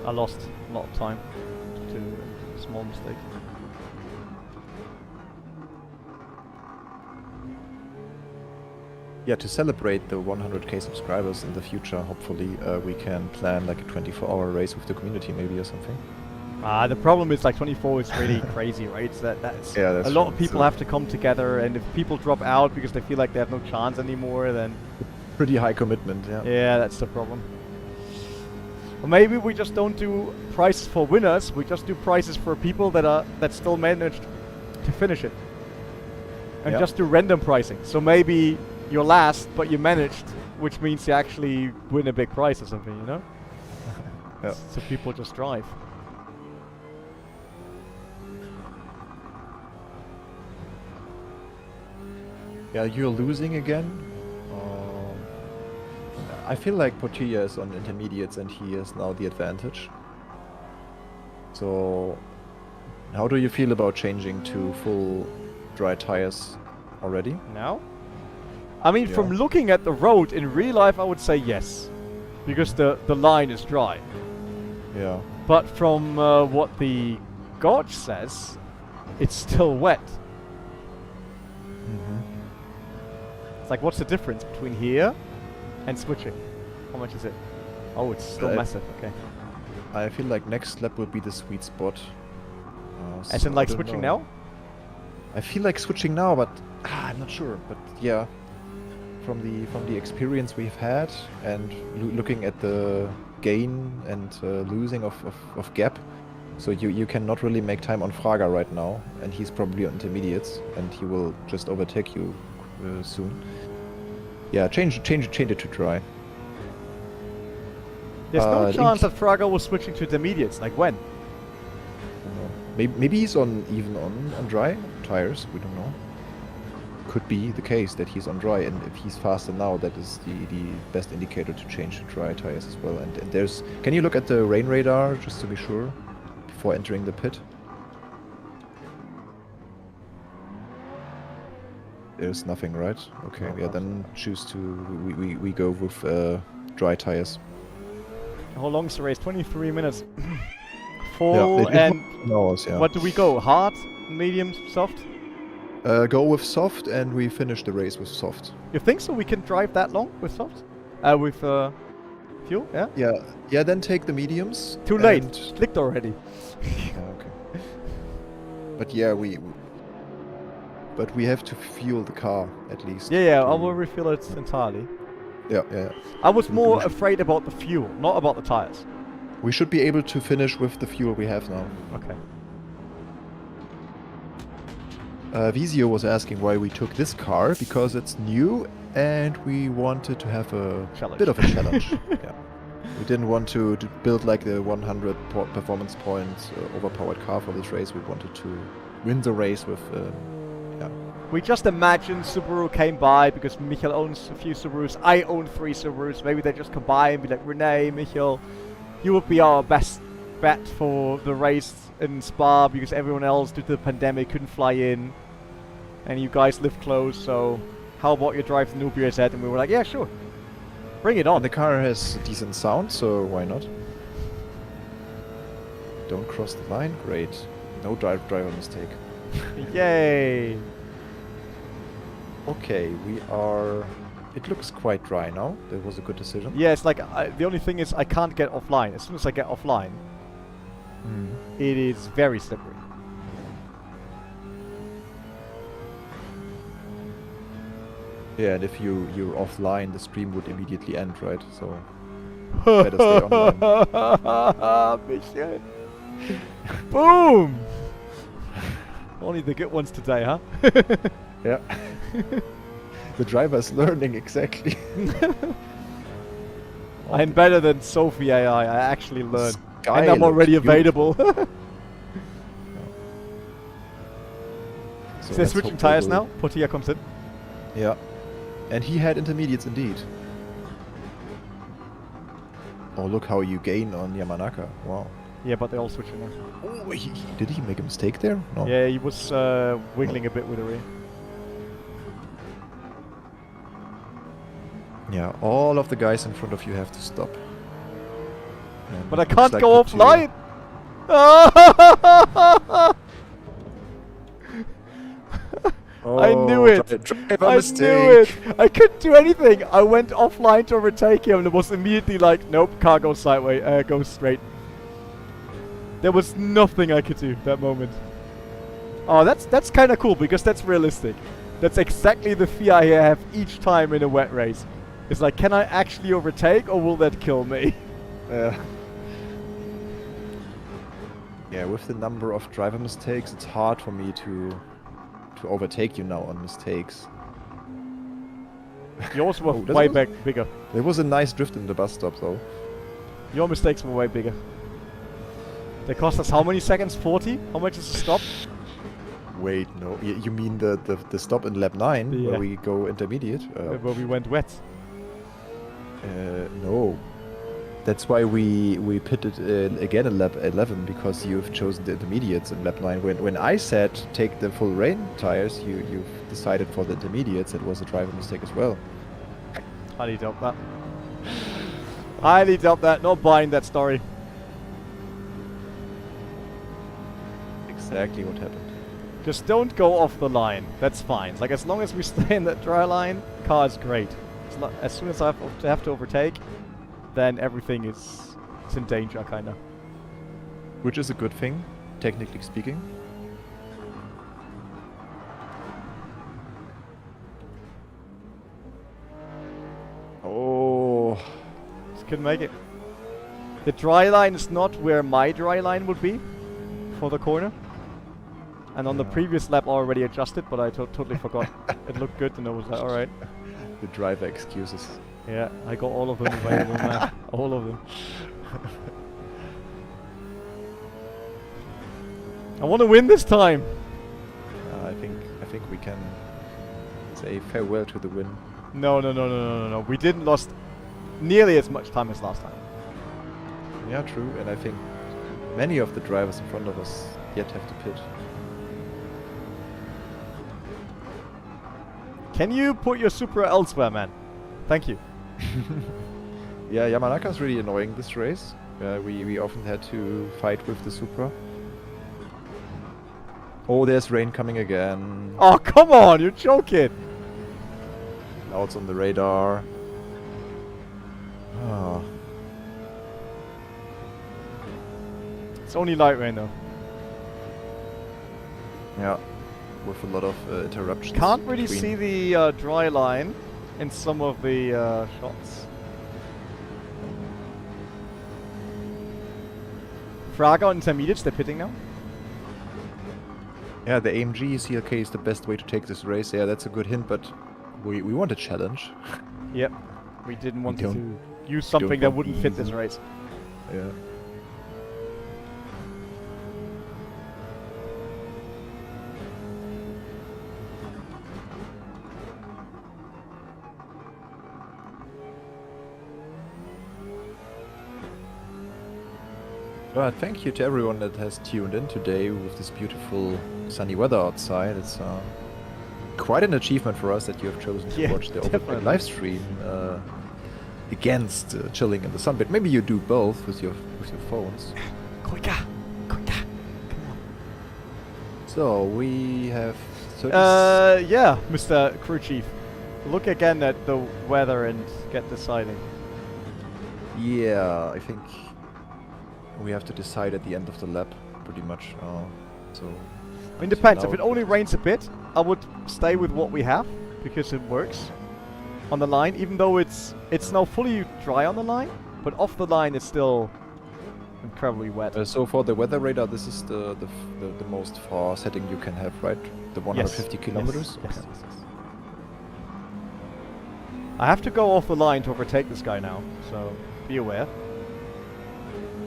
I lost a lot of time to a small mistake. Yeah, to celebrate the 100k subscribers in the future, hopefully we can plan like a 24-hour race with the community maybe or something. The problem is like 24 is really crazy, right? So that's Yeah, a lot of people have to come together, and if people drop out because they feel like they have no chance anymore, then pretty high commitment, yeah. yeah, that's the problem. Or maybe we just don't do prizes for winners. We just do prizes for people that still managed to finish it, and just do random pricing. So maybe you're last, but you managed, which means you actually win a big prize or something, you know? Yeah. So people just drive. Yeah, you're losing again. I feel like Portilla is on intermediates and he has now the advantage. So, how do you feel about changing to full dry tires already? Now? I mean, from looking at the road in real life, I would say yes. Because the line is dry. Yeah. But from what the gauge says, it's still wet. It's like, what's the difference between here and switching? How much is it? Oh, it's still massive, okay. I feel like next lap will be the sweet spot. As in like switching now? I feel like switching now, but I'm not sure. But yeah, from the experience we've had and looking at the gain and losing of gap, so you cannot really make time on Fraga right now, and he's probably on intermediates, and he will just overtake you soon. Yeah, change it to dry. There's no chance that Fraga was switching to intermediates. Like when? Maybe he's even on dry tires. We don't know. Could be the case that he's on dry, and if he's faster now, that is the best indicator to change to dry tires as well. And there's. Can you look at the rain radar just to be sure before entering the pit? There's nothing, right? Okay, No, yeah, then choose to. We go with dry tires. How long's the race? 23 minutes. Full and hours, yeah. what do we go? Hard, medium, soft? Go with soft, and we finish the race with soft. You think so? We can drive that long with soft? With fuel? Yeah. Yeah. Then take the mediums. Too late. Clicked already. Yeah, okay. But yeah, but we have to fuel the car at least. Yeah, I will refill it entirely. Yeah. I was more afraid about the fuel, not about the tires. We should be able to finish with the fuel we have now. Okay. Vizio was asking why we took this car, because it's new and we wanted to have a bit of a challenge. Yeah. We didn't want to build like the 100 performance points overpowered car for this race. We wanted to win the race with, yeah. We just imagined Subaru came by because Michael owns a few Subarus. I own 3 Subarus. Maybe they just combine and be like, Rene, Michael, you would be our best bet for the race in Spa because everyone else due to the pandemic couldn't fly in. And you guys live close, so how about you drive the new BSZ? And we were like, yeah, sure. Bring it on. And the car has decent sound, so why not? Don't cross the line. Great. No driver mistake. Yay! Okay, we are... It looks quite dry now. That was a good decision. Yeah, it's like, the only thing is I can't get offline. As soon as I get offline, it is very slippery. Yeah, and if you're offline, the stream would immediately end, right? So better stay online. Mission. Boom! Only the good ones today, huh? Yeah. The driver's learning exactly. I'm better than Sophie AI. I actually learn. Sky And I'm already looks available. So So they're switching tires now. Portilla comes in. Yeah. And he had intermediates indeed. Oh, look how you gain on Yamanaka. Wow. Yeah, but they're all switching now. Oh, did he make a mistake there? No. Yeah, he was wiggling a bit with the rear. Yeah, all of the guys in front of you have to stop. And But I looks can't like go the two- offline! Oh, I knew it! Driver I mistake. knew it! I couldn't do anything! I went offline to overtake him and it was immediately like, nope, car goes sideways, goes straight. There was nothing I could do that moment. Oh, that's kind of cool because that's realistic. That's exactly the fear I have each time in a wet race. It's like, can I actually overtake or will that kill me? Yeah, with the number of driver mistakes, it's hard for me to overtake you now on mistakes. Yours were Oh, way bigger. There was a nice drift in the bus stop though. Your mistakes were way bigger. They cost us how many seconds? 40? How much is the stop? Wait, no. You mean the stop in lap 9 Yeah. where we go intermediate? Where we went wet. No. That's why we pitted again in lap 11 because you've chosen the intermediates in lap 9. When I said take the full rain tires, you've decided for the intermediates. It was a driver mistake as well. Highly doubt that. Highly doubt that. Not buying that story. Exactly what happened. Just don't go off the line. That's fine. Like, as long as we stay in that dry line, car is great. As soon as I have to overtake, then everything is in danger, kind of. Which is a good thing, technically speaking. Oh. Just couldn't make it. The dry line is not where my dry line would be for the corner. And on the previous lap I already adjusted, but I totally forgot. It looked good and I was like, alright. The driver excuses. Yeah, I got all of them available, man. All of them. I want to win this time! I think we can say farewell to the win. No. We didn't lost nearly as much time as last time. Yeah, true. And I think many of the drivers in front of us yet have to pit. Can you put your Supra elsewhere, man? Thank you. Yeah, Yamanaka's really annoying this race. We often had to fight with the Supra. Oh, there's rain coming again. Oh, come on! You're joking! Now it's on the radar. Oh. It's only light rain, though. Yeah, with a lot of interruptions. Can't really between. see the dry line in some of the shots. Fraga intermediates, they're pitting now. Yeah, the AMG CLK is the best way to take this race. Yeah, that's a good hint, but we want a challenge. Yep. We didn't want don't- to use something that want wouldn't fit this easy. race. Yeah. Thank you to everyone that has tuned in today with this beautiful sunny weather outside. It's quite an achievement for us that you have chosen to Yeah, watch the Overtake definitely. live stream against chilling in the sun. But maybe you do both with your phones. Quicker! Quicker! So we have 30 Yeah, Mr. Crew Chief. Look again at the weather and get deciding. Yeah, I think we have to decide at the end of the lap, pretty much. So. I mean, depends. now If it only rains a bit, I would stay with what we have because it works on the line. Even though it's now fully dry on the line, but off the line it's still incredibly wet. So for the weather radar, this is the most far setting you can have, right? The 150 kilometers. Yes, yes, yes. I have to go off the line to overtake this guy now, so be aware.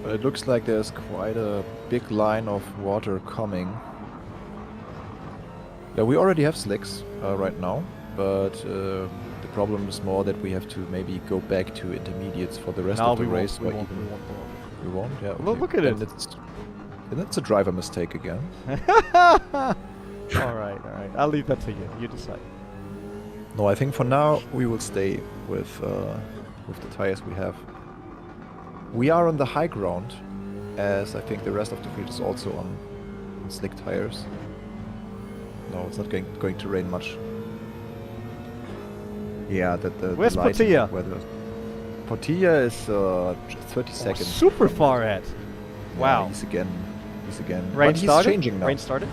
It looks like there's quite a big line of water coming. Yeah, we already have slicks right now, but the problem is more that we have to maybe go back to intermediates for the rest of the race. We or won't. even- We won't? Yeah. Look- Okay. look at Then it. And it's a driver mistake again. Alright. I'll leave that to you. You decide. No, I think for now we will stay with the tires we have. We are on the high ground, as I think the rest of the field is also on slick tires. No, it's not going to rain much. Yeah, the Where's light and Portilla? weather. Portilla is 30 Oh, seconds. super far ahead. Yeah, Wow. He's again. Rain But he's started? changing now. Rain started?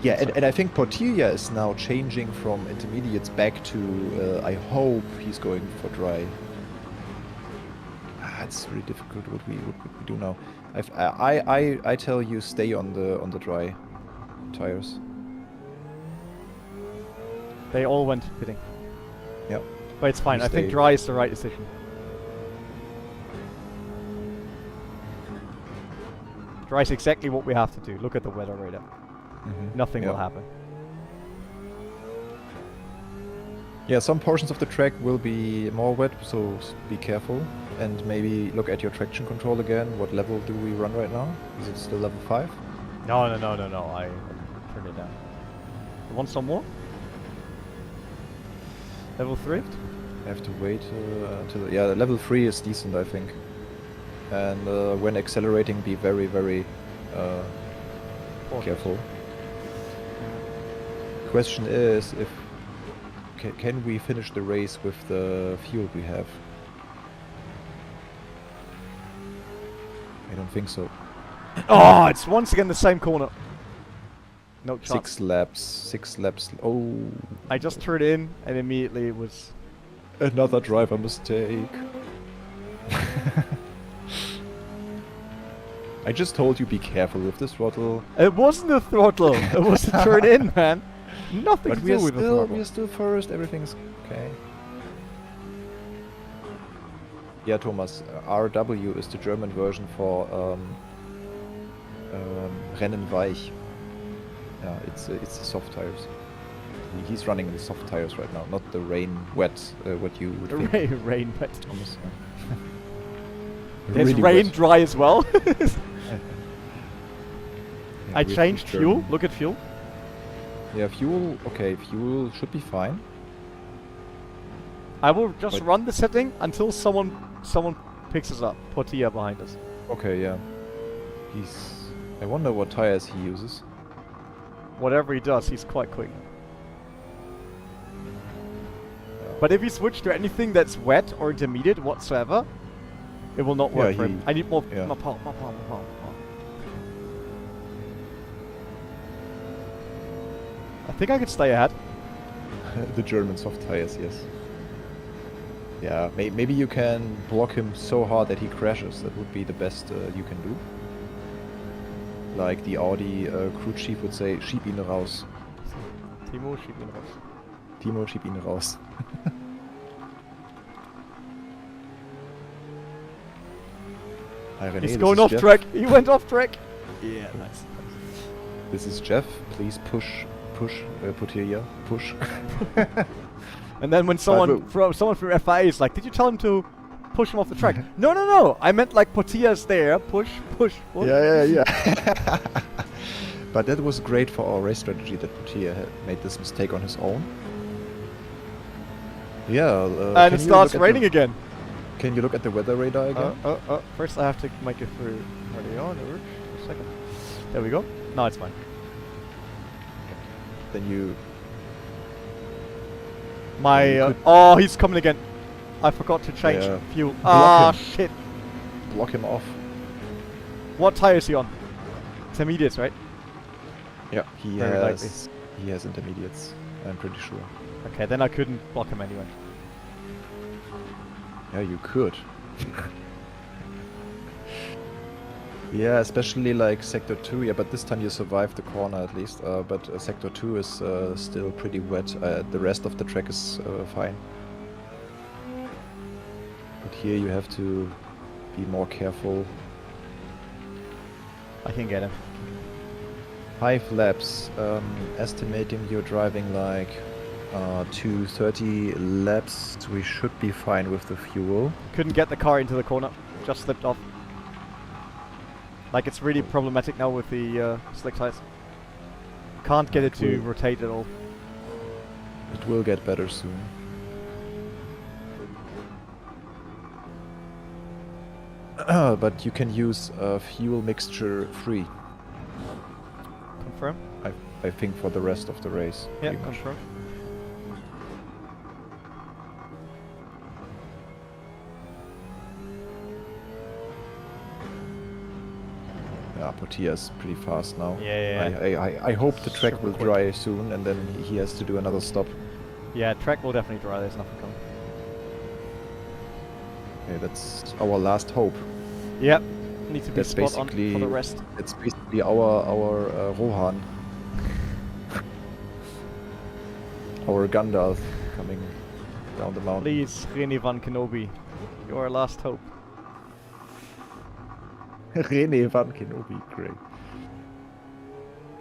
Yeah, and I think Portilla is now changing from intermediates back to. I hope he's going for dry. It's really difficult what we do now. I tell you stay on the dry tires. They all went pitting. Yep. But it's fine. You I think stay. dry is the right decision. Dry is exactly what we have to do. Look at the weather radar. Nothing will happen. Yeah, some portions of the track will be more wet, so be careful. And maybe look at your traction control again. What level do we run right now? Is it still level 5? No. I turned it down. You want some more? Level 3? I have to wait until... Yeah, level 3 is decent, I think. And when accelerating, be very, very careful. Question is if... Can we finish the race with the fuel we have? I don't think so. Oh, it's once again the same corner. No chance. 6 laps. 6 laps. Oh, I just turned in and immediately it was... another driver mistake. I just told you be careful with the throttle. It wasn't the throttle. It was the turn in, man. Nothing But to do with the throttle. we are still first. Everything's okay. Yeah, Thomas. RW is the German version for Rennen Weich. Yeah, it's the soft tires. He's running in the soft tires right now, not the rain wet. What you would think, Rain wet. Thomas. There's Really rain wet. dry as well. Yeah, I we have changed to fuel. turn- Look at fuel. Yeah, fuel. Okay, fuel should be fine. I will just But- run the setting until someone picks us up. Portilla behind us. Okay, yeah. I wonder what tires he uses. Whatever he does, he's quite quick. But if you switch to anything that's wet or intermediate whatsoever, it will not work Yeah, for him. I need more yeah. power. I think I could stay ahead. The German soft tires, yes. Yeah, maybe you can block him so hard that he crashes. That would be the best you can do. Like the Audi crew chief would say, schieb ihn raus. Timo, schieb ihn raus. Timo, schieb ihn raus. Hi, Rene, He's this going is off Jeff. track. He went off track. Yeah, nice. This is Jeff. Please push, put here, yeah, push. And then when someone from FIA is like, did you tell him to push him off the track? No. I meant like Portilla's there. Push. What? Yeah. But that was great for our race strategy that Portilla had made this mistake on his own. Yeah. And it starts raining again. Can you look at the weather radar again? First I have to make it through radio. A second. There we go. No, it's fine. Then you... Oh, he's coming again. I forgot to change fuel. Ah, shit. Block him off. What tire is he on? Intermediates, right? Yeah, he has intermediates, I'm pretty sure. Okay, then I couldn't block him anyway. Yeah, you could. Yeah, especially like Sector 2, yeah, but this time you survived the corner at least. But Sector 2 is still pretty wet. The rest of the track is fine. But here you have to be more careful. I can get him. 5 laps. Estimating you're driving like 230 laps. We should be fine with the fuel. Couldn't get the car into the corner. Just slipped off. Like, it's really problematic now with the slick tires. Can't get it to rotate at all. It will get better soon. But you can use fuel mixture free. Confirm? I think for the rest of the race. Yeah, confirm. Yeah, Portilla's pretty fast now. Yeah. I hope the track will Super dry soon, and then he has to do another stop. Yeah, track will definitely dry. There's nothing coming. Okay, that's our last hope. Yep. Need to be That's spot on for basically the rest. It's basically our Rohan, our Gandalf coming down the mountain. Please, Rene van Kenobi, you're our last hope. Rene van Kenobi, great.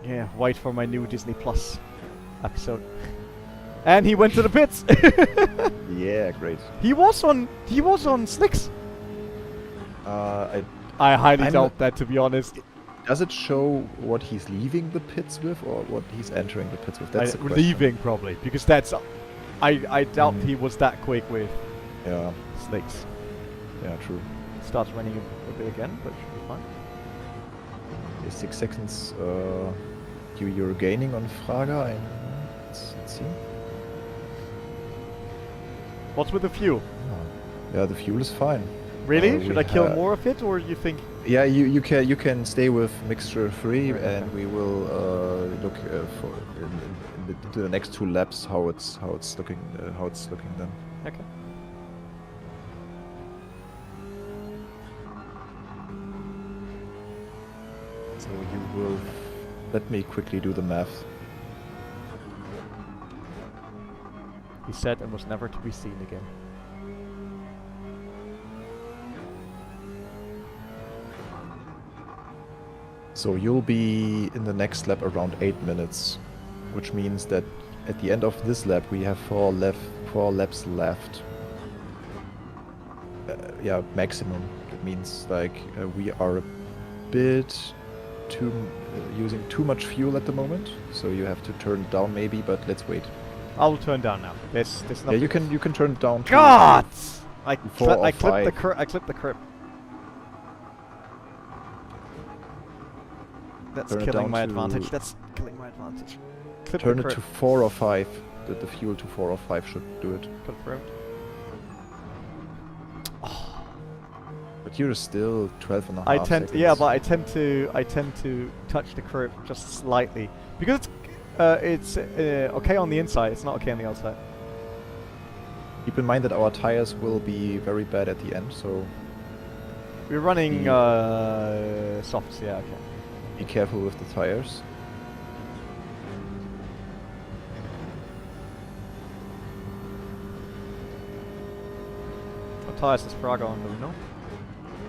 Yeah, wait for my new Disney Plus episode. And he went to the pits. Yeah, great. He was on slicks. I highly doubt that, to be honest. Does it show what he's leaving the pits with, or what he's entering the pits with? That's the question. Leaving probably, because that's. I doubt he was that quick with. Yeah. Slicks. Yeah, true. Starts running a bit again, but should be fine. Yeah, 6 seconds. You're gaining on Fraga. Let's see. What's with the fuel? Yeah, the fuel is fine. Really? Should I kill more of it, or you think? Yeah, you can stay with mixture free, and we will look for in the next 2 laps how it's looking then. Okay. So you will let me quickly do the math. He said and was never to be seen again. So you'll be in the next lap around 8 minutes, which means that at the end of this lap we have 4 laps left. Yeah, maximum. It means like we are a bit using too much fuel at the moment, so you have to turn it down maybe, but let's wait. I'll turn down now. There's nothing. Yeah, you can turn it down. God! I 4 or clipped the 5. I clipped the crib. That's Turn it killing down my to- advantage. That's killing my advantage. Clip Turn the it crib. to 4 or 5. The fuel to 4 or 5 should do it. Confirmed. But you're still 12 and a half I tend, seconds. yeah, but I tend to touch the crib just slightly because It's okay on the inside. It's not okay on the outside. Keep in mind that our tires will be very bad at the end, so We're running softs. Yeah. Okay. be careful with the tires. What tires is Fraga on? Do we know?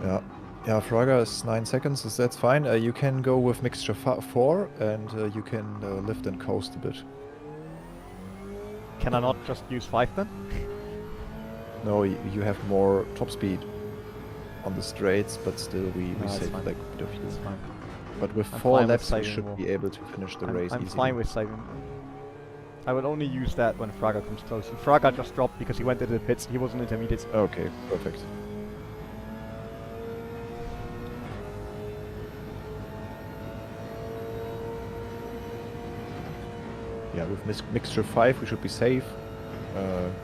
Yeah. Yeah, Fraga is 9 seconds, so that's fine. You can go with mixture 4 and you can lift and coast a bit. Can I not just use 5 then? No, you have more top speed on the straights, but still we No, it's save fine. like a bit of fuel. It's fine. But with I'm 4 fine with laps we saving should more. be able to finish the race I'm easily. fine with saving. I will only use that when Fraga comes close. And Fraga just dropped because he went into the pits. He wasn't intermediate. Okay, perfect. Yeah, with mixture 5 we should be safe.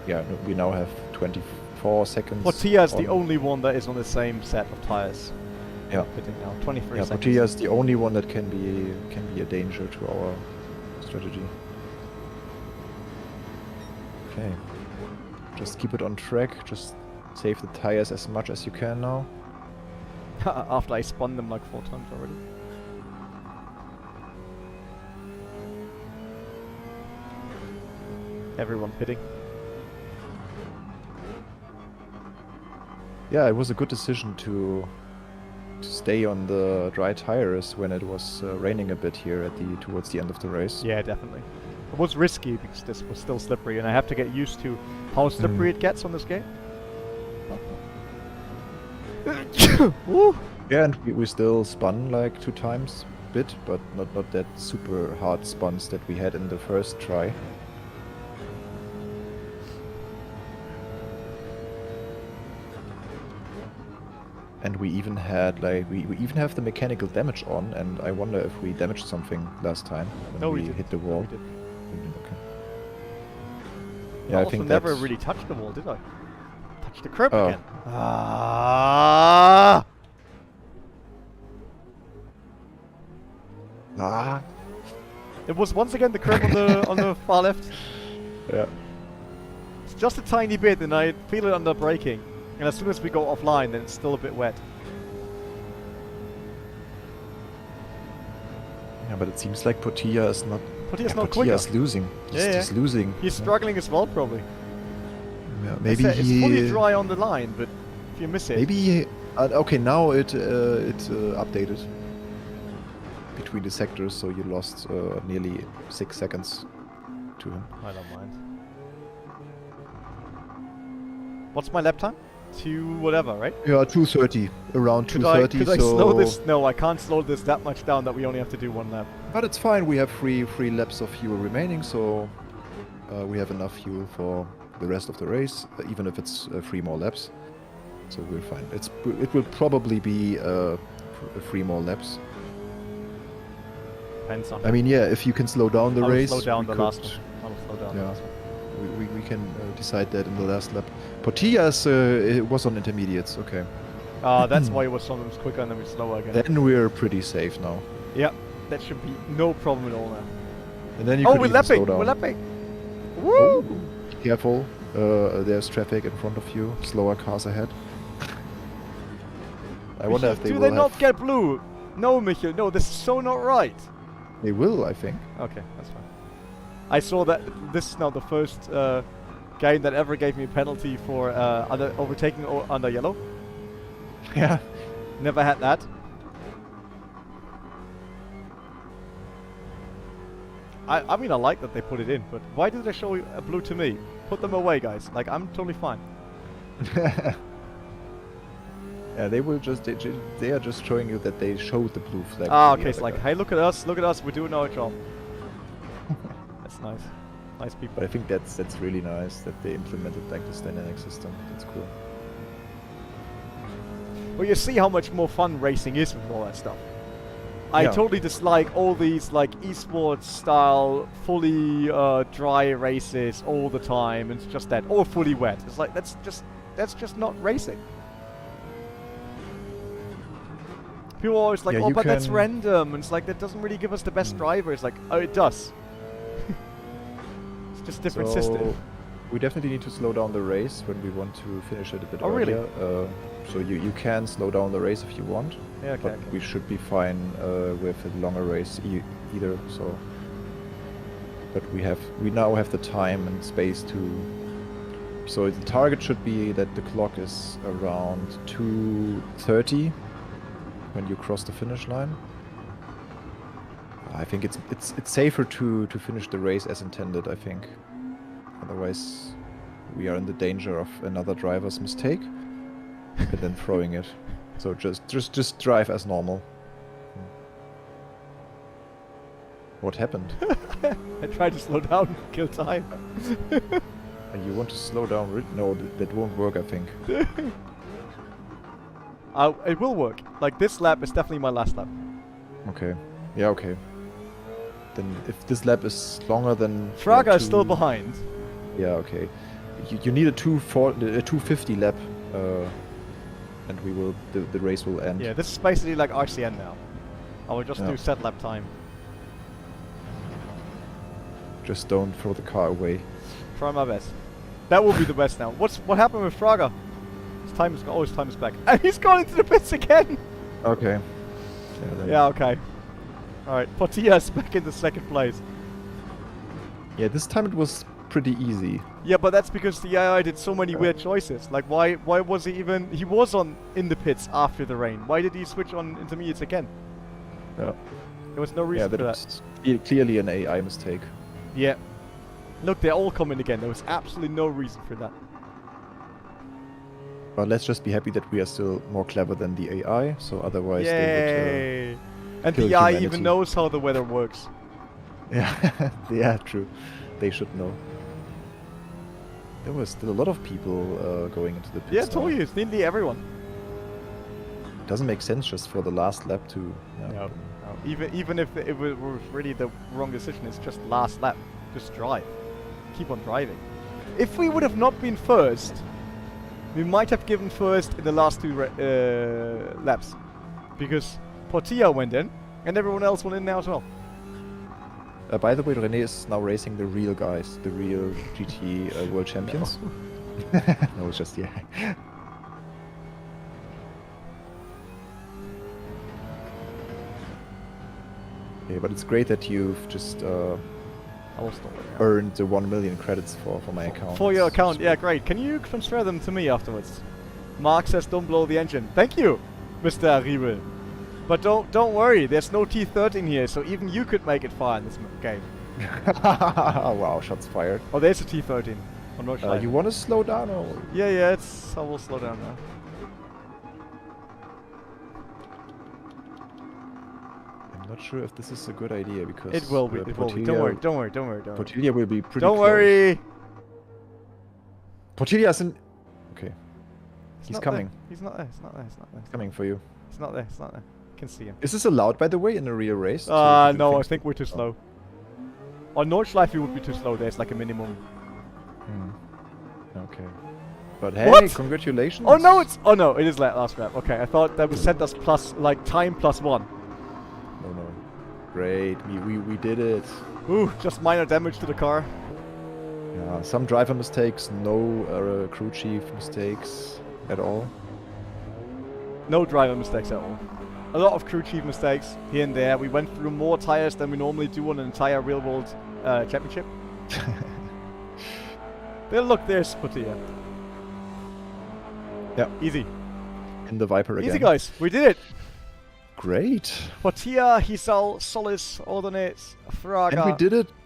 Yeah, we now have 24 seconds. Portilla is the on- only one that is on the same set of tires. Yeah. Pitting now. 23 Yeah, seconds. Portilla is the only one that can be a danger to our strategy. Okay. Just keep it on track. Just save the tires as much as you can now. After I spun them like 4 times already. Everyone pitting. Yeah, it was a good decision to stay on the dry tires when it was raining a bit here towards the end of the race. Yeah, definitely. It was risky because this was still slippery, and I have to get used to how slippery it gets on this game. Woo! Yeah, and we still spun like 2 times a bit, but not that super hard spuns that we had in the first try. And we even had like we even have the mechanical damage on, and I wonder if we damaged something last time when No, we we did. hit the wall. We did. Okay. I Yeah, I also think never that's really touched the wall, did I? Touched the curb Oh. again. Ah! ah It was once again the curb on the on the far left. yeah. It's just a tiny bit, and I feel it under braking. And as soon as we go offline, then it's still a bit wet. Yeah, but it seems like Portilla is not. Portilla's yeah, not Portilla quicker. is losing. Yeah, He's losing. He's Yeah. struggling as well, probably. Yeah, maybe it's he. fully dry on the line, but if you miss it, Maybe he, okay, now it updated between the sectors, so you lost nearly 6 seconds to him. I don't mind. What's my lap time? 2 whatever, right? Yeah, 2:30, around Could I 2:30. could I so slow this? No, I can't slow this that much down that we only have to do 1 lap. But it's fine. We have three laps of fuel remaining, so we have enough fuel for the rest of the race, even if it's 3 more laps. So we're fine. It will probably be 3 more laps. Depends on. I mean, yeah, if you can slow down the I'll race, slow down we the last could- one. I'll slow down. Yeah. The last one. We can decide that in the last lap. Portillas it was on intermediates. Okay. That's why it was sometimes quicker and then we slower again. Then we're pretty safe now. Yeah, that should be no problem at all now. And then you Oh, could we're even slow lapping! down. We're lapping! Woo! Be careful. There's traffic in front of you. Slower cars ahead. I wonder if they Do will they not have- get blue? No, Michael, no, this is so not right. They will, I think. Okay, that's fine. I saw that this is now the first game that ever gave me a penalty for overtaking under yellow. Yeah. Never had that. I mean, I like that they put it in, but why did they show a blue to me? Put them away, guys. Like, I'm totally fine. Yeah, they will just they are just showing you that they showed the blue flag. Ah, to the okay, it's other like, guy. hey, look at us, we're doing our job. That's nice. Nice people. But I think that's really nice that they implemented like this dynamic system. That's cool. Well, you see how much more fun racing is with all that stuff. I Yeah. totally dislike all these like esports style, fully dry races all the time. It's just that, or fully wet. It's like that's just not racing. People are always like, Yeah, oh, you but that's can- random. And it's like that doesn't really give us the best drivers. Like, oh, it does. It's just a different system. We definitely need to slow down the race when we want to finish it a bit Oh, really? earlier. So you can slow down the race if you want, Yeah, okay, but okay. we should be fine with a longer race either. So, but we now have the time and space to. So the target should be that the clock is around 2:30 when you cross the finish line. I think it's safer to finish the race as intended, I think. Otherwise, we are in the danger of another driver's mistake and then throwing it. So just drive as normal. What happened? I tried to slow down and kill time. And you want to slow down? No, that won't work, I think. It will work. Like, this lap is definitely my last lap. Okay. Yeah, okay. Then if this lap is longer than... Fraga is still behind. Yeah, okay. You need a 250 lap, and the race will end. Yeah, this is basically like RCN now. I will just do set lap time. Just don't throw the car away. Try my best. That will be the best now. What happened with Fraga? His time is back. And he's gone into the pits again! Okay. Yeah, okay. Alright, Portilla's back in the second place. Yeah, this time it was pretty easy. Yeah, but that's because the AI did so many weird choices. Like, why was he even... He was in the pits after the rain. Why did he switch on intermediates again? Yeah. There was no reason for that. Was clearly an AI mistake. Yeah. Look, they're all coming again. There was absolutely no reason for that. But let's just be happy that we are still more clever than the AI, so otherwise they would... and kill the AI humanity. even knows how the weather works. Yeah, yeah, true. They should know. There was still a lot of people going into the pits. Yeah, I told you, it's nearly everyone. Doesn't make sense just for the last lap to... No. Even if it was really the wrong decision, it's just last lap. Just drive. Keep on driving. If we would have not been first, we might have given first in the last two laps. Because Portilla went in, and everyone else went in now as well. By the way, Rene is now racing the real guys, the real GT World Champions. No, no it's just, yeah. Yeah, but it's great that you've just earned the 1 million credits for my account. For your account, yeah, great. Can you transfer them to me afterwards? Mark says don't blow the engine. Thank you, Mr. Riebel. But don't worry, there's no T13 here, so even you could make it far in this game. Wow, shots fired. Oh, there's a T13. I'm not sure. You want to slow down or? Yeah, I will slow down now. I'm not sure if this is a good idea because it will be. It will be. Don't worry. Portilla will be pretty Don't close. worry. Portilla's in. Okay. He's coming. There. He's not there. He's coming for you. He's not there. I can see him. Is this allowed, by the way, in a real race? No, I think we're too slow. On Nordschleife, we would be too slow. There's like a minimum. Okay. But hey, what? congratulations. Oh no, it is last lap. Okay, I thought that was sent us plus like time plus 1. No. Great. We did it. Ooh, just minor damage to the car. Yeah, some driver mistakes, no crew chief mistakes at all. No driver mistakes at all. A lot of crew chief mistakes here and there. We went through more tires than we normally do on an entire real world championship. Look, there's Portilla. Yeah. Easy. In the Viper again. Easy, guys. We did it. Great. Portilla, Hisal, Solis, Ordonez, Fraga. And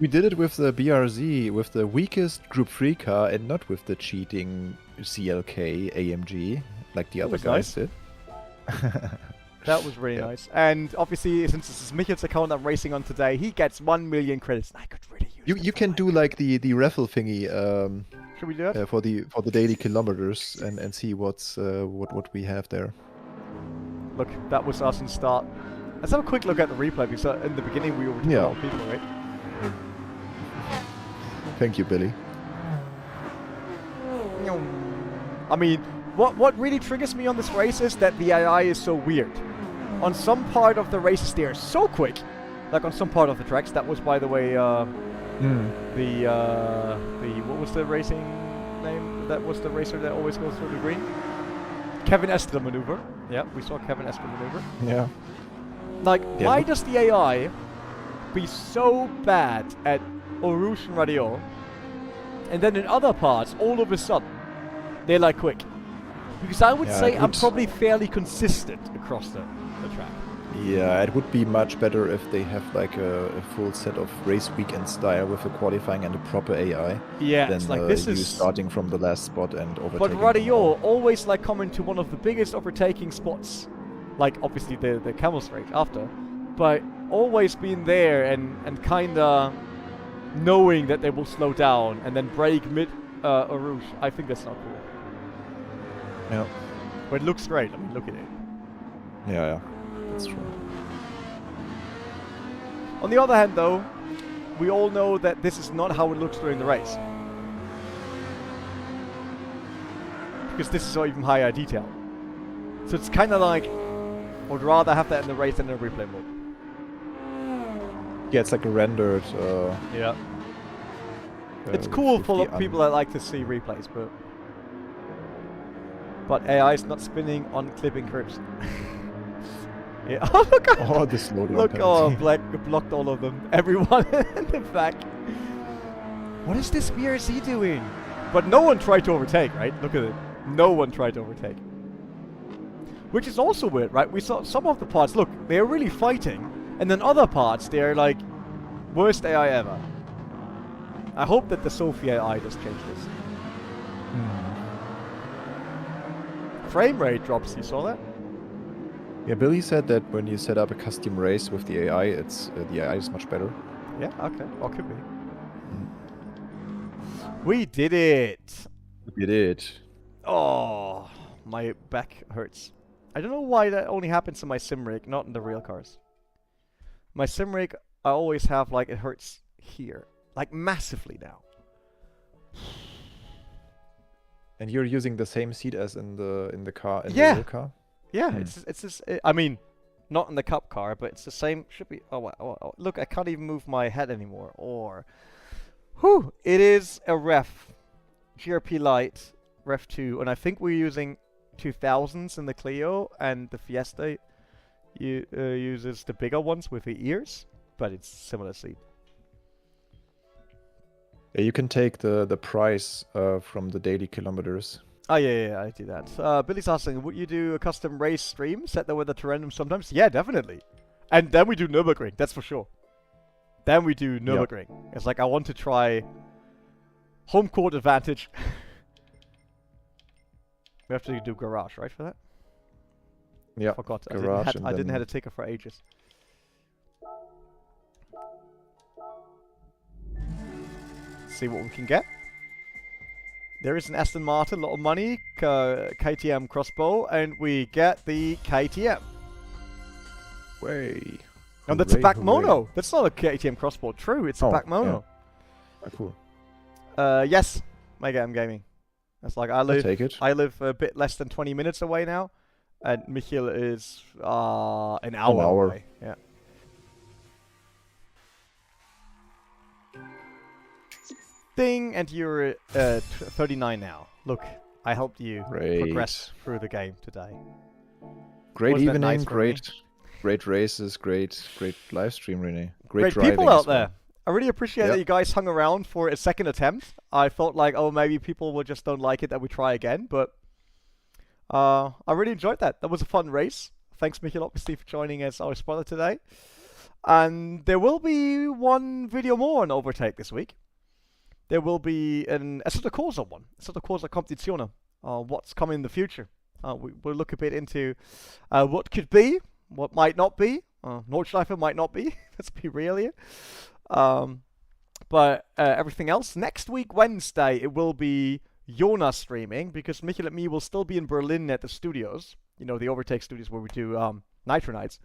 we did it with the BRZ, with the weakest Group 3 car and not with the cheating CLK AMG, like the other guys did. That was really nice. And obviously, since this is Michel's account I'm racing on today, he gets 1 million credits. I could really use You can do like the raffle thingy should we do that? for the daily kilometers and see what we have there. Look, that was us in start. Let's have a quick look at the replay because in the beginning we were a lot of people, right? Thank you, Billy. I mean, what really triggers me on this race is that the AI is so weird. On some part of the races they are so quick, Like on some part of the tracks. That was, by the way, the what was the racing name? That was the racer that always goes through the green. Kevin Estre maneuver. Yeah, we saw Kevin Estre maneuver. Yeah. Like, why does the AI be so bad at Orouge and Radio, and then in other parts, all of a sudden, they're like quick? Because I would say I'm probably fairly consistent across the track. Yeah, it would be much better if they have like a full set of race weekend style with the qualifying and a proper AI. Yeah, than, it's like this you is starting from the last spot and overtaking. But Radio always like coming to one of the biggest overtaking spots, like obviously the Camel Straight after, but always being there and kinda knowing that they will slow down and then brake mid Orouge. I think that's not cool. Yeah. But it looks great. I mean, look at it. Yeah. That's true. On the other hand, though, we all know that this is not how it looks during the race. Because this is not even higher detail. So it's kind of like, I would rather have that in the race than in the replay mode. Yeah, it's like a rendered. Yeah. It's cool for people that like to see replays, but AI is not spinning on clipping curves. Yeah. Oh, look! Oh, the slowdown. Look! Oh, Black blocked all of them. Everyone in the back. What is this BRZ doing? But no one tried to overtake, right? Look at it. No one tried to overtake. Which is also weird, right? We saw some of the parts. Look, they're really fighting, and then other parts, they're like worst AI ever. I hope that the Sophia AI does change this. Frame rate drops. You saw that? Yeah, Billy said that when you set up a custom race with the AI, it's the AI is much better. Yeah, okay. Well, could be. We did it! We did it. Oh, my back hurts. I don't know why that only happens in my sim rig, not in the real cars. My sim rig, I always have like it hurts here, like massively now. And you're using the same seat as in the car the real car? Yeah, it's just, I mean, not in the cup car, but it's the same. Should be. Oh, look, I can't even move my head anymore. Or, whew, it is a ref, GRP Lite, ref 2, and I think we're using 2000s in the Clio, and the Fiesta uses the bigger ones with the ears, but it's similar seat. Yeah, you can take the price from the daily kilometers. Oh, yeah, I do that. Billy's asking, would you do a custom race stream, set the weather to random sometimes? Yeah, definitely. And then we do Nürburgring, that's for sure. Then we do Nürburgring. Yep. It's like, I want to try home court advantage. We have to do garage, right, for that? Yeah, forgot. Garage. I didn't have a ticker for ages. See what we can get. There is an Aston Martin, a lot of money, KTM crossbow, and we get the KTM. Way. And that's a back mono. That's not a KTM crossbow. True, it's a back mono. Yeah. Cool. Yes, Mega M Gaming. That's like I live a bit less than 20 minutes away now, and Michiel is an hour away. Yeah. Ding, and you're 39 now. Look, I helped you progress through the game today. Great evening, nice great races, great live stream, Rene. Great driving people out there. I really appreciate that you guys hung around for a second attempt. I thought like, oh, maybe people will just don't like it that we try again, but I really enjoyed that. That was a fun race. Thanks, Michiel, obviously, for joining as our spoiler today. And there will be one video more on Overtake this week. There will be an Assetto Corsa one, Assetto Corsa Competizione, what's coming in the future. We'll look a bit into what could be, what might not be. Nordschleife might not be, let's be real here. But everything else, next week, Wednesday, it will be Jonas streaming, because Michiel and me will still be in Berlin at the studios. You know, the Overtake studios where we do Nitro Nights.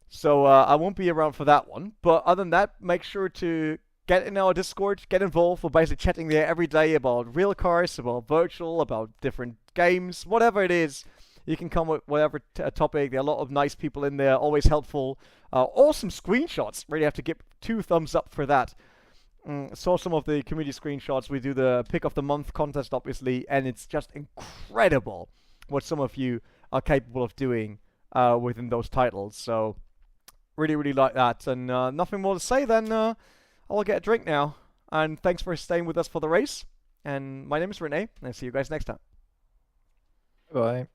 So I won't be around for that one. But other than that, make sure to get in our Discord, get involved. We're basically chatting there every day about real cars, about virtual, about different games, whatever it is. You can come with whatever topic. There are a lot of nice people in there, always helpful. Awesome screenshots. Really have to give 2 thumbs up for that. Saw some of the community screenshots. We do the pick of the month contest, obviously, and it's just incredible what some of you are capable of doing within those titles. So really, really like that. And nothing more to say then. I'll get a drink now. And thanks for staying with us for the race. And my name is Rene, and I'll see you guys next time. Bye.